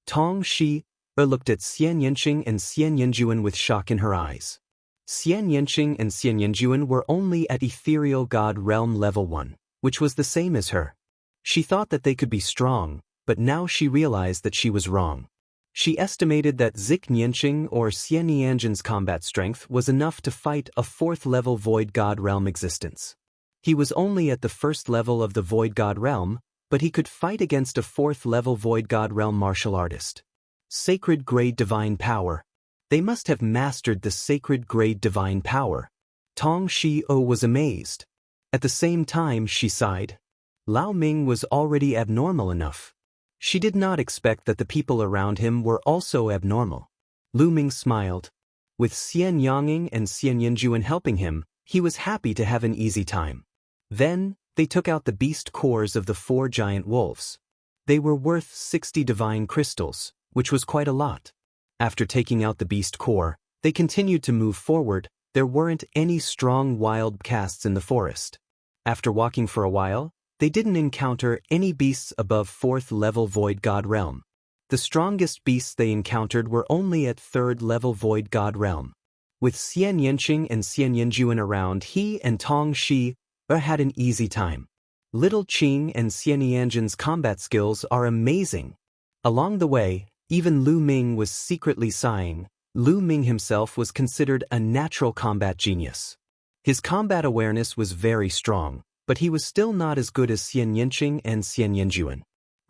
[SPEAKER 1] Tong Shi looked at Xian Yanqing and Xian Yinjuan with shock in her eyes. Xian Yanqing and Xian Yinjuan were only at ethereal god realm level 1, which was the same as her. She thought that they could be strong, but now she realized that she was wrong. She estimated that Zik Nianqing or Xian Nianjin's combat strength was enough to fight a 4th-level void god realm existence. He was only at the 1st level of the void god realm, but he could fight against a 4th-level void god realm martial artist. Sacred grade divine power. They must have mastered the sacred grade divine power. Tong Shi was amazed. At the same time, she sighed. Lao Ming was already abnormal enough. She did not expect that the people around him were also abnormal. Lu Ming smiled. With Xian Yanging and Xian Yinjuan helping him, he was happy to have an easy time. Then, they took out the beast cores of the 4 giant wolves. They were worth 60 divine crystals, which was quite a lot. After taking out the beast core, they continued to move forward. There weren't any strong wild casts in the forest. After walking for a while, they didn't encounter any beasts above 4th-level void god realm. The strongest beasts they encountered were only at 3rd-level void god realm. With Xian Yanqing and Xian Yinjuan around, he and Tong Shi had an easy time. Little Qing and Xian Nianjin's combat skills are amazing. Along the way, even Lu Ming was secretly sighing. Lu Ming himself was considered a natural combat genius. His combat awareness was very strong, but he was still not as good as Xian Yanqing and Xian Yinjuan.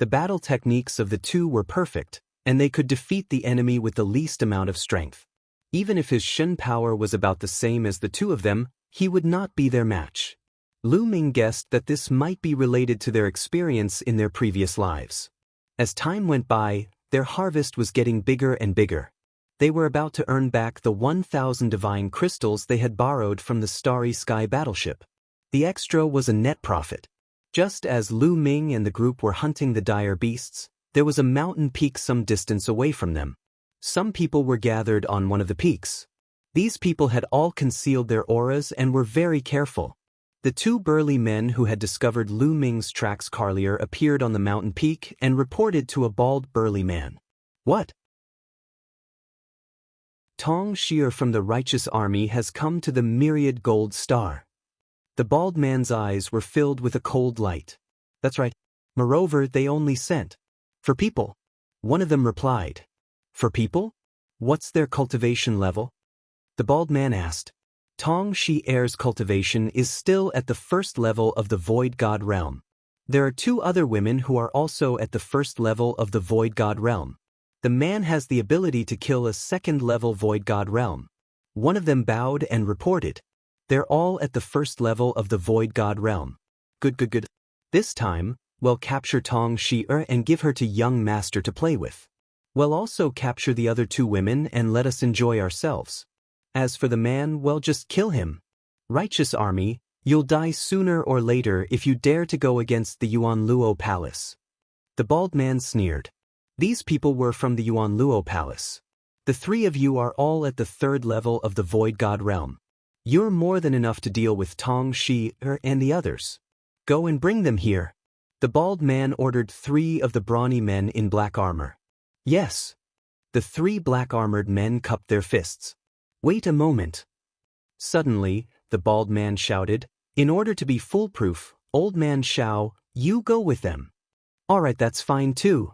[SPEAKER 1] The battle techniques of the two were perfect, and they could defeat the enemy with the least amount of strength. Even if his Shen power was about the same as the two of them, he would not be their match. Lu Ming guessed that this might be related to their experience in their previous lives. As time went by, their harvest was getting bigger and bigger. They were about to earn back the 1,000 divine crystals they had borrowed from the Starry Sky battleship. The extra was a net profit. Just as Lu Ming and the group were hunting the dire beasts, there was a mountain peak some distance away from them. Some people were gathered on one of the peaks. These people had all concealed their auras and were very careful. The two burly men who had discovered Lu Ming's tracks earlier appeared on the mountain peak and reported to a bald burly man. "What? Tong Shi'er from the righteous army has come to the myriad gold star." The bald man's eyes were filled with a cold light. "That's right. Moreover, they only sent for people." One of them replied. "For people? What's their cultivation level?" The bald man asked. Tong Shi'er's cultivation is still at the first level of the Void God realm. There are two other women who are also at the first level of the Void God realm. The man has the ability to kill a second-level Void God realm. One of them bowed and reported. They're all at the first level of the Void God realm. Good. This time, we'll capture Tong Shi'er and give her to young master to play with. We'll also capture the other two women and let us enjoy ourselves. As for the man, well, just kill him. Righteous army, you'll die sooner or later if you dare to go against the Yuan Luo Palace. The bald man sneered. These people were from the Yuan Luo Palace. The three of you are all at the third level of the Void God realm. You're more than enough to deal with Tong Shi'er and the others. Go and bring them here. The bald man ordered 3 of the brawny men in black armor. Yes. The 3 black-armored men cupped their fists. Wait a moment. Suddenly, the bald man shouted, "In order to be foolproof, Old Man Shao, you go with them." "All right, that's fine too."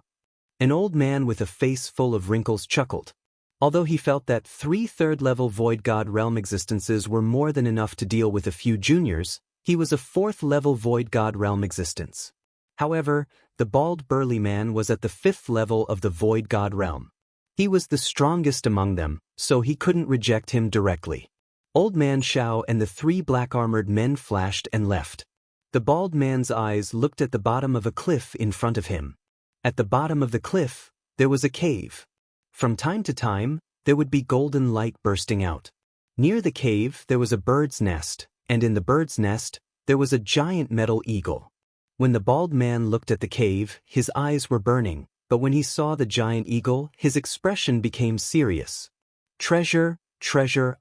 [SPEAKER 1] An old man with a face full of wrinkles chuckled. Although he felt that 3 third-level Void God realm existences were more than enough to deal with a few juniors, he was a 4th-level Void God realm existence. However, the bald burly man was at the 5th level of the Void God realm. He was the strongest among them, so he couldn't reject him directly. Old Man Shao and the 3 black-armored men flashed and left. The bald man's eyes looked at the bottom of a cliff in front of him. At the bottom of the cliff, there was a cave. From time to time, there would be golden light bursting out. Near the cave, there was a bird's nest, and in the bird's nest, there was a giant metal eagle. When the bald man looked at the cave, his eyes were burning, but when he saw the giant eagle, his expression became serious. Treasure,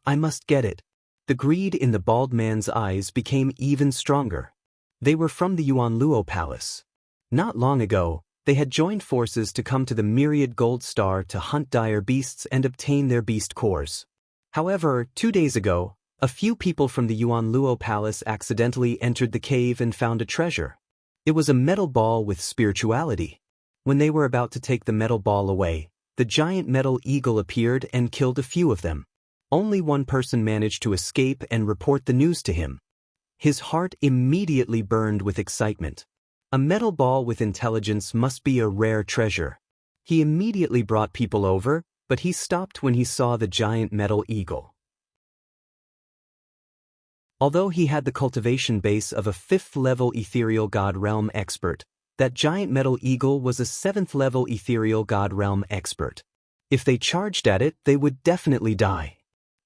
[SPEAKER 1] I must get it. The greed in the bald man's eyes became even stronger. They were from the Yuan Luo Palace. Not long ago, they had joined forces to come to the Myriad Gold Star to hunt dire beasts and obtain their beast cores. However, 2 days ago, a few people from the Yuan Luo Palace accidentally entered the cave and found a treasure. It was a metal ball with spirituality. When they were about to take the metal ball away, the giant metal eagle appeared and killed a few of them. Only one person managed to escape and report the news to him. His heart immediately burned with excitement. A metal ball with intelligence must be a rare treasure. He immediately brought people over, but he stopped when he saw the giant metal eagle. Although he had the cultivation base of a 5th-level Ethereal God Realm expert, that giant metal eagle was a 7th-level Ethereal God Realm expert. If they charged at it, they would definitely die.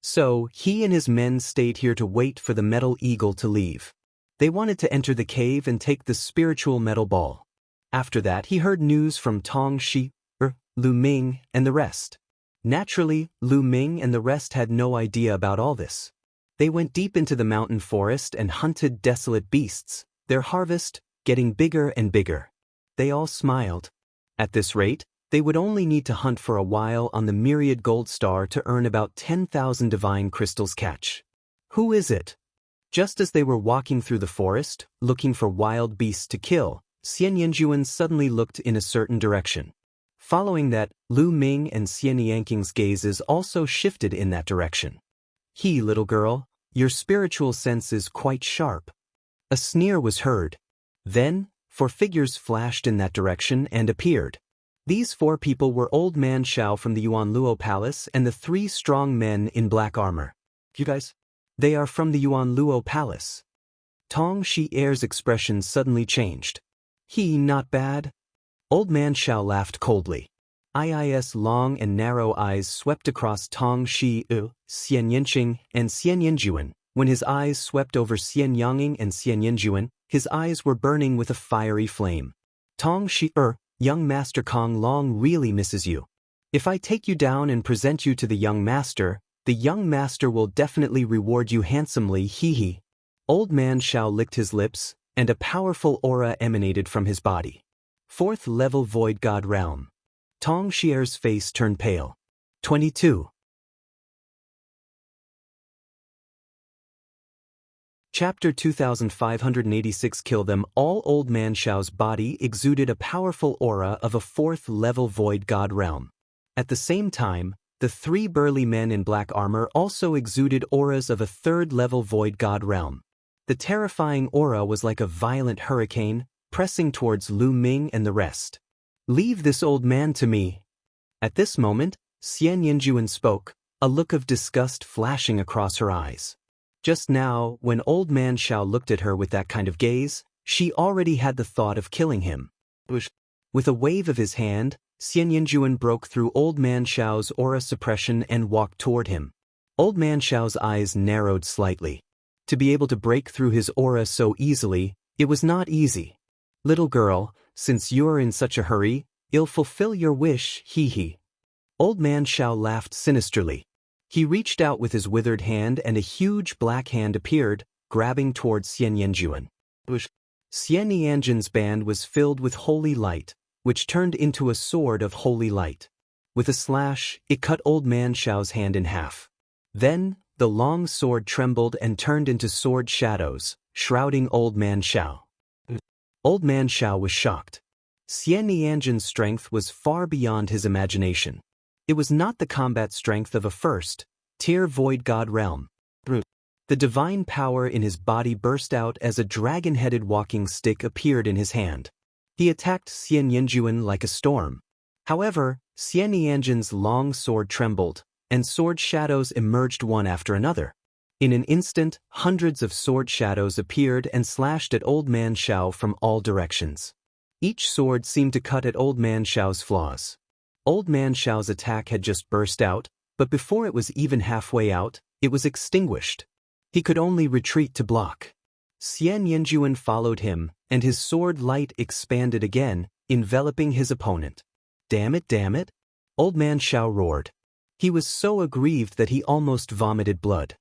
[SPEAKER 1] So, he and his men stayed here to wait for the metal eagle to leave. They wanted to enter the cave and take the spiritual metal ball. After that, he heard news from Tong Shi'er, Lu Ming, and the rest. Naturally, Lu Ming and the rest had no idea about all this. They went deep into the mountain forest and hunted desolate beasts, their harvest getting bigger and bigger. They all smiled. At this rate, they would only need to hunt for a while on the Myriad Gold Star to earn about 10,000 divine crystals catch. Who is it? Just as they were walking through the forest, looking for wild beasts to kill, Xian Yanjuan suddenly looked in a certain direction. Following that, Lu Ming and Xian Yanking's gazes also shifted in that direction. Little girl, your spiritual sense is quite sharp." A sneer was heard. Then, 4 figures flashed in that direction and appeared. These 4 people were Old Man Shao from the Yuanluo Palace and the 3 strong men in black armor. You guys? They are from the Yuanluo Palace. Tong Shi-er's expression suddenly changed. He not bad? Old Man Shao laughed coldly. I's long and narrow eyes swept across Tong Shi-er, Xian Yanqing, and Xian Yanjuan. When his eyes swept over Xian Yanging and Xian Yanjuan, his eyes were burning with a fiery flame. Tong Shi-er, young Master Kong Long really misses you. If I take you down and present you to the young master will definitely reward you handsomely, hee. Old Man Shao licked his lips, and a powerful aura emanated from his body. 4th level Void God Realm. Tong Shi-er's face turned pale. 22. Chapter 2586 Kill Them All. Old Man Shao's body exuded a powerful aura of a 4th level Void God Realm. At the same time, the 3 burly men in black armor also exuded auras of a 3rd level Void God Realm. The terrifying aura was like a violent hurricane, pressing towards Lu Ming and the rest. Leave this old man to me. At this moment, Xian Yanjuan spoke, a look of disgust flashing across her eyes. Just now, when Old Man Shao looked at her with that kind of gaze, she already had the thought of killing him. With a wave of his hand, Xian Yanjuan broke through Old Man Shao's aura suppression and walked toward him. Old Man Shao's eyes narrowed slightly. To be able to break through his aura so easily, it was not easy. Little girl, since you're in such a hurry, I'll fulfill your wish, hee. Old Man Shao laughed sinisterly. He reached out with his withered hand and a huge black hand appeared, grabbing towards Xian Yanjuan. Xian Yanjuan's band was filled with holy light, which turned into a sword of holy light. With a slash, it cut Old Man Shao's hand in half. Then, the long sword trembled and turned into sword shadows, shrouding Old Man Shao. Old Man Shao was shocked. Xian Yanjuan's strength was far beyond his imagination. It was not the combat strength of a 1st-tier Void God Realm. The divine power in his body burst out as a dragon-headed walking stick appeared in his hand. He attacked Xian Yanjuan like a storm. However, Xian Yanjuan's long sword trembled, and sword shadows emerged one after another. In an instant, hundreds of sword shadows appeared and slashed at Old Man Shao from all directions. Each sword seemed to cut at Old Man Shao's flaws. Old Man Shao's attack had just burst out, but before it was even halfway out, it was extinguished. He could only retreat to block. Xian Yanjuan followed him, and his sword light expanded again, enveloping his opponent. Damn it! Old Man Shao roared. He was so aggrieved that he almost vomited blood.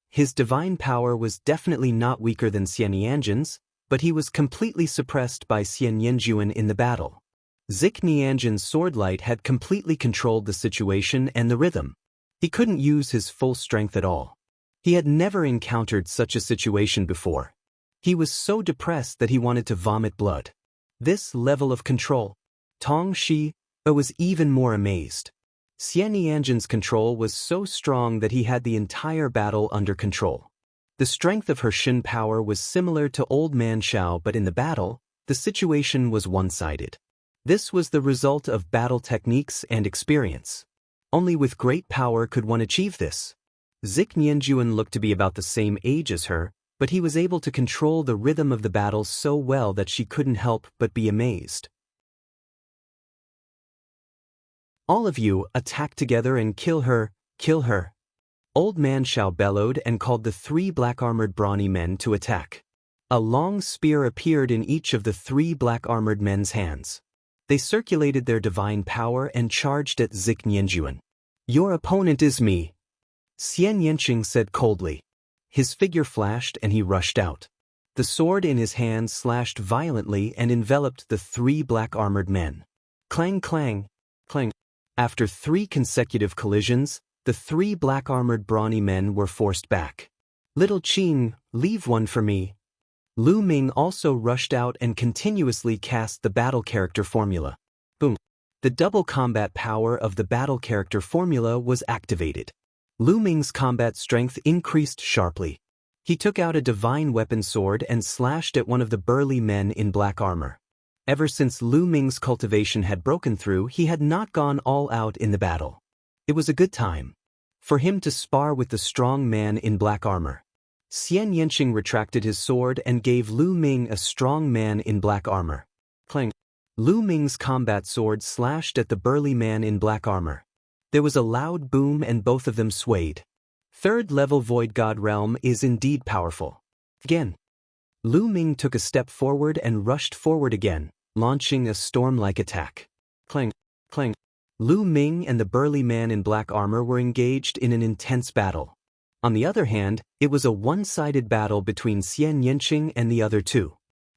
[SPEAKER 1] His divine power was definitely not weaker than Xian Yanjuan's, but he was completely suppressed by Xian Yanjuan in the battle. Zik Nianjin's sword light had completely controlled the situation and the rhythm. He couldn't use his full strength at all. He had never encountered such a situation before. He was so depressed that he wanted to vomit blood. This level of control. Tong Shi was even more amazed. Xian Yanjin's control was so strong that he had the entire battle under control. The strength of her Shin power was similar to Old Man Shao, but in the battle, the situation was one-sided. This was the result of battle techniques and experience. Only with great power could one achieve this. Zik Nianjuan looked to be about the same age as her, but he was able to control the rhythm of the battle so well that she couldn't help but be amazed. All of you, attack together and kill her, kill her. Old Man Shao bellowed and called the 3 black-armored brawny men to attack. A long spear appeared in each of the 3 black-armored men's hands. They circulated their divine power and charged at Zik Nianjuan. Your opponent is me, Xian Yanqing said coldly. His figure flashed and he rushed out. The sword in his hand slashed violently and enveloped the 3 black-armored men. Clang clang, clang. After 3 consecutive collisions, the 3 black-armored brawny men were forced back. Little Qing, leave one for me. Lu Ming also rushed out and continuously cast the battle character formula. Boom. The double combat power of the battle character formula was activated. Lu Ming's combat strength increased sharply. He took out a divine weapon sword and slashed at one of the burly men in black armor. Ever since Lu Ming's cultivation had broken through, he had not gone all out in the battle. It was a good time for him to spar with the strong man in black armor. Xian Yanqing retracted his sword and gave Lu Ming a strong man in black armor. Clang! Lu Ming's combat sword slashed at the burly man in black armor. There was a loud boom and both of them swayed. Third-level Void God Realm is indeed powerful. Again. Lu Ming took a step forward and rushed forward again, launching a storm-like attack. Clang! Clang! Lu Ming and the burly man in black armor were engaged in an intense battle. On the other hand, it was a one-sided battle between Xian Yanqing and the other two.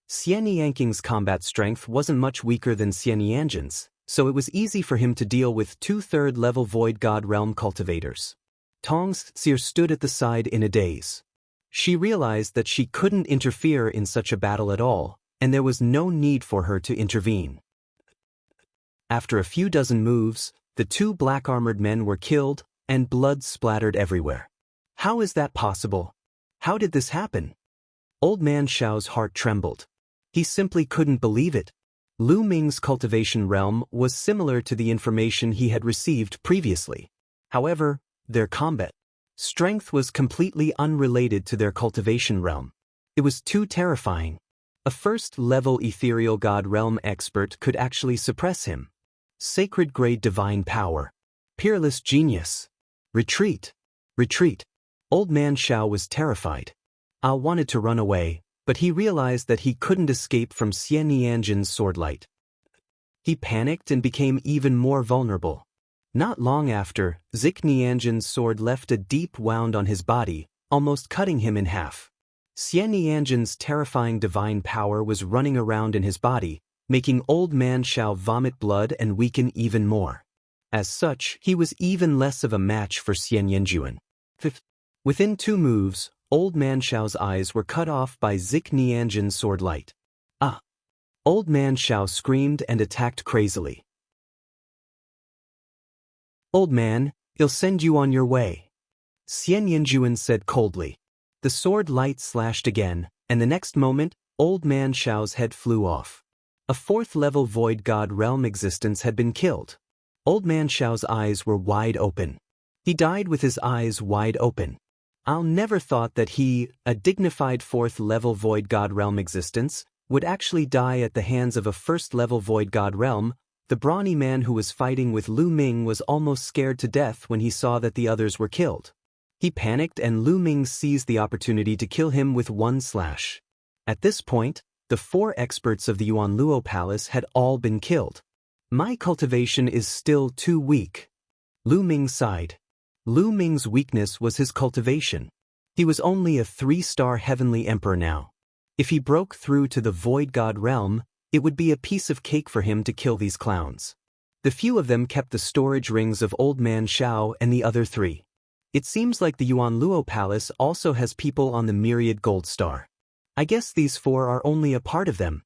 [SPEAKER 1] Xian Yanqing's combat strength wasn't much weaker than Xian Yanjin's, so it was easy for him to deal with two third-level Void God Realm cultivators. Tong Xie stood at the side in a daze. She realized that she couldn't interfere in such a battle at all, and there was no need for her to intervene. After a few dozen moves, the two black-armored men were killed, and blood splattered everywhere. How is that possible? How did this happen? Old Man Xiao's heart trembled. He simply couldn't believe it. Lu Ming's cultivation realm was similar to the information he had received previously. However, their combat strength was completely unrelated to their cultivation realm. It was too terrifying. A first-level ethereal god realm expert could actually suppress him. Sacred-grade divine power. Peerless genius. Retreat. Retreat. Old Man Xiao was terrified. Al wanted to run away, but he realized that he couldn't escape from Xian Nianjin's swordlight. He panicked and became even more vulnerable. Not long after, Zik Nianjin's sword left a deep wound on his body, almost cutting him in half. Xian Nianjin's terrifying divine power was running around in his body, making Old Man Xiao vomit blood and weaken even more. As such, he was even less of a match for Xian Yanjuan. Within 2 moves, Old Man Xiao's eyes were cut off by Zik Nianjin's sword light. Ah! Old Man Xiao screamed and attacked crazily. Old man, he'll send you on your way. Xian Yanjuan said coldly. The sword light slashed again, and the next moment, Old Man Xiao's head flew off. A 4th-level Void God Realm existence had been killed. Old Man Xiao's eyes were wide open. He died with his eyes wide open. Al never thought that he, a dignified 4th-level Void God Realm existence, would actually die at the hands of a 1st-level Void God Realm. The brawny man who was fighting with Lu Ming was almost scared to death when he saw that the others were killed. He panicked and Lu Ming seized the opportunity to kill him with one slash. At this point, the 4 experts of the Yuanluo Palace had all been killed. My cultivation is still too weak. Lu Ming sighed. Lu Ming's weakness was his cultivation. He was only a 3-star heavenly emperor now. If he broke through to the Void God Realm, it would be a piece of cake for him to kill these clowns. The few of them kept the storage rings of Old Man Xiao and the other 3. It seems like the Yuanluo Palace also has people on the Myriad Gold Star. I guess these 4 are only a part of them.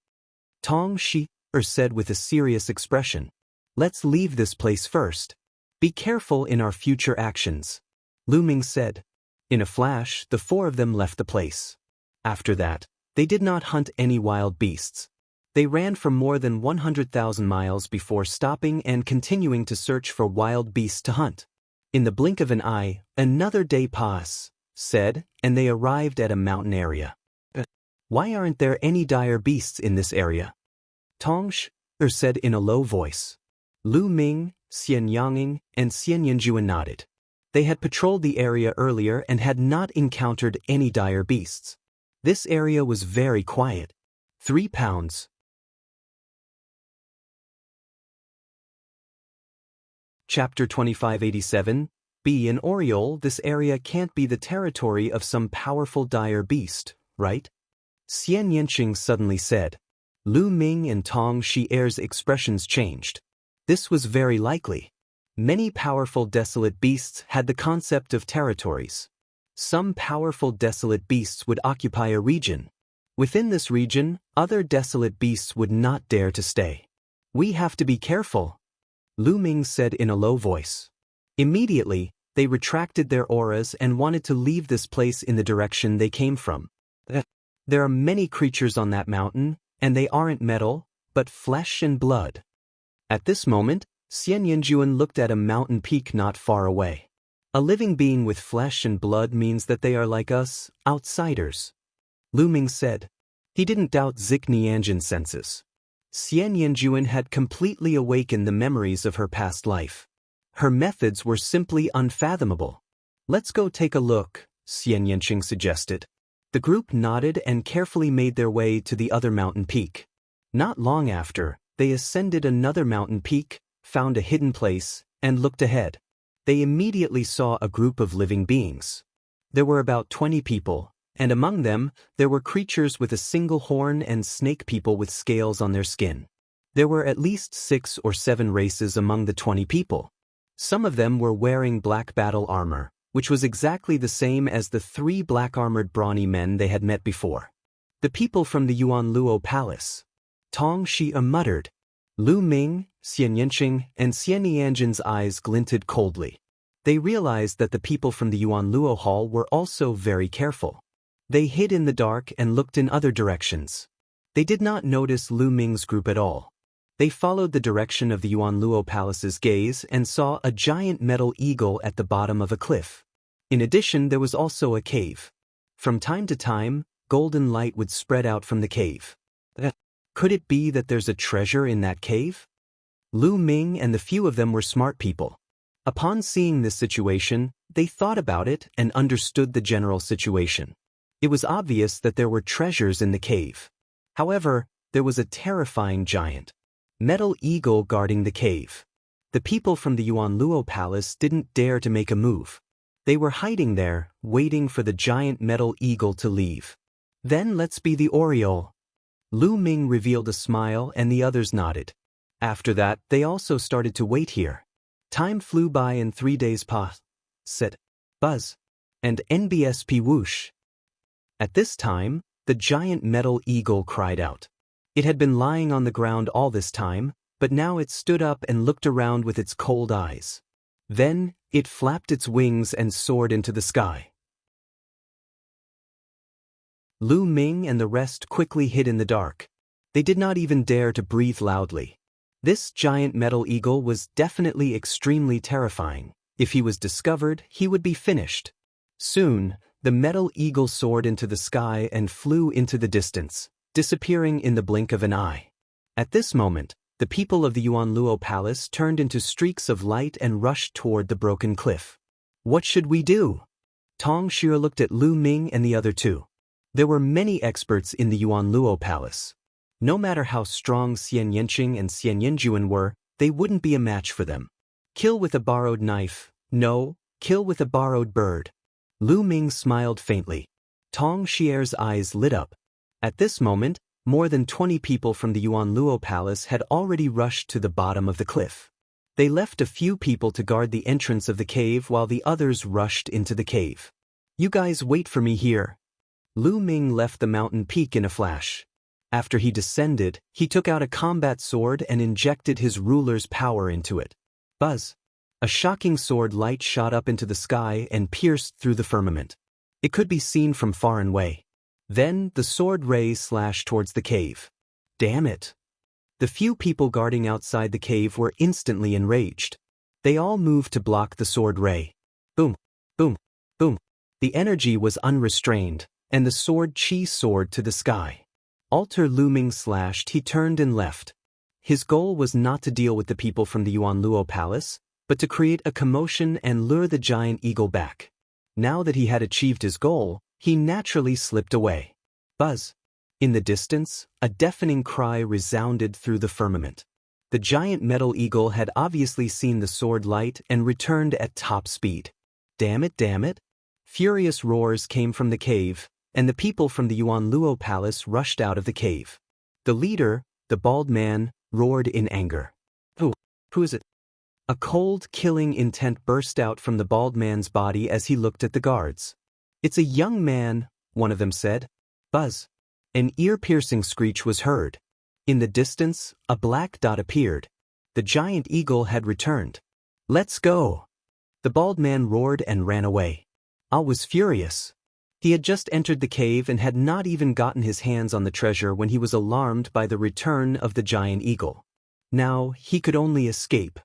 [SPEAKER 1] Tong Xie said with a serious expression. Let's leave this place first. Be careful in our future actions. Lu Ming said. In a flash, the 4 of them left the place. After that, they did not hunt any wild beasts. They ran for more than 100,000 miles before stopping and continuing to search for wild beasts to hunt. In the blink of an eye, another day passed, and they arrived at a mountain area. Why aren't there any dire beasts in this area? Tong Xie said in a low voice. Lu Ming, Xian Yanging, and Xian Yanjuan nodded. They had patrolled the area earlier and had not encountered any dire beasts. This area was very quiet. 3 pounds. Chapter 2587. B. In Oriole, this area can't be the territory of some powerful dire beast, right? Xian Yanqing suddenly said. Lu Ming and Tong Xie's expressions changed. This was very likely. Many powerful desolate beasts had the concept of territories. Some powerful desolate beasts would occupy a region. Within this region, other desolate beasts would not dare to stay. We have to be careful, Lu Ming said in a low voice. Immediately, They retracted their auras and wanted to leave this place in the direction they came from. There are many creatures on that mountain, and they aren't metal, but flesh and blood. At this moment, Xian Yinjuan looked at a mountain peak not far away. A living being with flesh and blood means that they are like us, outsiders. Lu Ming said. He didn't doubt Zik Nianjin's senses. Xian Yinjuan had completely awakened the memories of her past life. Her methods were simply unfathomable. Let's go take a look, Xian Yanqing suggested. The group nodded and carefully made their way to the other mountain peak. Not long after, they ascended another mountain peak, found a hidden place, and looked ahead. They immediately saw a group of living beings. There were about 20 people, and among them, there were creatures with a single horn and snake people with scales on their skin. There were at least 6 or 7 races among the 20 people. Some of them were wearing black battle armor, which was exactly the same as the 3 black-armored brawny men they had met before. The people from the Yuanluo Palace. Tong Xia muttered. Lu Ming, Xian Yanqing, and Xian Nianjin's eyes glinted coldly. They realized that the people from the Yuanluo Hall were also very careful. They hid in the dark and looked in other directions. They did not notice Lu Ming's group at all. They followed the direction of the Yuanluo Palace's gaze and saw a giant metal eagle at the bottom of a cliff. In addition, there was also a cave. From time to time, golden light would spread out from the cave. Could it be that there's a treasure in that cave? Lu Ming and the few of them were smart people. Upon seeing this situation, they thought about it and understood the general situation. It was obvious that there were treasures in the cave. However, there was a terrifying giant metal eagle guarding the cave. The people from the Yuanluo Palace didn't dare to make a move. They were hiding there, waiting for the giant metal eagle to leave. Then let's be the Oriole. Lu Ming revealed a smile and the others nodded. After that, they also started to wait here. Time flew by and 3 days passed, said Buzz and NBSP whoosh. At this time, the giant metal eagle cried out. It had been lying on the ground all this time, but now it stood up and looked around with its cold eyes. Then, it flapped its wings and soared into the sky. Lu Ming and the rest quickly hid in the dark. They did not even dare to breathe loudly. This giant metal eagle was definitely extremely terrifying. If he was discovered, he would be finished. Soon, the metal eagle soared into the sky and flew into the distance, disappearing in the blink of an eye. At this moment, the people of the Yuanluo Palace turned into streaks of light and rushed toward the broken cliff. What should we do? Tong Xia looked at Lu Ming and the other two. There were many experts in the Yuanluo Palace. No matter how strong Xian Yanqing and Xian Yinjuan were, they wouldn't be a match for them. Kill with a borrowed knife. No, kill with a borrowed bird. Lu Ming smiled faintly. Tong Xia's eyes lit up. At this moment, more than 20 people from the Yuanluo Palace had already rushed to the bottom of the cliff. They left a few people to guard the entrance of the cave while the others rushed into the cave. You guys wait for me here. Lu Ming left the mountain peak in a flash. After he descended, he took out a combat sword and injected his ruler's power into it. Buzz! A shocking sword light shot up into the sky and pierced through the firmament. It could be seen from far and away. Then, the sword ray slashed towards the cave. Damn it! The few people guarding outside the cave were instantly enraged. They all moved to block the sword ray. Boom! Boom! Boom! The energy was unrestrained, and the sword chi soared to the sky. Alter Lu Ming slashed, he turned and left. His goal was not to deal with the people from the Yuanluo Palace, but to create a commotion and lure the giant eagle back. Now that he had achieved his goal, he naturally slipped away. Buzz! In the distance, a deafening cry resounded through the firmament. The giant metal eagle had obviously seen the sword light and returned at top speed. Damn it, damn it! Furious roars came from the cave, and the people from the Yuanluo Palace rushed out of the cave. The leader, the bald man, roared in anger. Who is it? A cold, killing intent burst out from the bald man's body as he looked at the guards. It's a young man, one of them said. Buzz! An ear-piercing screech was heard. In the distance, a black dot appeared. The giant eagle had returned. Let's go! The bald man roared and ran away. Al was furious. He had just entered the cave and had not even gotten his hands on the treasure when he was alarmed by the return of the giant eagle. Now, he could only escape.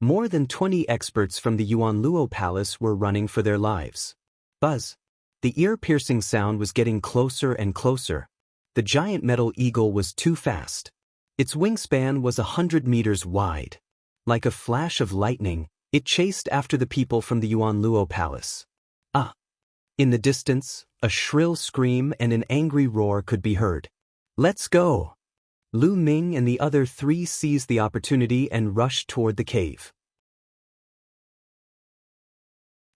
[SPEAKER 1] More than 20 experts from the Yuanluo Palace were running for their lives. Buzz. The ear-piercing sound was getting closer and closer. The giant metal eagle was too fast. Its wingspan was 100 meters wide. Like a flash of lightning, it chased after the people from the Yuanluo Palace. Ah! In the distance, a shrill scream and an angry roar could be heard. Let's go! Lu Ming and the other three seized the opportunity and rushed toward the cave.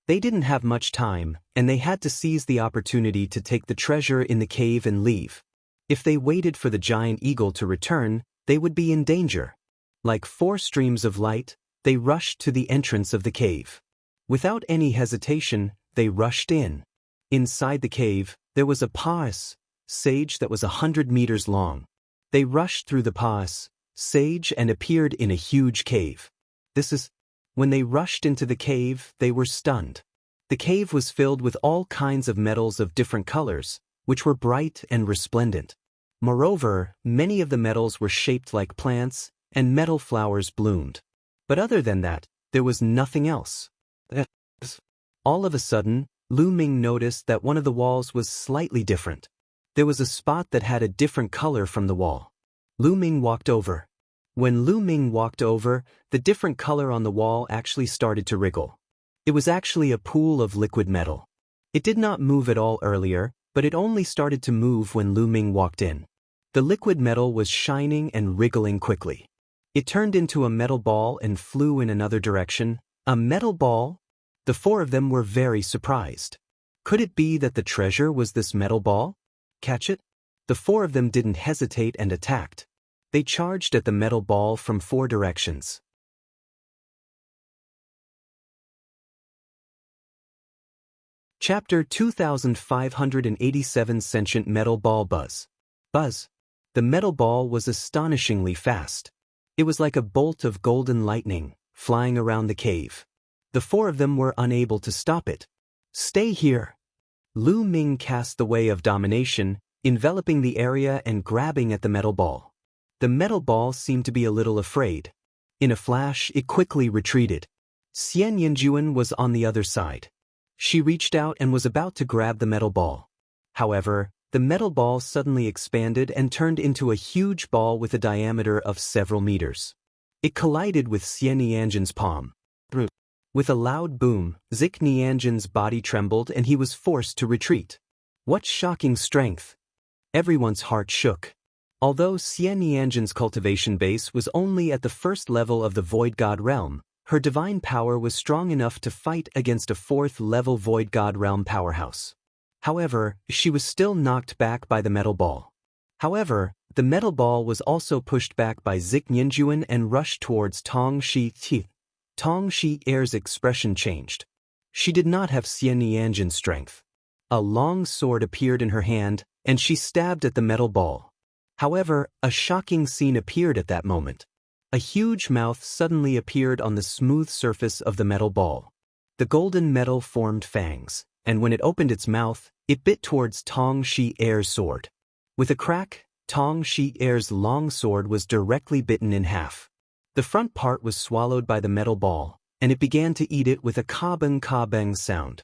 [SPEAKER 1] They didn't have much time, and they had to seize the opportunity to take the treasure in the cave and leave. If they waited for the giant eagle to return, they would be in danger. Like 4 streams of light, they rushed to the entrance of the cave. Without any hesitation, they rushed in. Inside the cave, there was a passage that was 100 meters long. They rushed through the passage and appeared in a huge cave. When they rushed into the cave, they were stunned. The cave was filled with all kinds of metals of different colors, which were bright and resplendent. Moreover, many of the metals were shaped like plants, and metal flowers bloomed. But other than that, there was nothing else. All of a sudden, Lu Ming noticed that one of the walls was slightly different. There was a spot that had a different color from the wall. Lu Ming walked over. When Lu Ming walked over, the different color on the wall actually started to wriggle. It was actually a pool of liquid metal. It did not move at all earlier, but it only started to move when Lu Ming walked in. The liquid metal was shining and wriggling quickly. It turned into a metal ball and flew in another direction. A metal ball? The 4 of them were very surprised. Could it be that the treasure was this metal ball? Catch it? The 4 of them didn't hesitate and attacked. They charged at the metal ball from 4 directions. Chapter 2587 Sentient Metal Ball Buzz. Buzz. The metal ball was astonishingly fast. It was like a bolt of golden lightning, flying around the cave. The 4 of them were unable to stop it. Stay here. Lu Ming cast the way of domination, enveloping the area and grabbing at the metal ball. The metal ball seemed to be a little afraid. In a flash, it quickly retreated. Xian Yanjuan was on the other side. She reached out and was about to grab the metal ball. However, the metal ball suddenly expanded and turned into a huge ball with a diameter of several meters. It collided with Xian Yanjuan's palm. With a loud boom, Zik Nianjin's body trembled and he was forced to retreat. What shocking strength! Everyone's heart shook. Although Xian Nianjin's cultivation base was only at the first level of the Void God realm, her divine power was strong enough to fight against a 4th-level Void God realm powerhouse. However, she was still knocked back by the metal ball. However, the metal ball was also pushed back by Zik Nianjuan and rushed towards Tong Shi Ti. Tong Shi Er's expression changed. She did not have Xian Nianjin's strength. A long sword appeared in her hand, and she stabbed at the metal ball. However, a shocking scene appeared at that moment. A huge mouth suddenly appeared on the smooth surface of the metal ball. The golden metal formed fangs, and when it opened its mouth, it bit towards Tong Shi Er's sword. With a crack, Tong Shi Er's long sword was directly bitten in half. The front part was swallowed by the metal ball, and it began to eat it with a ka-bang sound.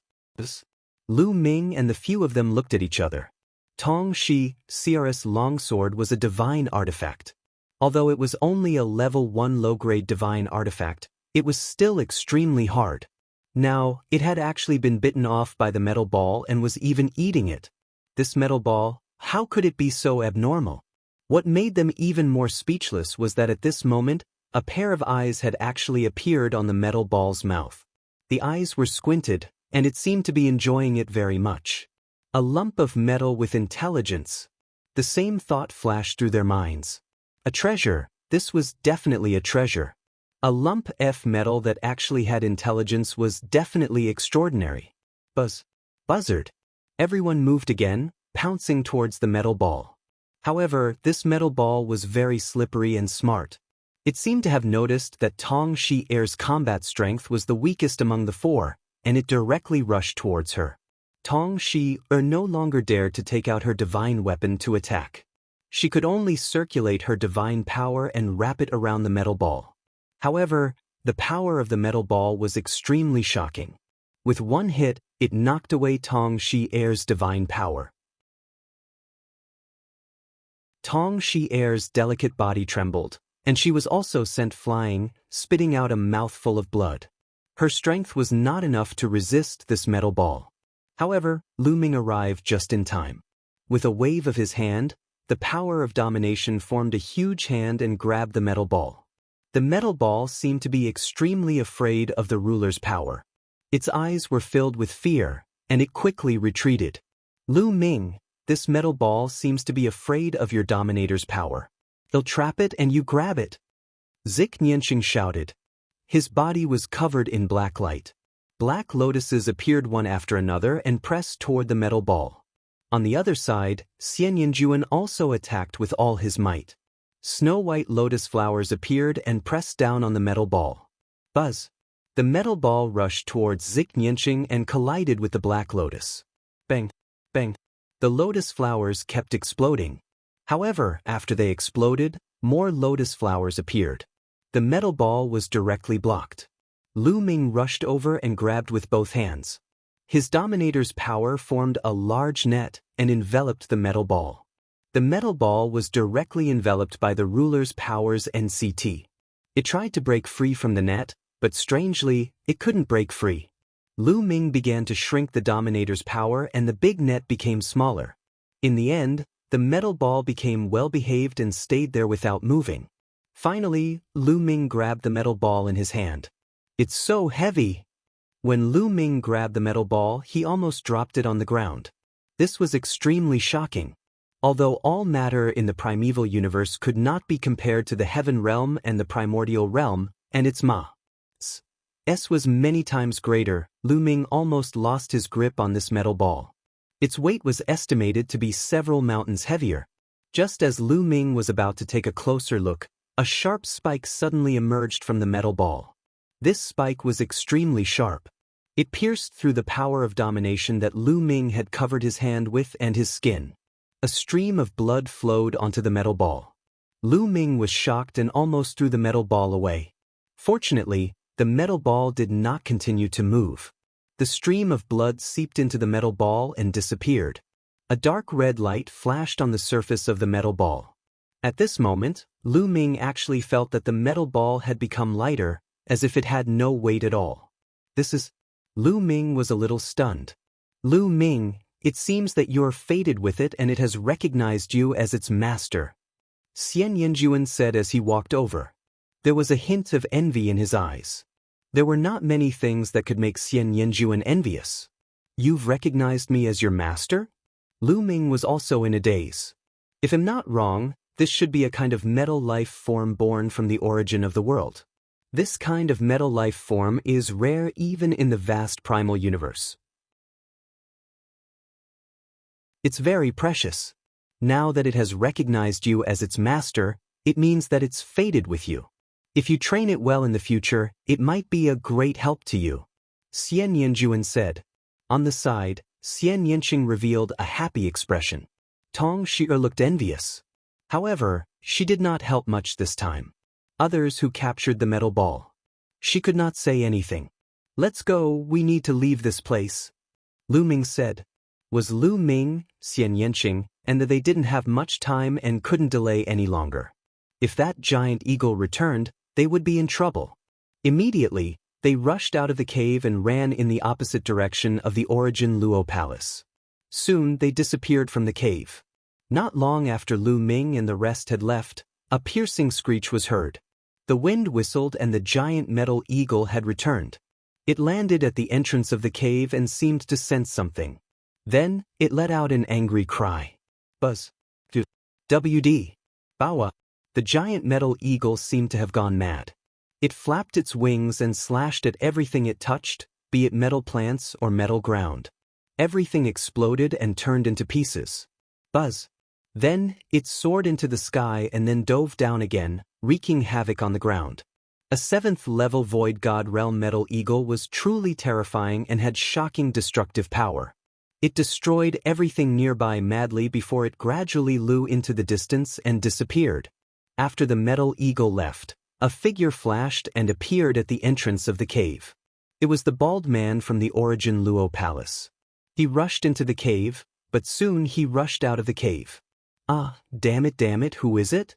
[SPEAKER 1] Lu Ming and the few of them looked at each other. Tong Shi Er's longsword was a divine artifact. Although it was only a level 1 low-grade divine artifact, it was still extremely hard. Now, it had actually been bitten off by the metal ball and was even eating it. This metal ball, how could it be so abnormal? What made them even more speechless was that at this moment, a pair of eyes had actually appeared on the metal ball's mouth. The eyes were squinted, and it seemed to be enjoying it very much. A lump of metal with intelligence. The same thought flashed through their minds. A treasure, this was definitely a treasure. A lump of metal that actually had intelligence was definitely extraordinary. Buzzard. Everyone moved again, pouncing towards the metal ball. However, this metal ball was very slippery and smart. It seemed to have noticed that Tong Shi-er's combat strength was the weakest among the four, and it directly rushed towards her. Tong Shi-er no longer dared to take out her divine weapon to attack. She could only circulate her divine power and wrap it around the metal ball. However, the power of the metal ball was extremely shocking. With one hit, it knocked away Tong Shi-er's divine power. Tong Shi-er's delicate body trembled, and she was also sent flying, spitting out a mouthful of blood. Her strength was not enough to resist this metal ball. However, Lu Ming arrived just in time. With a wave of his hand, the power of domination formed a huge hand and grabbed the metal ball. The metal ball seemed to be extremely afraid of the ruler's power. Its eyes were filled with fear, and it quickly retreated. Lu Ming, this metal ball seems to be afraid of your dominator's power. He'll trap it and you grab it. Zik Nianxing shouted. His body was covered in black light. Black lotuses appeared one after another and pressed toward the metal ball. On the other side, Xian Yanjuan also attacked with all his might. Snow-white lotus flowers appeared and pressed down on the metal ball. Buzz! The metal ball rushed towards Zik Nianxing and collided with the black lotus. Bang! Bang! The lotus flowers kept exploding. However, after they exploded, more lotus flowers appeared. The metal ball was directly blocked. Lu Ming rushed over and grabbed with both hands. His dominator's power formed a large net and enveloped the metal ball. The metal ball was directly enveloped by the ruler's powers NCT. It tried to break free from the net, but strangely, it couldn't break free. Lu Ming began to shrink the dominator's power and the big net became smaller. In the end, the metal ball became well-behaved and stayed there without moving. Finally, Lu Ming grabbed the metal ball in his hand. It's so heavy! When Lu Ming grabbed the metal ball, he almost dropped it on the ground. This was extremely shocking. Although all matter in the primeval universe could not be compared to the heaven realm and the primordial realm, and its S was many times greater, Lu Ming almost lost his grip on this metal ball. Its weight was estimated to be several mountains heavier. Just as Lu Ming was about to take a closer look, a sharp spike suddenly emerged from the metal ball. This spike was extremely sharp. It pierced through the power of domination that Lu Ming had covered his hand with and his skin. A stream of blood flowed onto the metal ball. Lu Ming was shocked and almost threw the metal ball away. Fortunately, the metal ball did not continue to move. The stream of blood seeped into the metal ball and disappeared. A dark red light flashed on the surface of the metal ball. At this moment, Lu Ming actually felt that the metal ball had become lighter, as if it had no weight at all. Lu Ming was a little stunned. Lu Ming, it seems that you're fated with it and it has recognized you as its master. Xian Yanjuan said as he walked over. There was a hint of envy in his eyes. There were not many things that could make Xian Yanjuan envious. You've recognized me as your master? Lu Ming was also in a daze. If I'm not wrong, this should be a kind of metal life form born from the origin of the world. This kind of metal life form is rare even in the vast primal universe. It's very precious. Now that it has recognized you as its master, it means that it's fated with you. If you train it well in the future, it might be a great help to you. Xian Yanjuan said. On the side, Xian Yanqing revealed a happy expression. Tong Shi-er looked envious. However, she did not help much this time. Others who captured the metal ball. She could not say anything. Let's go, we need to leave this place. Lu Ming said. Was Lu Ming, Xian Yanqing, and that they didn't have much time and couldn't delay any longer. If that giant eagle returned, they would be in trouble. Immediately, they rushed out of the cave and ran in the opposite direction of the Origin Luo Palace. Soon they disappeared from the cave. Not long after Lu Ming and the rest had left, a piercing screech was heard. The wind whistled and the giant metal eagle had returned. It landed at the entrance of the cave and seemed to sense something. Then, it let out an angry cry. Buzz. WD. Bawa. The giant metal eagle seemed to have gone mad. It flapped its wings and slashed at everything it touched, be it metal plants or metal ground. Everything exploded and turned into pieces. Buzz. Then, it soared into the sky and then dove down again, wreaking havoc on the ground. A 7th-level Void God Realm Metal Eagle was truly terrifying and had shocking destructive power. It destroyed everything nearby madly before it gradually flew into the distance and disappeared. After the Metal Eagle left, a figure flashed and appeared at the entrance of the cave. It was the bald man from the Origin Luo Palace. He rushed into the cave, but soon he rushed out of the cave. "Ah, damn it, who is it?"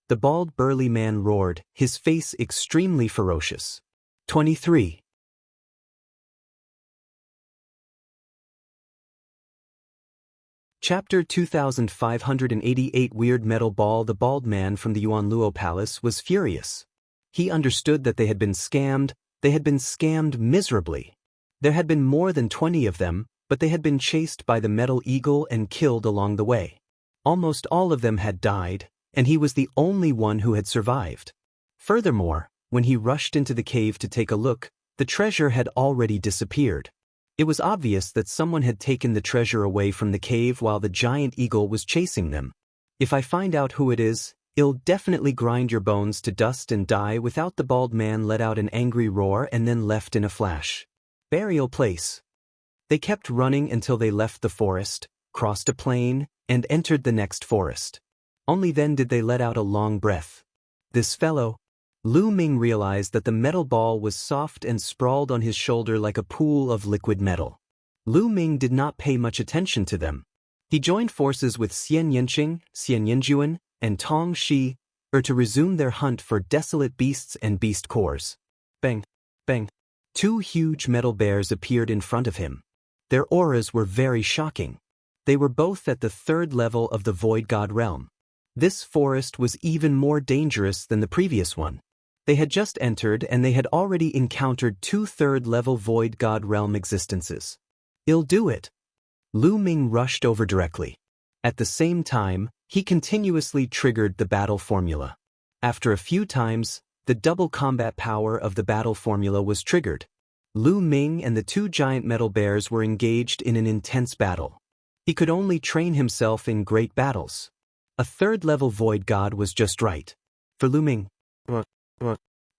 [SPEAKER 1] The bald burly man roared, his face extremely ferocious. 23. Chapter 2588 Weird Metal Ball. The bald man from the Yuan Luo Palace was furious. He understood that they had been scammed miserably. There had been more than 20 of them, but they had been chased by the Metal Eagle and killed along the way. Almost all of them had died, and he was the only one who had survived. Furthermore, when he rushed into the cave to take a look, the treasure had already disappeared. It was obvious that someone had taken the treasure away from the cave while the giant eagle was chasing them. "If I find out who it is, I'll definitely grind your bones to dust and die." Without, the bald man let out an angry roar and then left in a flash. Burial place. They kept running until they left the forest, crossed a plain, and entered the next forest. Only then did they let out a long breath. This fellow. Lu Ming realized that the metal ball was soft and sprawled on his shoulder like a pool of liquid metal. Lu Ming did not pay much attention to them. He joined forces with Xian Yanqing, Xian Yanjuan, and Tong Shi, to resume their hunt for desolate beasts and beast cores. Bang! Bang! 2 huge metal bears appeared in front of him. Their auras were very shocking. They were both at the 3rd level of the Void God Realm. This forest was even more dangerous than the previous one. They had just entered and they had already encountered 2 3rd-level Void God Realm existences. "I'll do it." Lu Ming rushed over directly. At the same time, he continuously triggered the battle formula. After a few times, the double combat power of the battle formula was triggered. Lu Ming and the 2 giant metal bears were engaged in an intense battle. He could only train himself in great battles. A 3rd-level Void God was just right. For Lu Ming.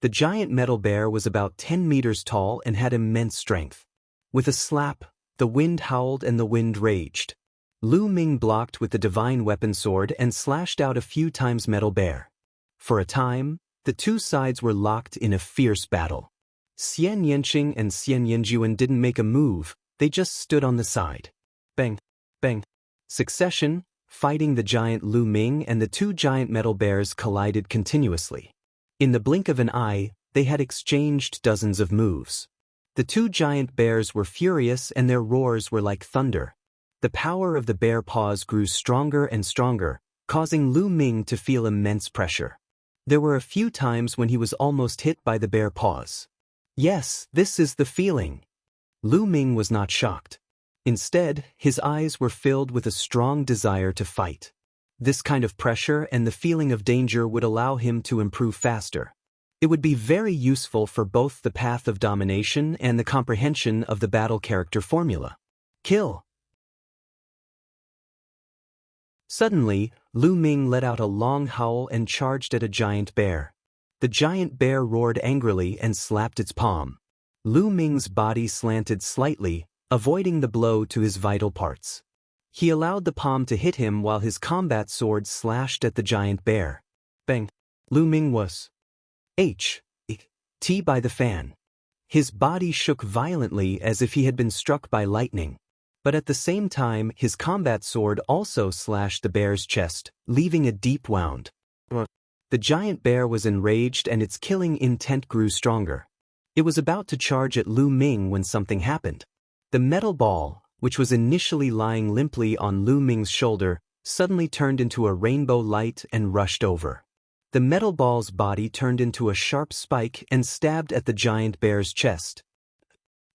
[SPEAKER 1] The giant metal bear was about 10 meters tall and had immense strength. With a slap, the wind howled and the wind raged. Lu Ming blocked with the divine weapon sword and slashed out a few times metal bear. For a time, the 2 sides were locked in a fierce battle. Xian Yanqing and Xian Yanjuan didn't make a move, they just stood on the side. Bang! Bang! Succession, fighting the giant Lu Ming and the 2 giant metal bears collided continuously. In the blink of an eye, they had exchanged dozens of moves. The 2 giant bears were furious and their roars were like thunder. The power of the bear paws grew stronger and stronger, causing Lu Ming to feel immense pressure. There were a few times when he was almost hit by the bear paws. Yes, this is the feeling. Lu Ming was not shocked. Instead, his eyes were filled with a strong desire to fight. This kind of pressure and the feeling of danger would allow him to improve faster. It would be very useful for both the path of domination and the comprehension of the battle character formula. Kill! Suddenly, Lu Ming let out a long howl and charged at a giant bear. The giant bear roared angrily and slapped its palm. Lu Ming's body slanted slightly, avoiding the blow to his vital parts. He allowed the palm to hit him while his combat sword slashed at the giant bear. Bang! Lu Ming was hit by the fan. His body shook violently as if he had been struck by lightning. But at the same time, his combat sword also slashed the bear's chest, leaving a deep wound. The giant bear was enraged and its killing intent grew stronger. It was about to charge at Lu Ming when something happened. The metal ball, which was initially lying limply on Lu Ming's shoulder, suddenly turned into a rainbow light and rushed over. The metal ball's body turned into a sharp spike and stabbed at the giant bear's chest.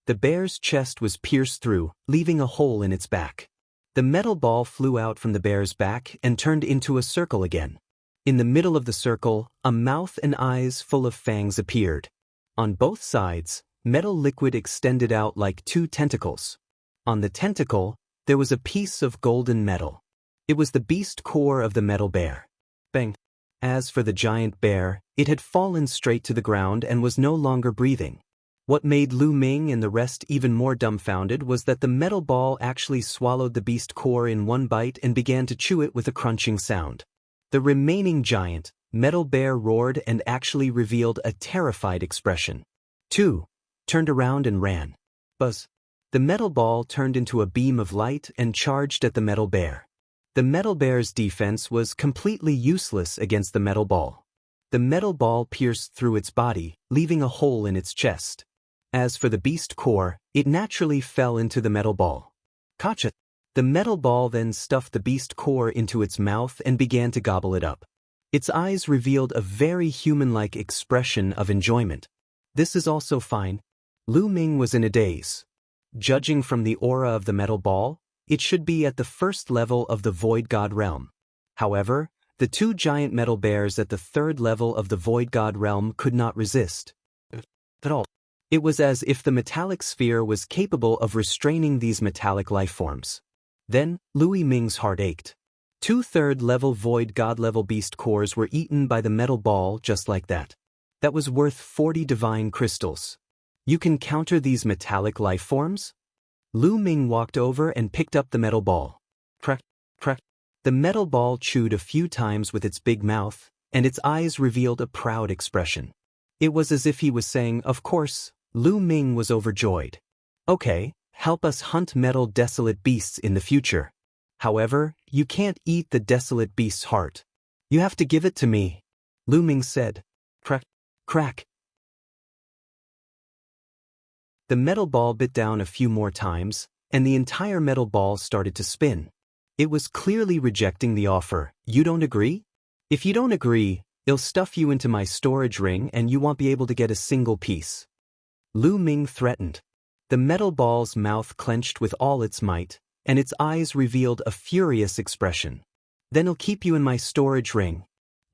[SPEAKER 1] The bear's chest was pierced through, leaving a hole in its back. The metal ball flew out from the bear's back and turned into a circle again. In the middle of the circle, a mouth and eyes full of fangs appeared. On both sides, metal liquid extended out like 2 tentacles. On the tentacle, there was a piece of golden metal. It was the beast core of the metal bear. Bang. As for the giant bear, it had fallen straight to the ground and was no longer breathing. What made Lu Ming and the rest even more dumbfounded was that the metal ball actually swallowed the beast core in one bite and began to chew it with a crunching sound. The remaining giant, metal bear roared and actually revealed a terrified expression. 2. Turned around and ran. Buzz. The metal ball turned into a beam of light and charged at the metal bear. The metal bear's defense was completely useless against the metal ball. The metal ball pierced through its body, leaving a hole in its chest. As for the beast core, it naturally fell into the metal ball. Gotcha. The metal ball then stuffed the beast core into its mouth and began to gobble it up. Its eyes revealed a very human-like expression of enjoyment. This is also fine. Lu Ming was in a daze. Judging from the aura of the metal ball, it should be at the first level of the Void God realm. However, the two giant metal bears at the third level of the Void God realm could not resist at all. It was as if the metallic sphere was capable of restraining these metallic lifeforms. Then, Lu Ming's heart ached. 2 third-level Void God-level beast cores were eaten by the metal ball just like that. That was worth 40 divine crystals. You can counter these metallic lifeforms? Lu Ming walked over and picked up the metal ball. Crack, crack. The metal ball chewed a few times with its big mouth, and its eyes revealed a proud expression. It was as if he was saying, of course. Lu Ming was overjoyed. Okay, help us hunt metal desolate beasts in the future. However, you can't eat the desolate beast's heart. You have to give it to me, Lu Ming said. Crack, crack. The metal ball bit down a few more times, and the entire metal ball started to spin. It was clearly rejecting the offer. You don't agree? If you don't agree, I'll stuff you into my storage ring and you won't be able to get a single piece. Lu Ming threatened. The metal ball's mouth clenched with all its might, and its eyes revealed a furious expression. Then I'll keep you in my storage ring.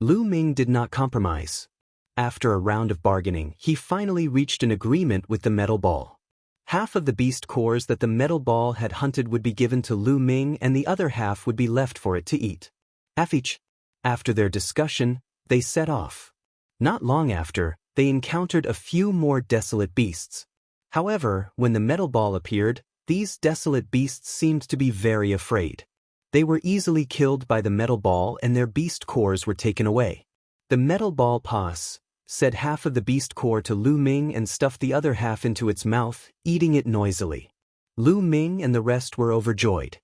[SPEAKER 1] Lu Ming did not compromise. After a round of bargaining, he finally reached an agreement with the metal ball. Half of the beast cores that the metal ball had hunted would be given to Lu Ming and the other half would be left for it to eat. After their discussion, they set off. Not long after, they encountered a few more desolate beasts. However, when the metal ball appeared, these desolate beasts seemed to be very afraid. They were easily killed by the metal ball and their beast cores were taken away. The metal ball said half of the beast core to Lu Ming and stuffed the other half into its mouth, eating it noisily. Lu Ming and the rest were overjoyed.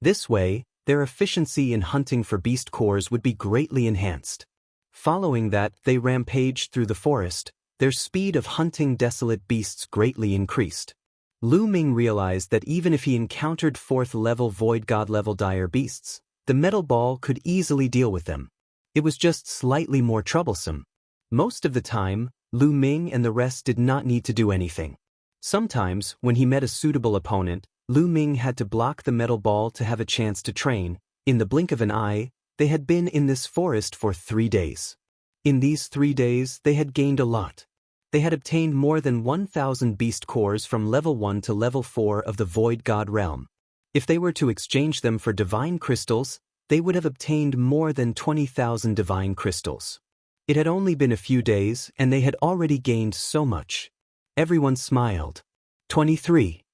[SPEAKER 1] This way, their efficiency in hunting for beast cores would be greatly enhanced. Following that, they rampaged through the forest. Their speed of hunting desolate beasts greatly increased. Lu Ming realized that even if he encountered 4th-level Void God-level dire beasts, the metal ball could easily deal with them. It was just slightly more troublesome. Most of the time, Lu Ming and the rest did not need to do anything. Sometimes, when he met a suitable opponent, Lu Ming had to block the metal ball to have a chance to train. In the blink of an eye, they had been in this forest for 3 days. In these 3 days, they had gained a lot. They had obtained more than 1,000 beast cores from level 1 to level 4 of the Void God realm. If they were to exchange them for divine crystals, they would have obtained more than 20,000 divine crystals. It had only been a few days, and they had already gained so much. Everyone smiled. 23.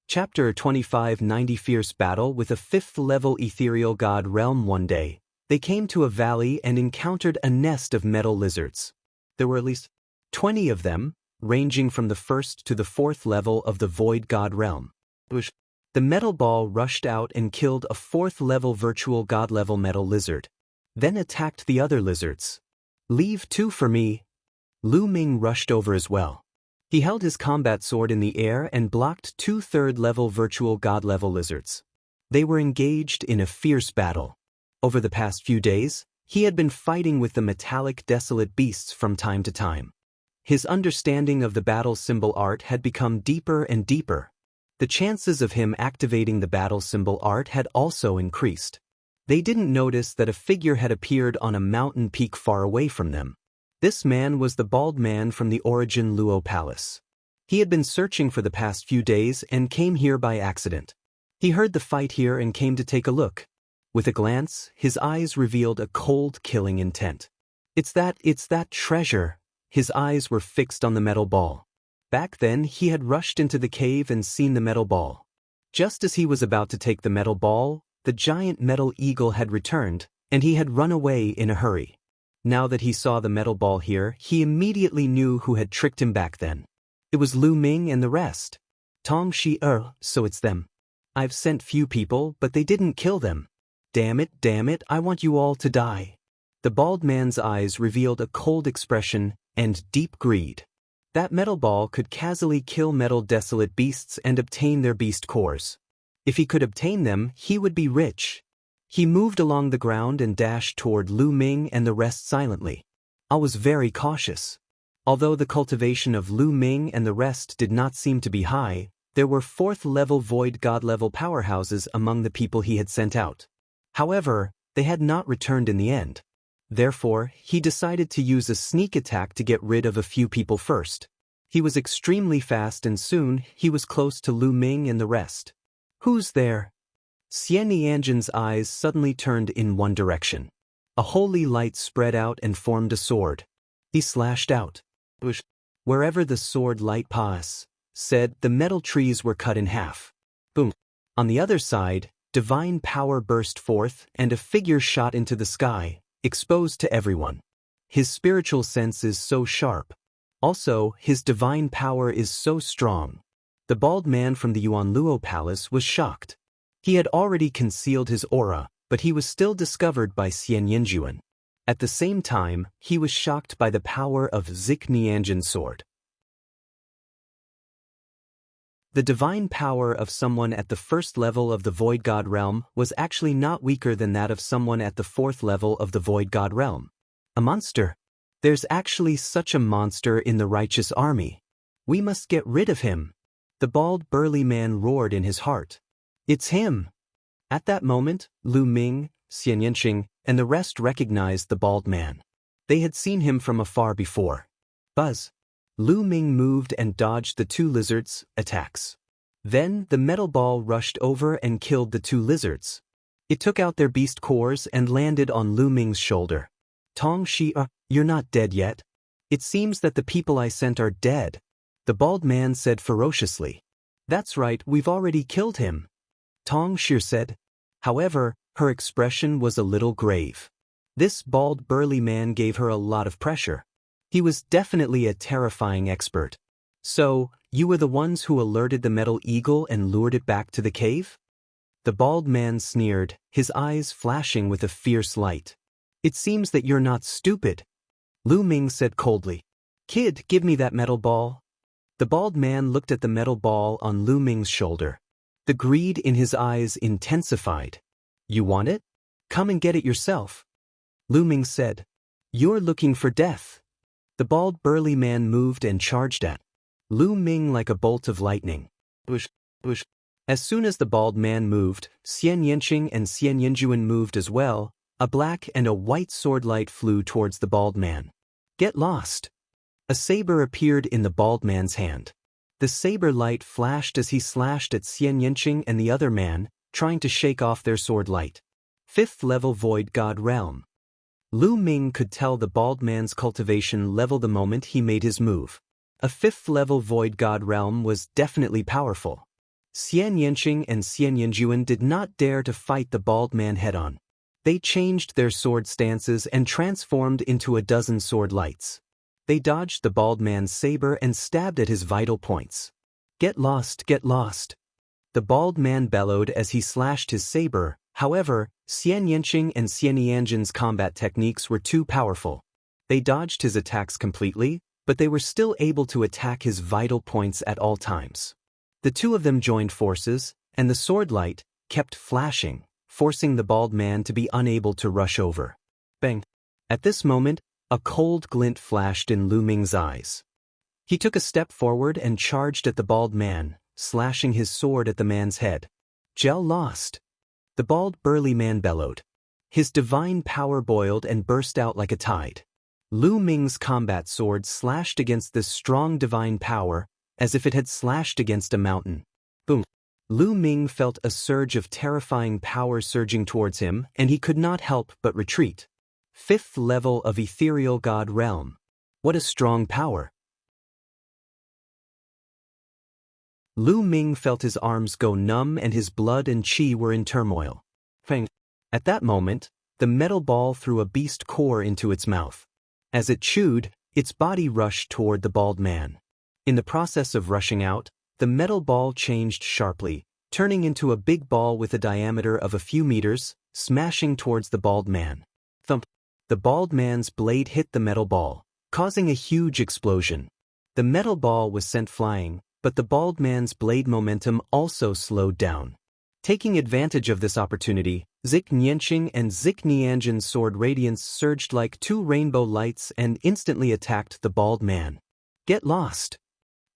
[SPEAKER 1] Chapter 25 90 Fierce Battle with a 5th-level Ethereal God Realm. One day, they came to a valley and encountered a nest of metal lizards. There were at least 20 of them, ranging from the 1st to the 4th level of the Void God Realm. The metal ball rushed out and killed a 4th-level virtual God-level metal lizard, then attacked the other lizards. Leave 2 for me. Lu Ming rushed over as well. He held his combat sword in the air and blocked 2 3rd-level virtual God-level lizards. They were engaged in a fierce battle. Over the past few days, he had been fighting with the metallic desolate beasts from time to time. His understanding of the battle symbol art had become deeper and deeper. The chances of him activating the battle symbol art had also increased. They didn't notice that a figure had appeared on a mountain peak far away from them. This man was the bald man from the Origin Luo Palace. He had been searching for the past few days and came here by accident. He heard the fight here and came to take a look. With a glance, his eyes revealed a cold, killing intent. It's that treasure. His eyes were fixed on the metal ball. Back then, he had rushed into the cave and seen the metal ball. Just as he was about to take the metal ball, the giant metal eagle had returned, and he had run away in a hurry. Now that he saw the metal ball here, he immediately knew who had tricked him back then. It was Lu Ming and the rest. Tong Shi so it's them. I've sent few people, but they didn't kill them. Damn it, I want you all to die. The bald man's eyes revealed a cold expression and deep greed. That metal ball could casually kill metal desolate beasts and obtain their beast cores. If he could obtain them, he would be rich. He moved along the ground and dashed toward Lu Ming and the rest silently. I was very cautious. Although the cultivation of Lu Ming and the rest did not seem to be high, there were 4th-level Void God-level powerhouses among the people he had sent out. However, they had not returned in the end. Therefore, he decided to use a sneak attack to get rid of a few people first. He was extremely fast and soon he was close to Lu Ming and the rest. Who's there? Xian Yanjin's eyes suddenly turned in one direction. A holy light spread out and formed a sword. He slashed out. Wherever the sword light said, the metal trees were cut in half. Boom. On the other side, divine power burst forth and a figure shot into the sky, exposed to everyone. His spiritual sense is so sharp. Also, his divine power is so strong. The bald man from the Yuanluo Palace was shocked. He had already concealed his aura, but he was still discovered by Xian Yinjuan. At the same time, he was shocked by the power of Zik Nianjin's sword. The divine power of someone at the 1st level of the Void God realm was actually not weaker than that of someone at the 4th level of the Void God realm. A monster. There's actually such a monster in the righteous army. We must get rid of him. The bald burly man roared in his heart. It's him. At that moment, Lu Ming, Xian Yanqing, and the rest recognized the bald man. They had seen him from afar before. Buzz. Lu Ming moved and dodged the 2 lizards' attacks. Then the metal ball rushed over and killed the 2 lizards. It took out their beast cores and landed on Lu Ming's shoulder. Tong Shi, you're not dead yet. It seems that the people I sent are dead. The bald man said ferociously. That's right, we've already killed him. Tong Shi said. However, her expression was a little grave. This bald burly man gave her a lot of pressure. He was definitely a terrifying expert. So, you were the ones who alerted the metal eagle and lured it back to the cave? The bald man sneered, his eyes flashing with a fierce light. It seems that you're not stupid. Lu Ming said coldly. Kid, give me that metal ball. The bald man looked at the metal ball on Lu Ming's shoulder. The greed in his eyes intensified. You want it? Come and get it yourself. Lu Ming said. You're looking for death. The bald burly man moved and charged at Lu Ming like a bolt of lightning. Bush. As soon as the bald man moved, Xian Yanqing and Xian Yinjuan moved as well. A black and a white sword light flew towards the bald man. Get lost. A saber appeared in the bald man's hand. The saber light flashed as he slashed at Xian Yanqing and the other man, trying to shake off their sword light. 5th level Void God realm. Lu Ming could tell the bald man's cultivation level the moment he made his move. A 5th level Void God realm was definitely powerful. Xian Yanqing and Xian Yinjuan did not dare to fight the bald man head-on. They changed their sword stances and transformed into a dozen sword lights. They dodged the bald man's saber and stabbed at his vital points. Get lost, get lost. The bald man bellowed as he slashed his saber. However, Xian Yanqing and Xian Yanjin's combat techniques were too powerful. They dodged his attacks completely, but they were still able to attack his vital points at all times. The 2 of them joined forces, and the sword light kept flashing, forcing the bald man to be unable to rush over. Bang! At this moment, a cold glint flashed in Lu Ming's eyes. He took a step forward and charged at the bald man, slashing his sword at the man's head. Gel lost. The bald burly man bellowed. His divine power boiled and burst out like a tide. Lu Ming's combat sword slashed against this strong divine power, as if it had slashed against a mountain. Boom. Lu Ming felt a surge of terrifying power surging towards him, and he could not help but retreat. 5th level of Ethereal God Realm. What a strong power! Lu Ming felt his arms go numb and his blood and qi were in turmoil. Fang. At that moment, the metal ball threw a beast core into its mouth. As it chewed, its body rushed toward the bald man. In the process of rushing out, the metal ball changed sharply, turning into a big ball with a diameter of a few meters, smashing towards the bald man. Thump. The bald man's blade hit the metal ball, causing a huge explosion. The metal ball was sent flying, but the bald man's blade momentum also slowed down. Taking advantage of this opportunity, Zik Nianqing and Zik Nianjin's sword radiance surged like 2 rainbow lights and instantly attacked the bald man. Get lost!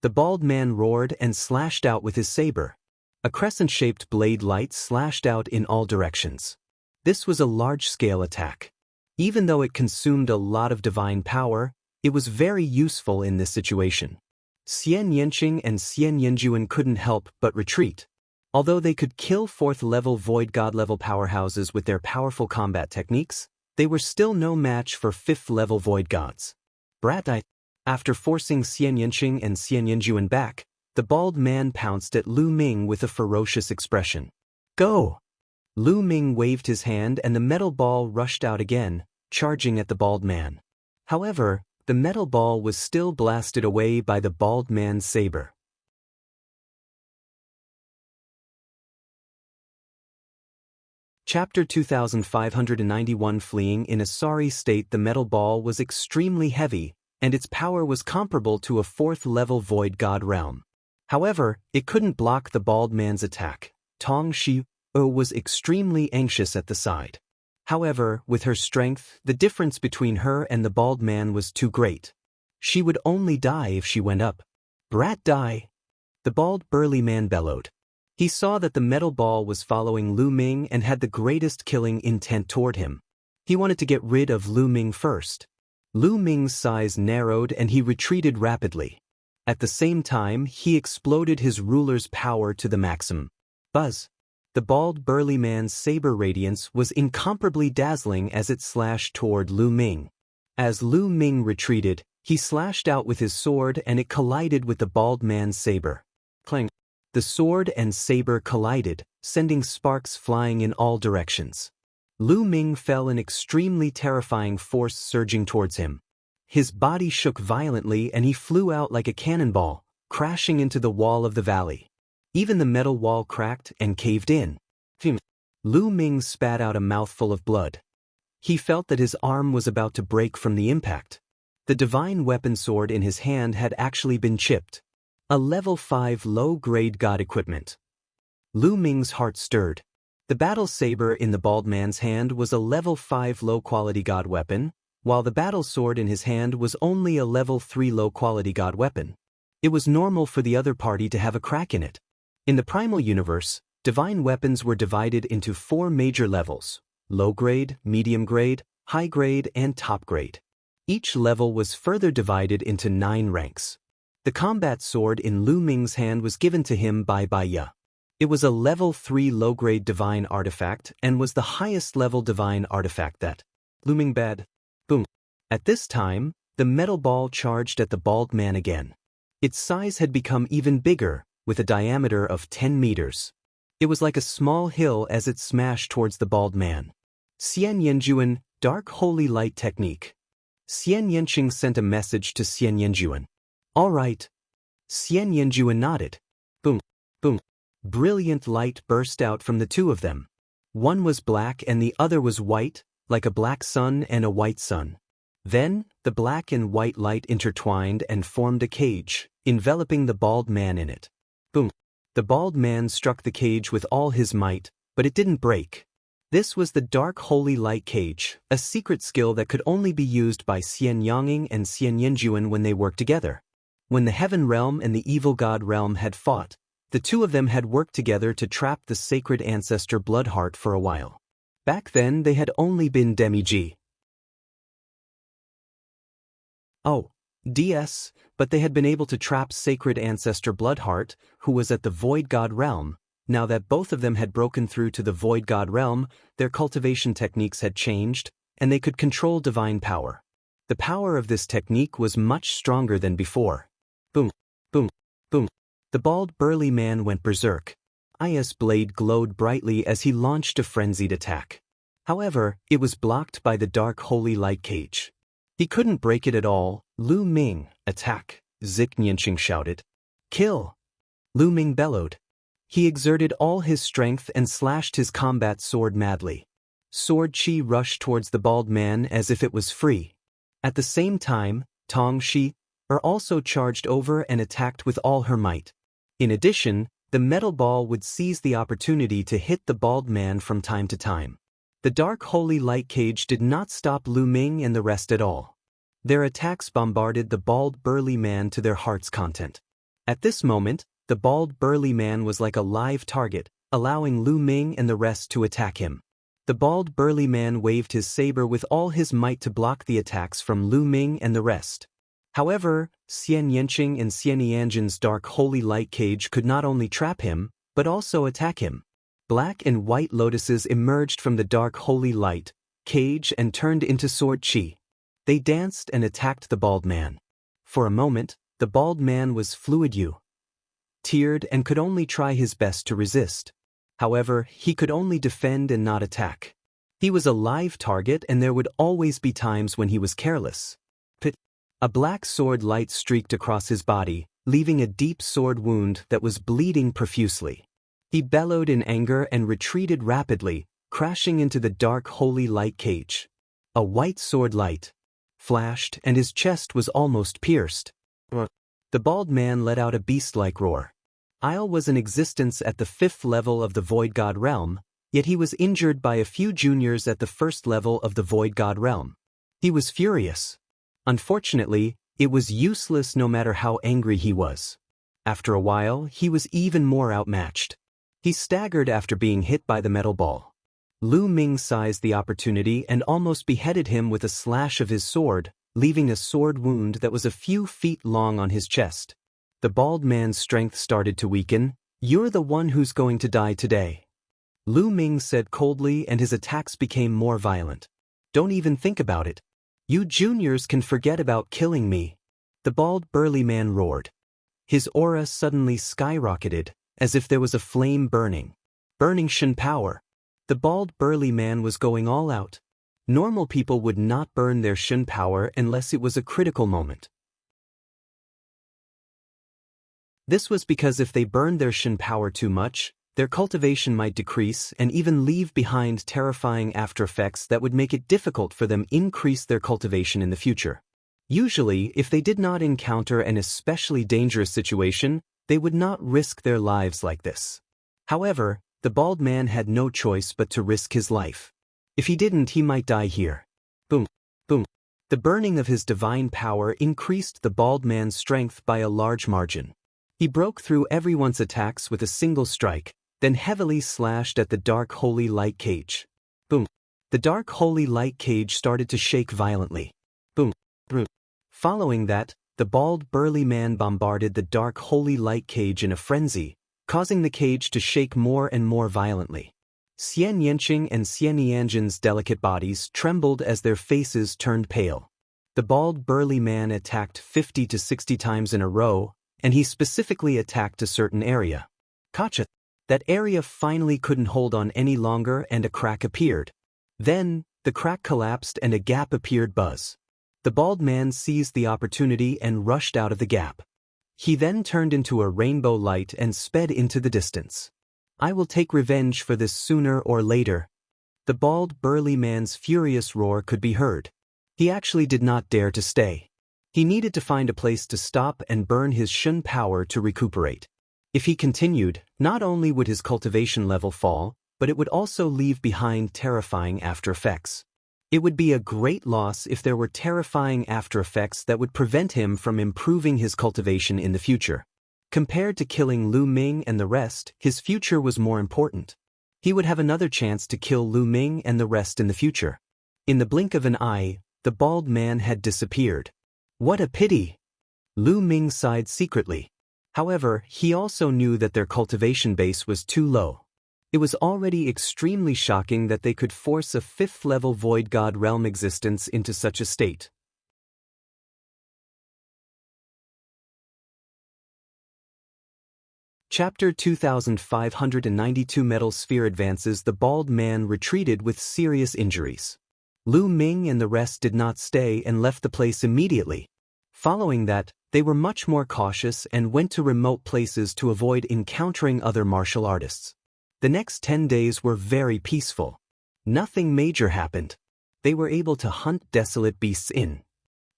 [SPEAKER 1] The bald man roared and slashed out with his saber. A crescent-shaped blade light slashed out in all directions. This was a large-scale attack. Even though it consumed a lot of divine power, it was very useful in this situation. Xian Yanqing and Xian Yanjuan couldn't help but retreat. Although they could kill 4th level Void God level powerhouses with their powerful combat techniques, they were still no match for 5th level Void Gods. Brat. After forcing Xian Yanqing and Xian Yanjuan back, the bald man pounced at Lu Ming with a ferocious expression. Go! Lu Ming waved his hand and the metal ball rushed out again, charging at the bald man. However, the metal ball was still blasted away by the bald man's saber. Chapter 2591. Fleeing in a sorry state, the metal ball was extremely heavy, and its power was comparable to a 4th level Void God realm. However, it couldn't block the bald man's attack. Tong Shi was extremely anxious at the side. However, with her strength, the difference between her and the bald man was too great. She would only die if she went up. Brat die! The bald burly man bellowed. He saw that the metal ball was following Lu Ming and had the greatest killing intent toward him. He wanted to get rid of Lu Ming first. Lu Ming's size narrowed and he retreated rapidly. At the same time, he exploded his ruler's power to the maximum. Buzz! The bald burly man's saber radiance was incomparably dazzling as it slashed toward Lu Ming. As Lu Ming retreated, he slashed out with his sword and it collided with the bald man's saber. Clang! The sword and saber collided, sending sparks flying in all directions. Lu Ming fell in extremely terrifying force surging towards him. His body shook violently and he flew out like a cannonball, crashing into the wall of the valley. Even the metal wall cracked and caved in. Lu Ming spat out a mouthful of blood. He felt that his arm was about to break from the impact. The divine weapon sword in his hand had actually been chipped. A level 5 low-grade god equipment. Lu Ming's heart stirred. The battle saber in the bald man's hand was a level 5 low-quality god weapon, while the battle sword in his hand was only a level 3 low-quality god weapon. It was normal for the other party to have a crack in it. In the primal universe, divine weapons were divided into 4 major levels: low grade, medium grade, high grade, and top grade. Each level was further divided into 9 ranks. The combat sword in Lu Ming's hand was given to him by Baiya. It was a level 3 low-grade divine artifact and was the highest level divine artifact that Lu Ming bad. Boom. At this time, the metal ball charged at the bald man again. Its size had become even bigger, with a diameter of 10 meters. It was like a small hill as it smashed towards the bald man. Xian Yanjuan, Dark Holy Light Technique. Xian Yanqing sent a message to Xian Yanjuan. All right. Xian Yanjuan nodded. Boom, boom. Brilliant light burst out from the two of them. One was black and the other was white, like a black sun and a white sun. Then, the black and white light intertwined and formed a cage, enveloping the bald man in it. Boom. The bald man struck the cage with all his might, but it didn't break. This was the Dark Holy Light Cage, a secret skill that could only be used by Xian Yanging and Xian Yanjuan when they worked together. When the Heaven Realm and the Evil God Realm had fought, the two of them had worked together to trap the sacred ancestor Bloodheart for a while. Back then they had only been demi-G. Oh, DS, but they had been able to trap sacred ancestor Bloodheart, who was at the Void God realm. Now that both of them had broken through to the Void God realm, their cultivation techniques had changed, and they could control divine power. The power of this technique was much stronger than before. Boom, boom, boom. The bald burly man went berserk. His blade glowed brightly as he launched a frenzied attack. However, it was blocked by the dark holy light cage. He couldn't break it at all. Lu Ming, attack, Zik Nianqing shouted. Kill! Lu Ming bellowed. He exerted all his strength and slashed his combat sword madly. Sword chi rushed towards the bald man as if it was free. At the same time, Tong Shi also charged over and attacked with all her might. In addition, the metal ball would seize the opportunity to hit the bald man from time to time. The dark holy light cage did not stop Lu Ming and the rest at all. Their attacks bombarded the bald burly man to their heart's content. At this moment, the bald burly man was like a live target, allowing Lu Ming and the rest to attack him. The bald burly man waved his saber with all his might to block the attacks from Lu Ming and the rest. However, Xian Yanqing and Xian Yanjin's dark holy light cage could not only trap him, but also attack him. Black and white lotuses emerged from the dark holy light cage and turned into sword chi. They danced and attacked the bald man. For a moment, the bald man was teared and could only try his best to resist. However, he could only defend and not attack. He was a live target and there would always be times when he was careless. A black sword light streaked across his body, leaving a deep sword wound that was bleeding profusely. He bellowed in anger and retreated rapidly, crashing into the dark holy light cage. A white sword light flashed and his chest was almost pierced. The bald man let out a beast-like roar. Isle was in existence at the 5th level of the Void God realm, yet he was injured by a few juniors at the 1st level of the Void God realm. He was furious. Unfortunately, it was useless no matter how angry he was. After a while, he was even more outmatched. He staggered after being hit by the metal ball. Lu Ming seized the opportunity and almost beheaded him with a slash of his sword, leaving a sword wound that was a few feet long on his chest. The bald man's strength started to weaken. "You're the one who's going to die today," Lu Ming said coldly, and his attacks became more violent. "Don't even think about it. You juniors can forget about killing me," the bald burly man roared. His aura suddenly skyrocketed, as if there was a flame burning Shen power. The bald burly man was going all out. Normal people would not burn their Shen power unless it was a critical moment. This was because if they burned their Shen power too much, their cultivation might decrease and even leave behind terrifying after effects that would make it difficult for them increase their cultivation in the future. Usually, if they did not encounter an especially dangerous situation, they would not risk their lives like this. However, the bald man had no choice but to risk his life. If he didn't, he might die here. Boom, boom. The burning of his divine power increased the bald man's strength by a large margin. He broke through everyone's attacks with a single strike, then heavily slashed at the dark holy light cage. Boom. The dark holy light cage started to shake violently. Boom, boom. Following that, the bald burly man bombarded the dark holy light cage in a frenzy, causing the cage to shake more and more violently. Xian Yanqing and Xian Yanjin's delicate bodies trembled as their faces turned pale. The bald burly man attacked 50 to 60 times in a row, and he specifically attacked a certain area. Gotcha. That area finally couldn't hold on any longer and a crack appeared. Then, the crack collapsed and a gap appeared. Buzz. The bald man seized the opportunity and rushed out of the gap. He then turned into a rainbow light and sped into the distance. "I will take revenge for this sooner or later." The bald burly man's furious roar could be heard. He actually did not dare to stay. He needed to find a place to stop and burn his Shen power to recuperate. If he continued, not only would his cultivation level fall, but it would also leave behind terrifying after effects. It would be a great loss if there were terrifying after effects that would prevent him from improving his cultivation in the future. Compared to killing Lu Ming and the rest, his future was more important. He would have another chance to kill Lu Ming and the rest in the future. In the blink of an eye, the bald man had disappeared. What a pity! Lu Ming sighed secretly. However, he also knew that their cultivation base was too low. It was already extremely shocking that they could force a 5th-level Void God realm existence into such a state. Chapter 2592 Metal Sphere Advances. The bald man retreated with serious injuries. Lu Ming and the rest did not stay and left the place immediately. Following that, they were much more cautious and went to remote places to avoid encountering other martial artists. The next 10 days were very peaceful. Nothing major happened. They were able to hunt desolate beasts in.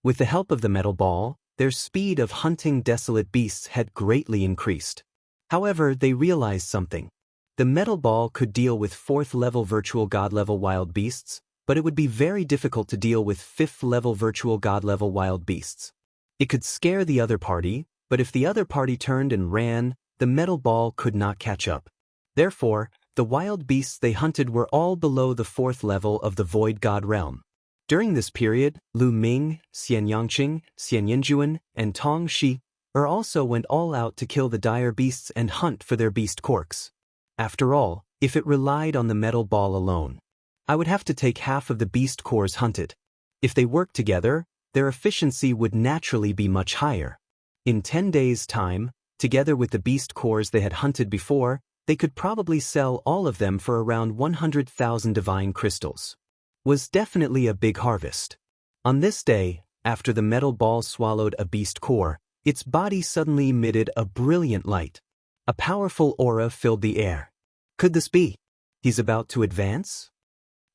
[SPEAKER 1] With the help of the metal ball, their speed of hunting desolate beasts had greatly increased. However, they realized something. The metal ball could deal with 4th-level virtual god-level wild beasts, but it would be very difficult to deal with 5th-level virtual god-level wild beasts. It could scare the other party, but if the other party turned and ran, the metal ball could not catch up. Therefore, the wild beasts they hunted were all below the 4th level of the Void God realm. During this period, Lu Ming, Xian Yangqing, Xian Yinjuan, and Tong Shi also went all out to kill the dire beasts and hunt for their beast corks. After all, if it relied on the metal ball alone, I would have to take half of the beast cores hunted. If they worked together, their efficiency would naturally be much higher. In 10 days' time, together with the beast cores they had hunted before, they could probably sell all of them for around 100,000 divine crystals. Was definitely a big harvest. On this day, after the metal ball swallowed a beast core, its body suddenly emitted a brilliant light. A powerful aura filled the air. Could this be? He's about to advance?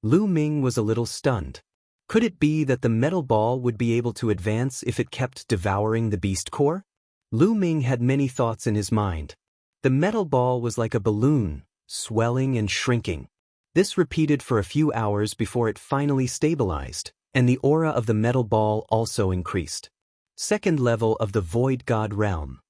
[SPEAKER 1] Lu Ming was a little stunned. Could it be that the metal ball would be able to advance if it kept devouring the beast core? Lu Ming had many thoughts in his mind. The metal ball was like a balloon, swelling and shrinking. This repeated for a few hours before it finally stabilized, and the aura of the metal ball also increased. 2nd level of the Void God realm.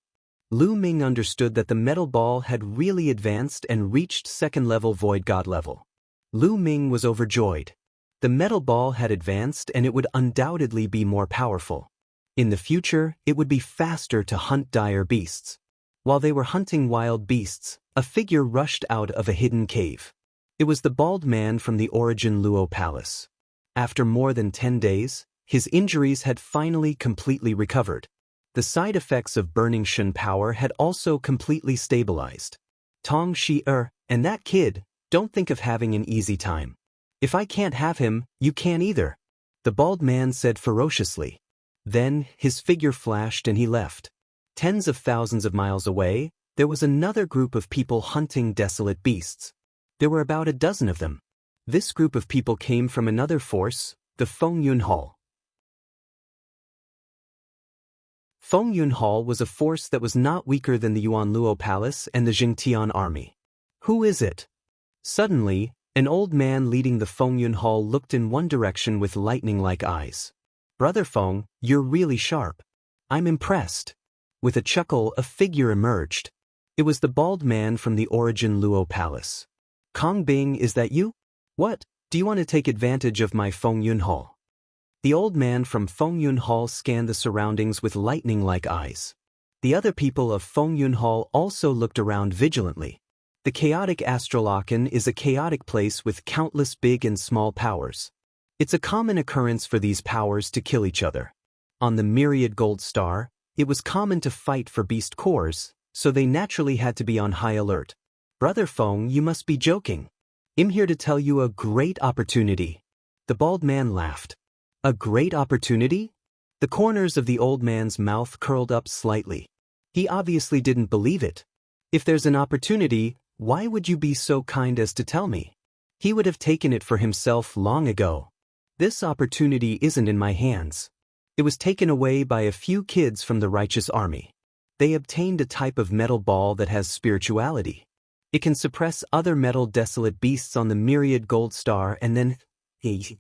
[SPEAKER 1] Lu Ming understood that the metal ball had really advanced and reached 2nd level Void God level. Lu Ming was overjoyed. The metal ball had advanced and it would undoubtedly be more powerful. In the future, it would be faster to hunt dire beasts. While they were hunting wild beasts, a figure rushed out of a hidden cave. It was the bald man from the Origin Luo Palace. After more than 10 days, his injuries had finally completely recovered. The side effects of burning Shen power had also completely stabilized. Tong Shi and that kid, don't think of having an easy time. If I can't have him, you can't either, the bald man said ferociously. Then, his figure flashed and he left. Tens of thousands of miles away, there was another group of people hunting desolate beasts. There were about a dozen of them. This group of people came from another force, the Feng Yun Hall. Feng Yun Hall was a force that was not weaker than the Yuan Luo Palace and the Jingtian army. Who is it? Suddenly, an old man leading the Feng Yun Hall looked in one direction with lightning-like eyes. Brother Feng, you're really sharp. I'm impressed. With a chuckle, a figure emerged. It was the bald man from the Origin Luo Palace. Kong Bing, is that you? What, do you want to take advantage of my Feng Yun Hall? The old man from Feng Yun Hall scanned the surroundings with lightning-like eyes. The other people of Feng Yun Hall also looked around vigilantly. The chaotic Astrolacan is a chaotic place with countless big and small powers. It's a common occurrence for these powers to kill each other. On the Myriad Gold Star, it was common to fight for beast cores, so they naturally had to be on high alert. Brother Feng, you must be joking. I'm here to tell you a great opportunity. The bald man laughed. A great opportunity? The corners of the old man's mouth curled up slightly. He obviously didn't believe it. If there's an opportunity, why would you be so kind as to tell me? He would have taken it for himself long ago. This opportunity isn't in my hands. It was taken away by a few kids from the righteous army. They obtained a type of metal ball that has spirituality. It can suppress other metal desolate beasts on the Myriad Gold Star and then H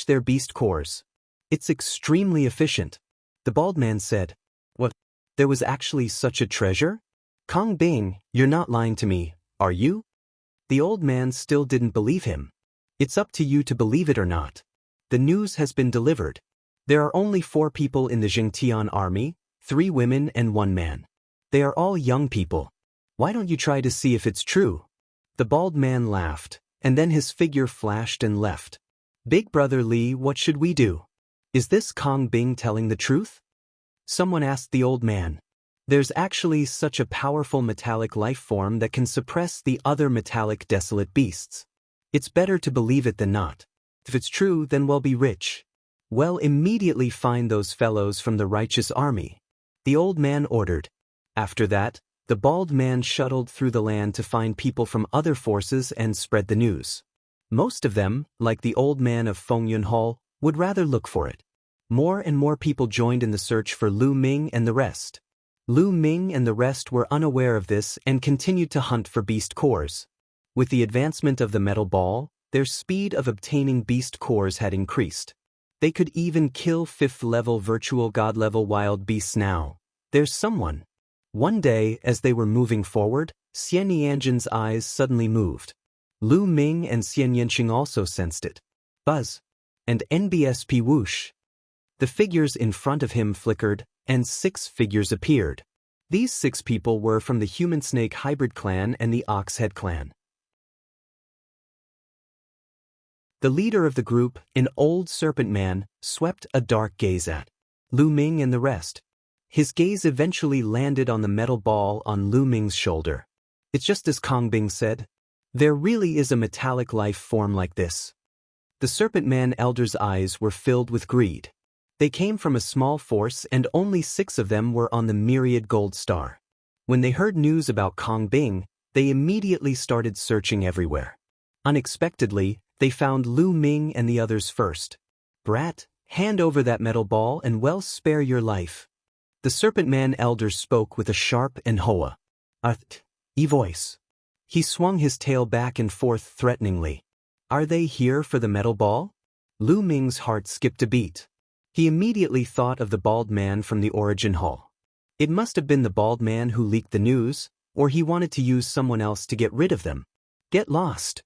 [SPEAKER 1] their beast cores. It's extremely efficient. The bald man said. What? There was actually such a treasure? Kong Bing, you're not lying to me, are you? The old man still didn't believe him. It's up to you to believe it or not. The news has been delivered. There are only 4 people in the Jingtian army, 3 women and 1 man. They are all young people. Why don't you try to see if it's true? The bald man laughed, and then his figure flashed and left. Big Brother Lee, what should we do? Is this Kong Bing telling the truth? Someone asked the old man. There's actually such a powerful metallic life form that can suppress the other metallic desolate beasts. It's better to believe it than not. If it's true, then we'll be rich. Well, immediately find those fellows from the righteous army, the old man ordered. After that, the bald man shuttled through the land to find people from other forces and spread the news. Most of them, like the old man of Fengyun Hall, would rather look for it. More and more people joined in the search for Lu Ming and the rest. Lu Ming and the rest were unaware of this and continued to hunt for beast cores. With the advancement of the metal ball, their speed of obtaining beast cores had increased. They could even kill 5th-level virtual god-level wild beasts now. There's someone. One day, as they were moving forward, Xian Yanjin's eyes suddenly moved. Lu Ming and Xian Yanqing also sensed it. Buzz. And NBSP whoosh. The figures in front of him flickered, and 6 figures appeared. These 6 people were from the Human-Snake Hybrid Clan and the Oxhead Clan. The leader of the group, an old serpent man, swept a dark gaze at Lu Ming and the rest. His gaze eventually landed on the metal ball on Lu Ming's shoulder. It's just as Kong Bing said. There really is a metallic life form like this. The serpent man elder's eyes were filled with greed. They came from a small force and only 6 of them were on the myriad gold star. When they heard news about Kong Bing, they immediately started searching everywhere. Unexpectedly, they found Lu Ming and the others first. Brat, hand over that metal ball and well spare your life. The serpent man elder spoke with a sharp and hoa voice. He swung his tail back and forth threateningly. Are they here for the metal ball? Lu Ming's heart skipped a beat. He immediately thought of the bald man from the Origin Hall. It must have been the bald man who leaked the news, or he wanted to use someone else to get rid of them. Get lost.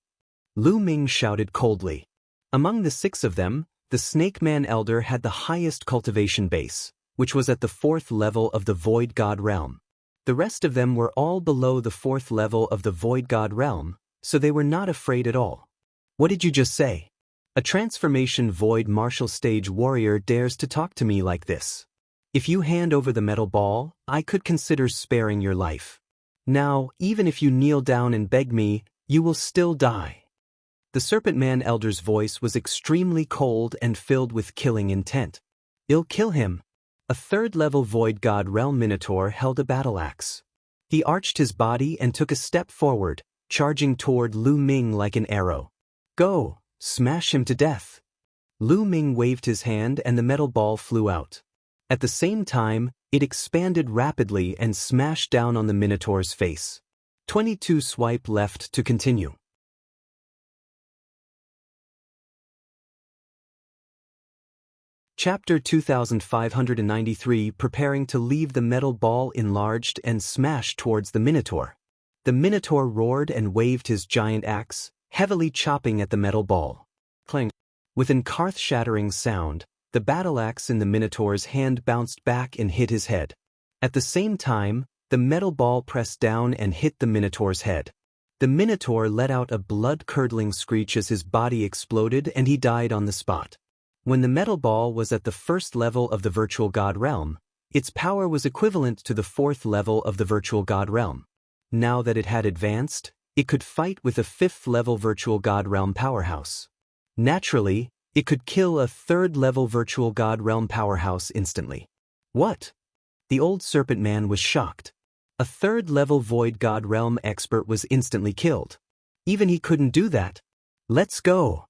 [SPEAKER 1] Lu Ming shouted coldly. Among the 6 of them, the Snake Man Elder had the highest cultivation base, which was at the 4th level of the Void God Realm. The rest of them were all below the 4th level of the Void God Realm, so they were not afraid at all. What did you just say? A transformation Void Martial Stage warrior dares to talk to me like this. If you hand over the metal ball, I could consider sparing your life. Now, even if you kneel down and beg me, you will still die. The Serpent Man Elder's voice was extremely cold and filled with killing intent. I'll kill him. A 3rd-level Void God Realm Minotaur held a battle axe. He arched his body and took a step forward, charging toward Lu Ming like an arrow. Go, smash him to death. Lu Ming waved his hand and the metal ball flew out. At the same time, it expanded rapidly and smashed down on the Minotaur's face. 22 swipe left to continue. Chapter 2593. Preparing to leave. The metal ball enlarged and smashed towards the Minotaur. The Minotaur roared and waved his giant axe, heavily chopping at the metal ball. Clang. With an earth-shattering sound, the battle axe in the Minotaur's hand bounced back and hit his head. At the same time, the metal ball pressed down and hit the Minotaur's head. The Minotaur let out a blood-curdling screech as his body exploded and he died on the spot. When the metal ball was at the 1st level of the Virtual God Realm, its power was equivalent to the 4th level of the Virtual God Realm. Now that it had advanced, it could fight with a 5th-level Virtual God Realm powerhouse. Naturally, it could kill a 3rd-level Virtual God Realm powerhouse instantly. What? The old serpent man was shocked. A 3rd-level Void God Realm expert was instantly killed. Even he couldn't do that. Let's go.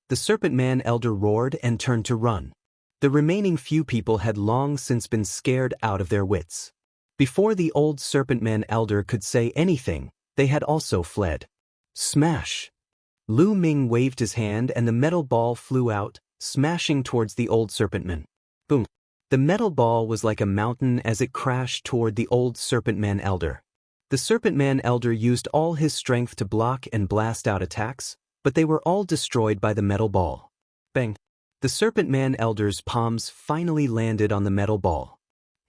[SPEAKER 1] The Serpent Man Elder roared and turned to run. The remaining few people had long since been scared out of their wits. Before the old Serpent Man Elder could say anything, they had also fled. Smash! Lu Ming waved his hand and the metal ball flew out, smashing towards the old Serpent Man. Boom! The metal ball was like a mountain as it crashed toward the old Serpent Man Elder. The Serpent Man Elder used all his strength to block and blast out attacks, but they were all destroyed by the metal ball. Bang! The Serpent Man Elder's palms finally landed on the metal ball.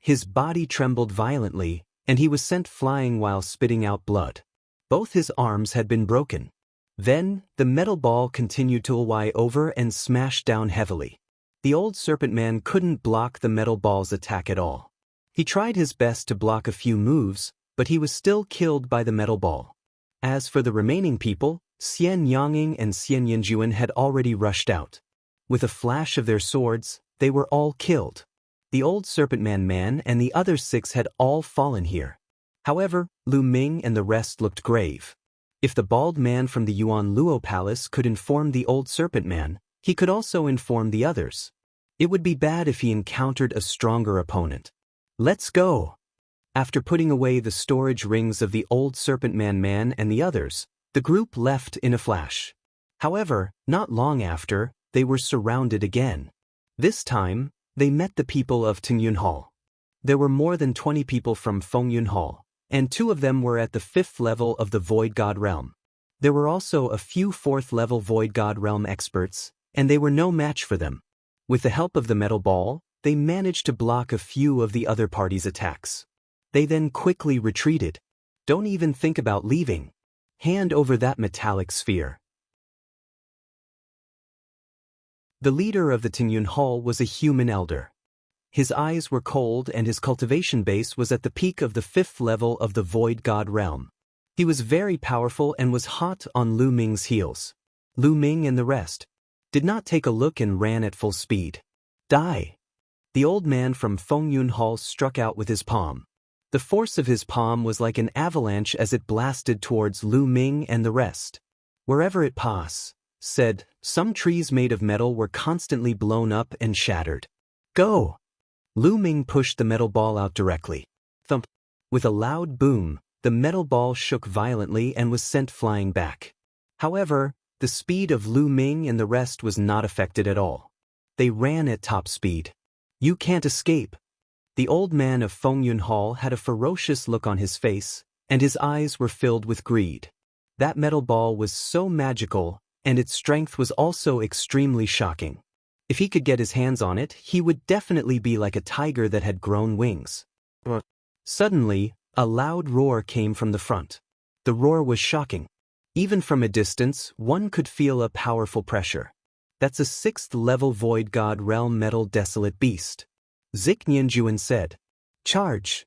[SPEAKER 1] his body trembled violently, and he was sent flying while spitting out blood. Both his arms had been broken. Then, the metal ball continued to lie over and smashed down heavily. The old serpent man couldn't block the metal ball's attack at all. He tried his best to block a few moves, but he was still killed by the metal ball. As for the remaining people, Xian Yanging and Xian Yanjuan had already rushed out. With a flash of their swords, they were all killed. The old serpent man and the other 6 had all fallen here. However, Lu Ming and the rest looked grave. If the bald man from the Yuan Luo Palace could inform the old serpent man, he could also inform the others. It would be bad if he encountered a stronger opponent. Let's go! After putting away the storage rings of the old serpent man and the others, the group left in a flash. However, not long after, they were surrounded again. This time, they met the people of Tingyun Hall. There were more than 20 people from Fengyun Hall, and 2 of them were at the 5th level of the Void God Realm. There were also a few 4th level Void God Realm experts, and they were no match for them. With the help of the metal ball, they managed to block a few of the other party's attacks. They then quickly retreated. Don't even think about leaving. Hand over that metallic sphere. The leader of the Tingyun Hall was a human elder. His eyes were cold and his cultivation base was at the peak of the 5th level of the Void God Realm. He was very powerful and was hot on Lu Ming's heels. Lu Ming and the rest did not take a look and ran at full speed. Die! The old man from Fengyun Hall struck out with his palm. The force of his palm was like an avalanche as it blasted towards Lu Ming and the rest. Wherever it passed, some trees made of metal were constantly blown up and shattered. Go! Lu Ming pushed the metal ball out directly. Thump! With a loud boom, the metal ball shook violently and was sent flying back. However, the speed of Lu Ming and the rest was not affected at all. They ran at top speed. You can't escape. The old man of Fengyun Hall had a ferocious look on his face, and his eyes were filled with greed. That metal ball was so magical, and its strength was also extremely shocking. If he could get his hands on it, he would definitely be like a tiger that had grown wings. Suddenly, a loud roar came from the front. The roar was shocking. Even from a distance, one could feel a powerful pressure. That's a 6th level Void God Realm Metal Desolate Beast. Zik Nianjuan said. Charge!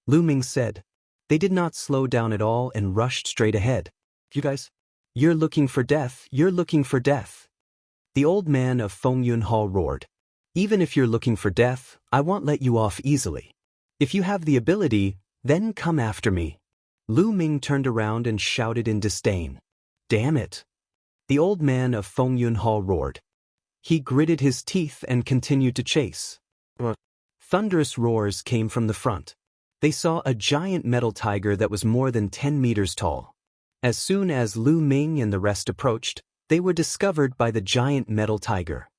[SPEAKER 1] Lu Ming said. They did not slow down at all and rushed straight ahead. You guys? You're looking for death, you're looking for death. The old man of Fengyun Hall roared. Even if you're looking for death, I won't let you off easily. If you have the ability, then come after me. Lu Ming turned around and shouted in disdain. Damn it! The old man of Fengyun Hall roared. He gritted his teeth and continued to chase. Thunderous roars came from the front. They saw a giant metal tiger that was more than 10 meters tall. As soon as Lu Ming and the rest approached, they were discovered by the giant metal tiger.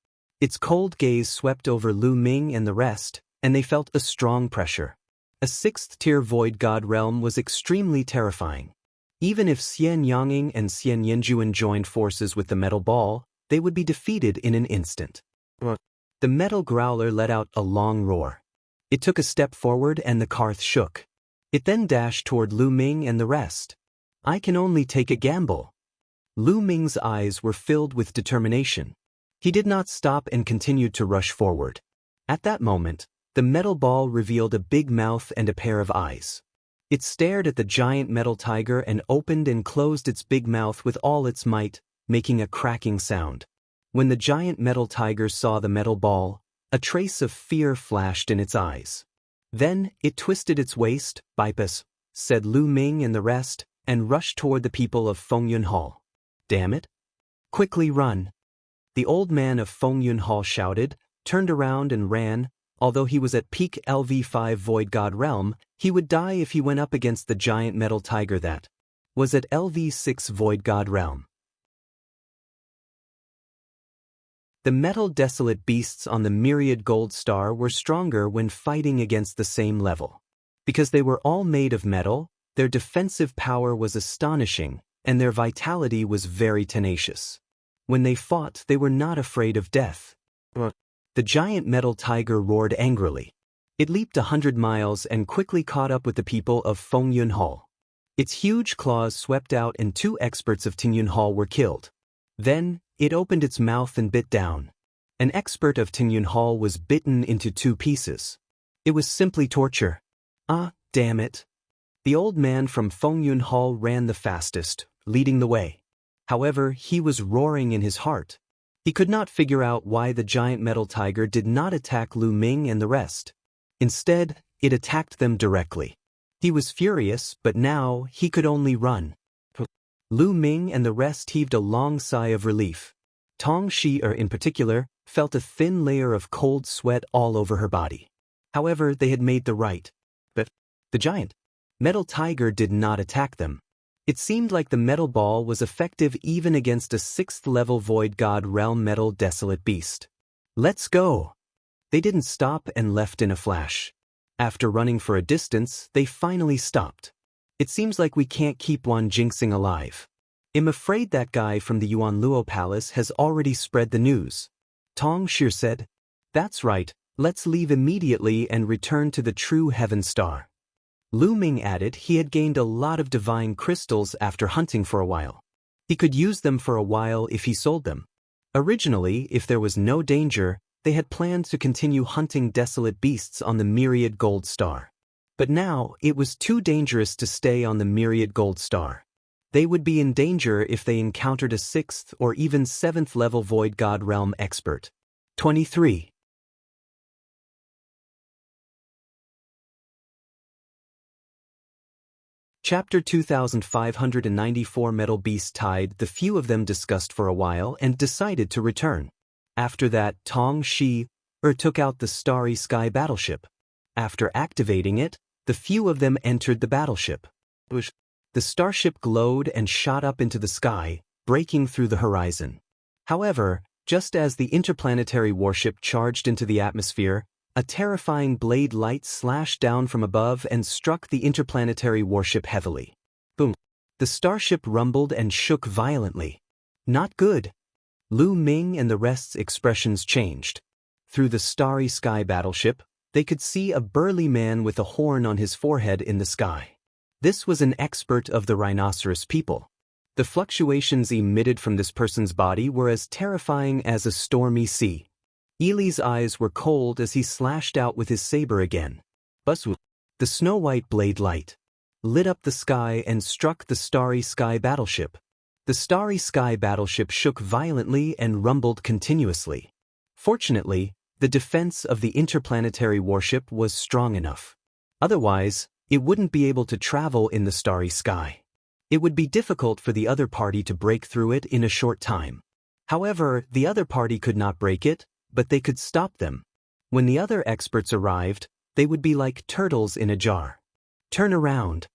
[SPEAKER 1] Its cold gaze swept over Lu Ming and the rest, and they felt a strong pressure. A 6th-tier Void God Realm was extremely terrifying. Even if Xian Yanging and Xian Yanjuan joined forces with the metal ball, they would be defeated in an instant. The metal growler let out a long roar. It took a step forward and the karth shook. It then dashed toward Lu Ming and the rest. I can only take a gamble. Lu Ming's eyes were filled with determination. He did not stop and continued to rush forward. At that moment, the metal ball revealed a big mouth and a pair of eyes. It stared at the giant metal tiger and opened and closed its big mouth with all its might, making a cracking sound. When the giant metal tiger saw the metal ball, a trace of fear flashed in its eyes. Then, it twisted its waist, "Bypass," said Lu Ming and the rest, and rushed toward the people of Fengyun Hall. Damn it! Quickly run! The old man of Fengyun Hall shouted, turned around and ran. Although he was at peak LV5 Void God Realm, he would die if he went up against the giant metal tiger that was at LV6 Void God Realm. The metal desolate beasts on the myriad gold star were stronger when fighting against the same level. Because they were all made of metal, their defensive power was astonishing, and their vitality was very tenacious. When they fought, they were not afraid of death. The giant metal tiger roared angrily. It leaped 100 miles and quickly caught up with the people of Feng Yun Hall. Its huge claws swept out and 2 experts of Ting Yun Hall were killed. Then, it opened its mouth and bit down. An expert of Ting Yun Hall was bitten into 2 pieces. It was simply torture. Ah, damn it. The old man from Feng Yun Hall ran the fastest, leading the way. However, he was roaring in his heart. He could not figure out why the giant metal tiger did not attack Lu Ming and the rest. Instead, it attacked them directly. He was furious, but now he could only run. Lu Ming and the rest heaved a long sigh of relief. Tong Shi-er in particular felt a thin layer of cold sweat all over her body. However, they had made the right. But the giant metal tiger did not attack them. It seemed like the metal ball was effective even against a 6th-level Void God Realm metal desolate beast. Let's go! They didn't stop and left in a flash. After running for a distance, they finally stopped. It seems like we can't keep Wan Jinxing alive. I'm afraid that guy from the Yuan Luo Palace has already spread the news. Tong Shi said. That's right, let's leave immediately and return to the true Heaven Star. Lu Ming added he had gained a lot of divine crystals after hunting for a while. He could use them for a while if he sold them. Originally, if there was no danger, they had planned to continue hunting desolate beasts on the Myriad Gold Star. But now, it was too dangerous to stay on the Myriad Gold Star. They would be in danger if they encountered a 6th or even 7th level Void God Realm expert. 23. Chapter 2594 Metal Beast Tide. The few of them discussed for a while and decided to return. After that, Tong Shi-er took out the Starry Sky battleship. After activating it, the few of them entered the battleship. The starship glowed and shot up into the sky, breaking through the horizon. However, just as the interplanetary warship charged into the atmosphere, a terrifying blade light slashed down from above and struck the interplanetary warship heavily. Boom! The starship rumbled and shook violently. Not good. Lu Ming and the rest's expressions changed. Through the Starry Sky battleship, they could see a burly man with a horn on his forehead in the sky. This was an expert of the rhinoceros people. The fluctuations emitted from this person's body were as terrifying as a stormy sea. Eli's eyes were cold as he slashed out with his saber again. Buswu! The snow-white blade light lit up the sky and struck the Starry Sky battleship. The Starry Sky battleship shook violently and rumbled continuously. Fortunately, the defense of the interplanetary warship was strong enough. Otherwise, it wouldn't be able to travel in the Starry Sky. It would be difficult for the other party to break through it in a short time. However, the other party could not break it, but they could stop them. When the other experts arrived, they would be like turtles in a jar. Turn around,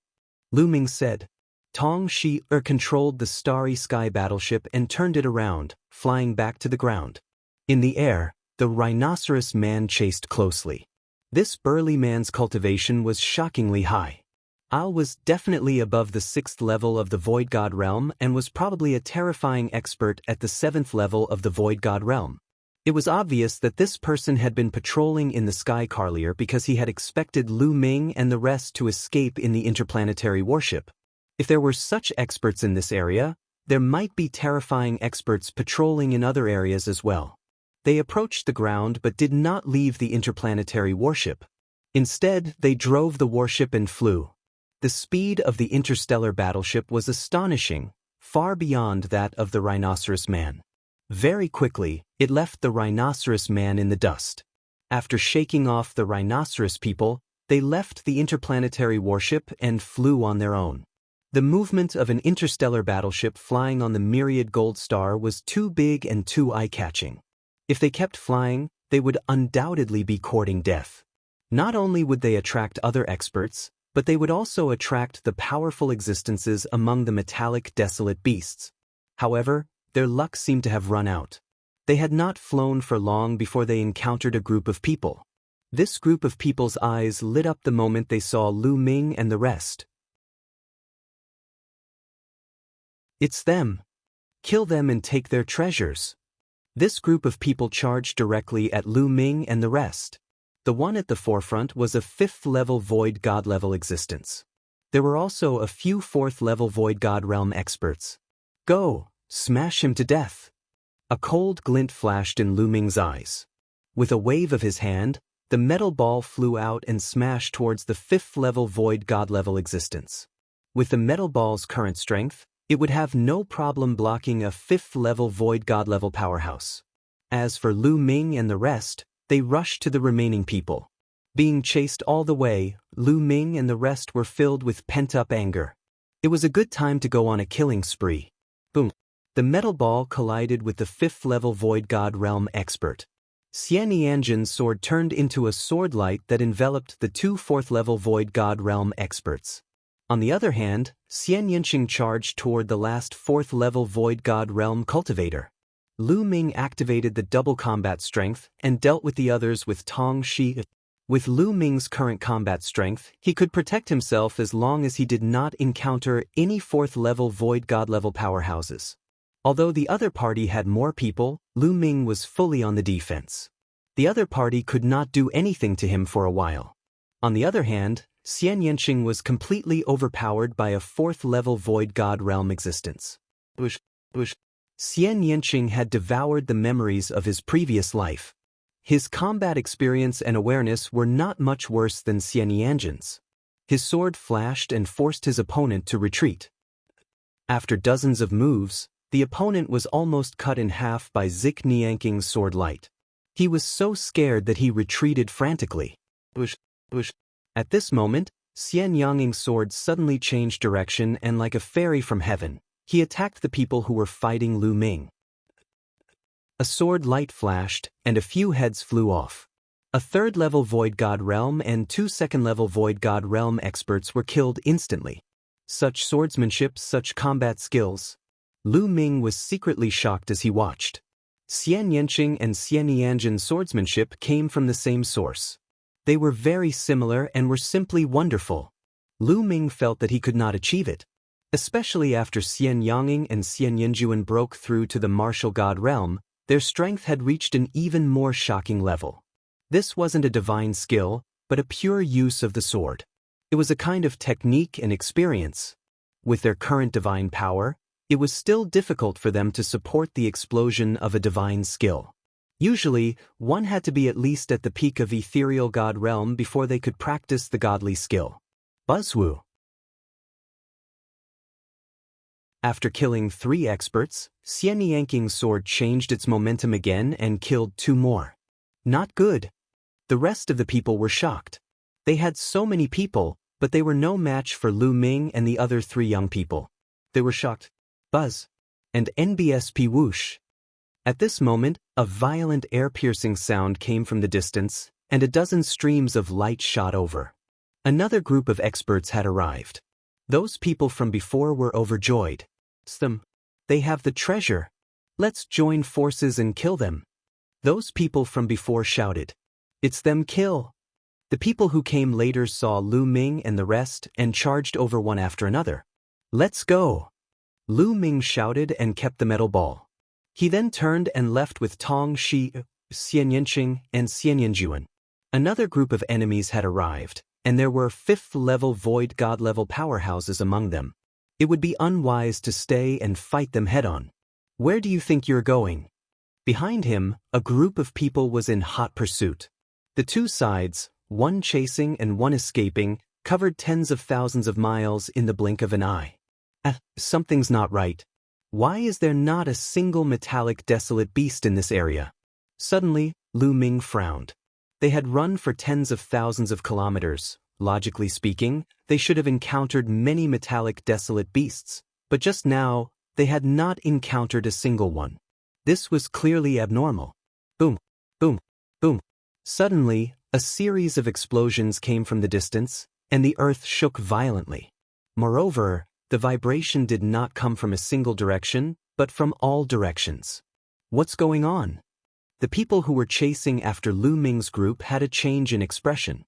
[SPEAKER 1] Lu Ming said. Tong Shi-er controlled the Starry Sky battleship and turned it around, flying back to the ground. In the air, the rhinoceros man chased closely. This burly man's cultivation was shockingly high. Al was definitely above the 6th level of the Void God Realm and was probably a terrifying expert at the 7th level of the Void God Realm. It was obvious that this person had been patrolling in the sky earlier because he had expected Lu Ming and the rest to escape in the interplanetary warship. If there were such experts in this area, there might be terrifying experts patrolling in other areas as well. They approached the ground but did not leave the interplanetary warship. Instead, they drove the warship and flew. The speed of the interstellar battleship was astonishing, far beyond that of the rhinoceros man. Very quickly, it left the rhinoceros man in the dust. After shaking off the rhinoceros people, they left the interplanetary warship and flew on their own. The movement of an interstellar battleship flying on the Myriad Gold Star was too big and too eye-catching. If they kept flying, they would undoubtedly be courting death. Not only would they attract other experts, but they would also attract the powerful existences among the metallic desolate beasts. However, their luck seemed to have run out. They had not flown for long before they encountered a group of people. This group of people's eyes lit up the moment they saw Lu Ming and the rest. It's them. Kill them and take their treasures. This group of people charged directly at Lu Ming and the rest. The one at the forefront was a 5th-level Void God-level existence. There were also a few 4th-level Void God realm experts. Go, smash him to death. A cold glint flashed in Lu Ming's eyes. With a wave of his hand, the metal ball flew out and smashed towards the 5th-level Void God-level existence. With the metal ball's current strength, it would have no problem blocking a 5th-level Void God-level powerhouse. As for Lu Ming and the rest, they rushed to the remaining people. Being chased all the way, Lu Ming and the rest were filled with pent-up anger. It was a good time to go on a killing spree. Boom. The metal ball collided with the 5th-level Void God realm expert. Xian Yanjin's sword turned into a sword light that enveloped the two 4th-level Void God realm experts. On the other hand, Xian Yanqing charged toward the last 4th-level Void God realm cultivator. Lu Ming activated the double combat strength and dealt with the others with Tong Shi. With Lu Ming's current combat strength, he could protect himself as long as he did not encounter any 4th-level Void God-level powerhouses. Although the other party had more people, Lu Ming was fully on the defense. The other party could not do anything to him for a while. On the other hand, Xian Yanqing was completely overpowered by a 4th-level Void God realm existence. Xian Yanqing had devoured the memories of his previous life. His combat experience and awareness were not much worse than Xian Yanjin's. His sword flashed and forced his opponent to retreat. After dozens of moves, the opponent was almost cut in half by Zik Nianking's sword light. He was so scared that he retreated frantically. At this moment, Xian Yanjing's sword suddenly changed direction and like a fairy from heaven, he attacked the people who were fighting Lu Ming. A sword light flashed, and a few heads flew off. A 3rd-level Void God realm and 2 2nd-level Void God realm experts were killed instantly. Such swordsmanship, such combat skills. Lu Ming was secretly shocked as he watched. Xian Yanqing and Xian Yanjin's swordsmanship came from the same source. They were very similar and were simply wonderful. Lu Ming felt that he could not achieve it. Especially after Xian Yanjing and Xian Yanjuan broke through to the martial god realm, their strength had reached an even more shocking level. This wasn't a divine skill, but a pure use of the sword. It was a kind of technique and experience. With their current divine power, it was still difficult for them to support the explosion of a divine skill. Usually, one had to be at least at the peak of ethereal god realm before they could practice the godly skill. Buzzwoo. After killing 3 experts, Xian Yanking's sword changed its momentum again and killed 2 more. Not good. The rest of the people were shocked. They had so many people, but they were no match for Lu Ming and the other 3 young people. They were shocked. Buzz. And NBSP whoosh. At this moment, a violent air-piercing sound came from the distance, and a dozen streams of light shot over. Another group of experts had arrived. Those people from before were overjoyed. It's them. They have the treasure. Let's join forces and kill them. Those people from before shouted. It's them, kill. The people who came later saw Lu Ming and the rest and charged over one after another. Let's go. Lu Ming shouted and kept the metal ball. He then turned and left with Tong Shi, Xian Yanqing, and Xian Yanjuan. Another group of enemies had arrived, and there were 5th-level Void God-level powerhouses among them. It would be unwise to stay and fight them head-on. Where do you think you're going? Behind him, a group of people was in hot pursuit. The 2 sides, one chasing and one escaping, covered tens of thousands of miles in the blink of an eye. Something's not right. Why is there not a single metallic desolate beast in this area? Suddenly, Lu Ming frowned. They had run for tens of thousands of kilometers. Logically speaking, they should have encountered many metallic desolate beasts, but just now, they had not encountered a single one. This was clearly abnormal. Boom, boom, boom. Suddenly, a series of explosions came from the distance, and the earth shook violently. Moreover, the vibration did not come from a single direction, but from all directions. What's going on? The people who were chasing after Lu Ming's group had a change in expression.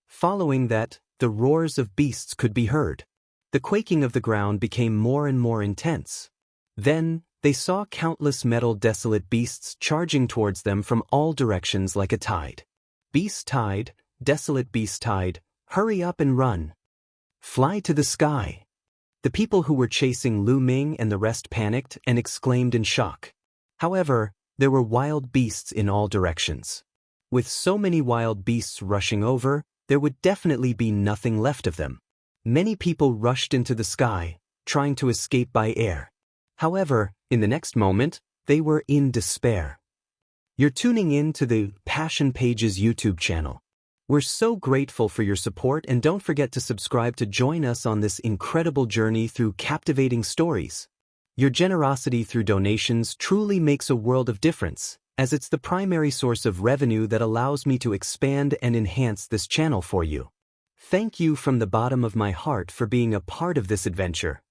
[SPEAKER 1] Following that, the roars of beasts could be heard. The quaking of the ground became more and more intense. Then, They saw countless metal desolate beasts charging towards them from all directions like a tide. Beast tide, desolate beast tide, hurry up and run. Fly to the sky. The people who were chasing Lu Ming and the rest panicked and exclaimed in shock. However, there were wild beasts in all directions. With so many wild beasts rushing over, there would definitely be nothing left of them. Many people rushed into the sky, trying to escape by air. However, in the next moment, they were in despair. You're tuning in to the Passion Pages YouTube channel. We're so grateful for your support, and don't forget to subscribe to join us on this incredible journey through captivating stories. Your generosity through donations truly makes a world of difference, as it's the primary source of revenue that allows me to expand and enhance this channel for you. Thank you from the bottom of my heart for being a part of this adventure.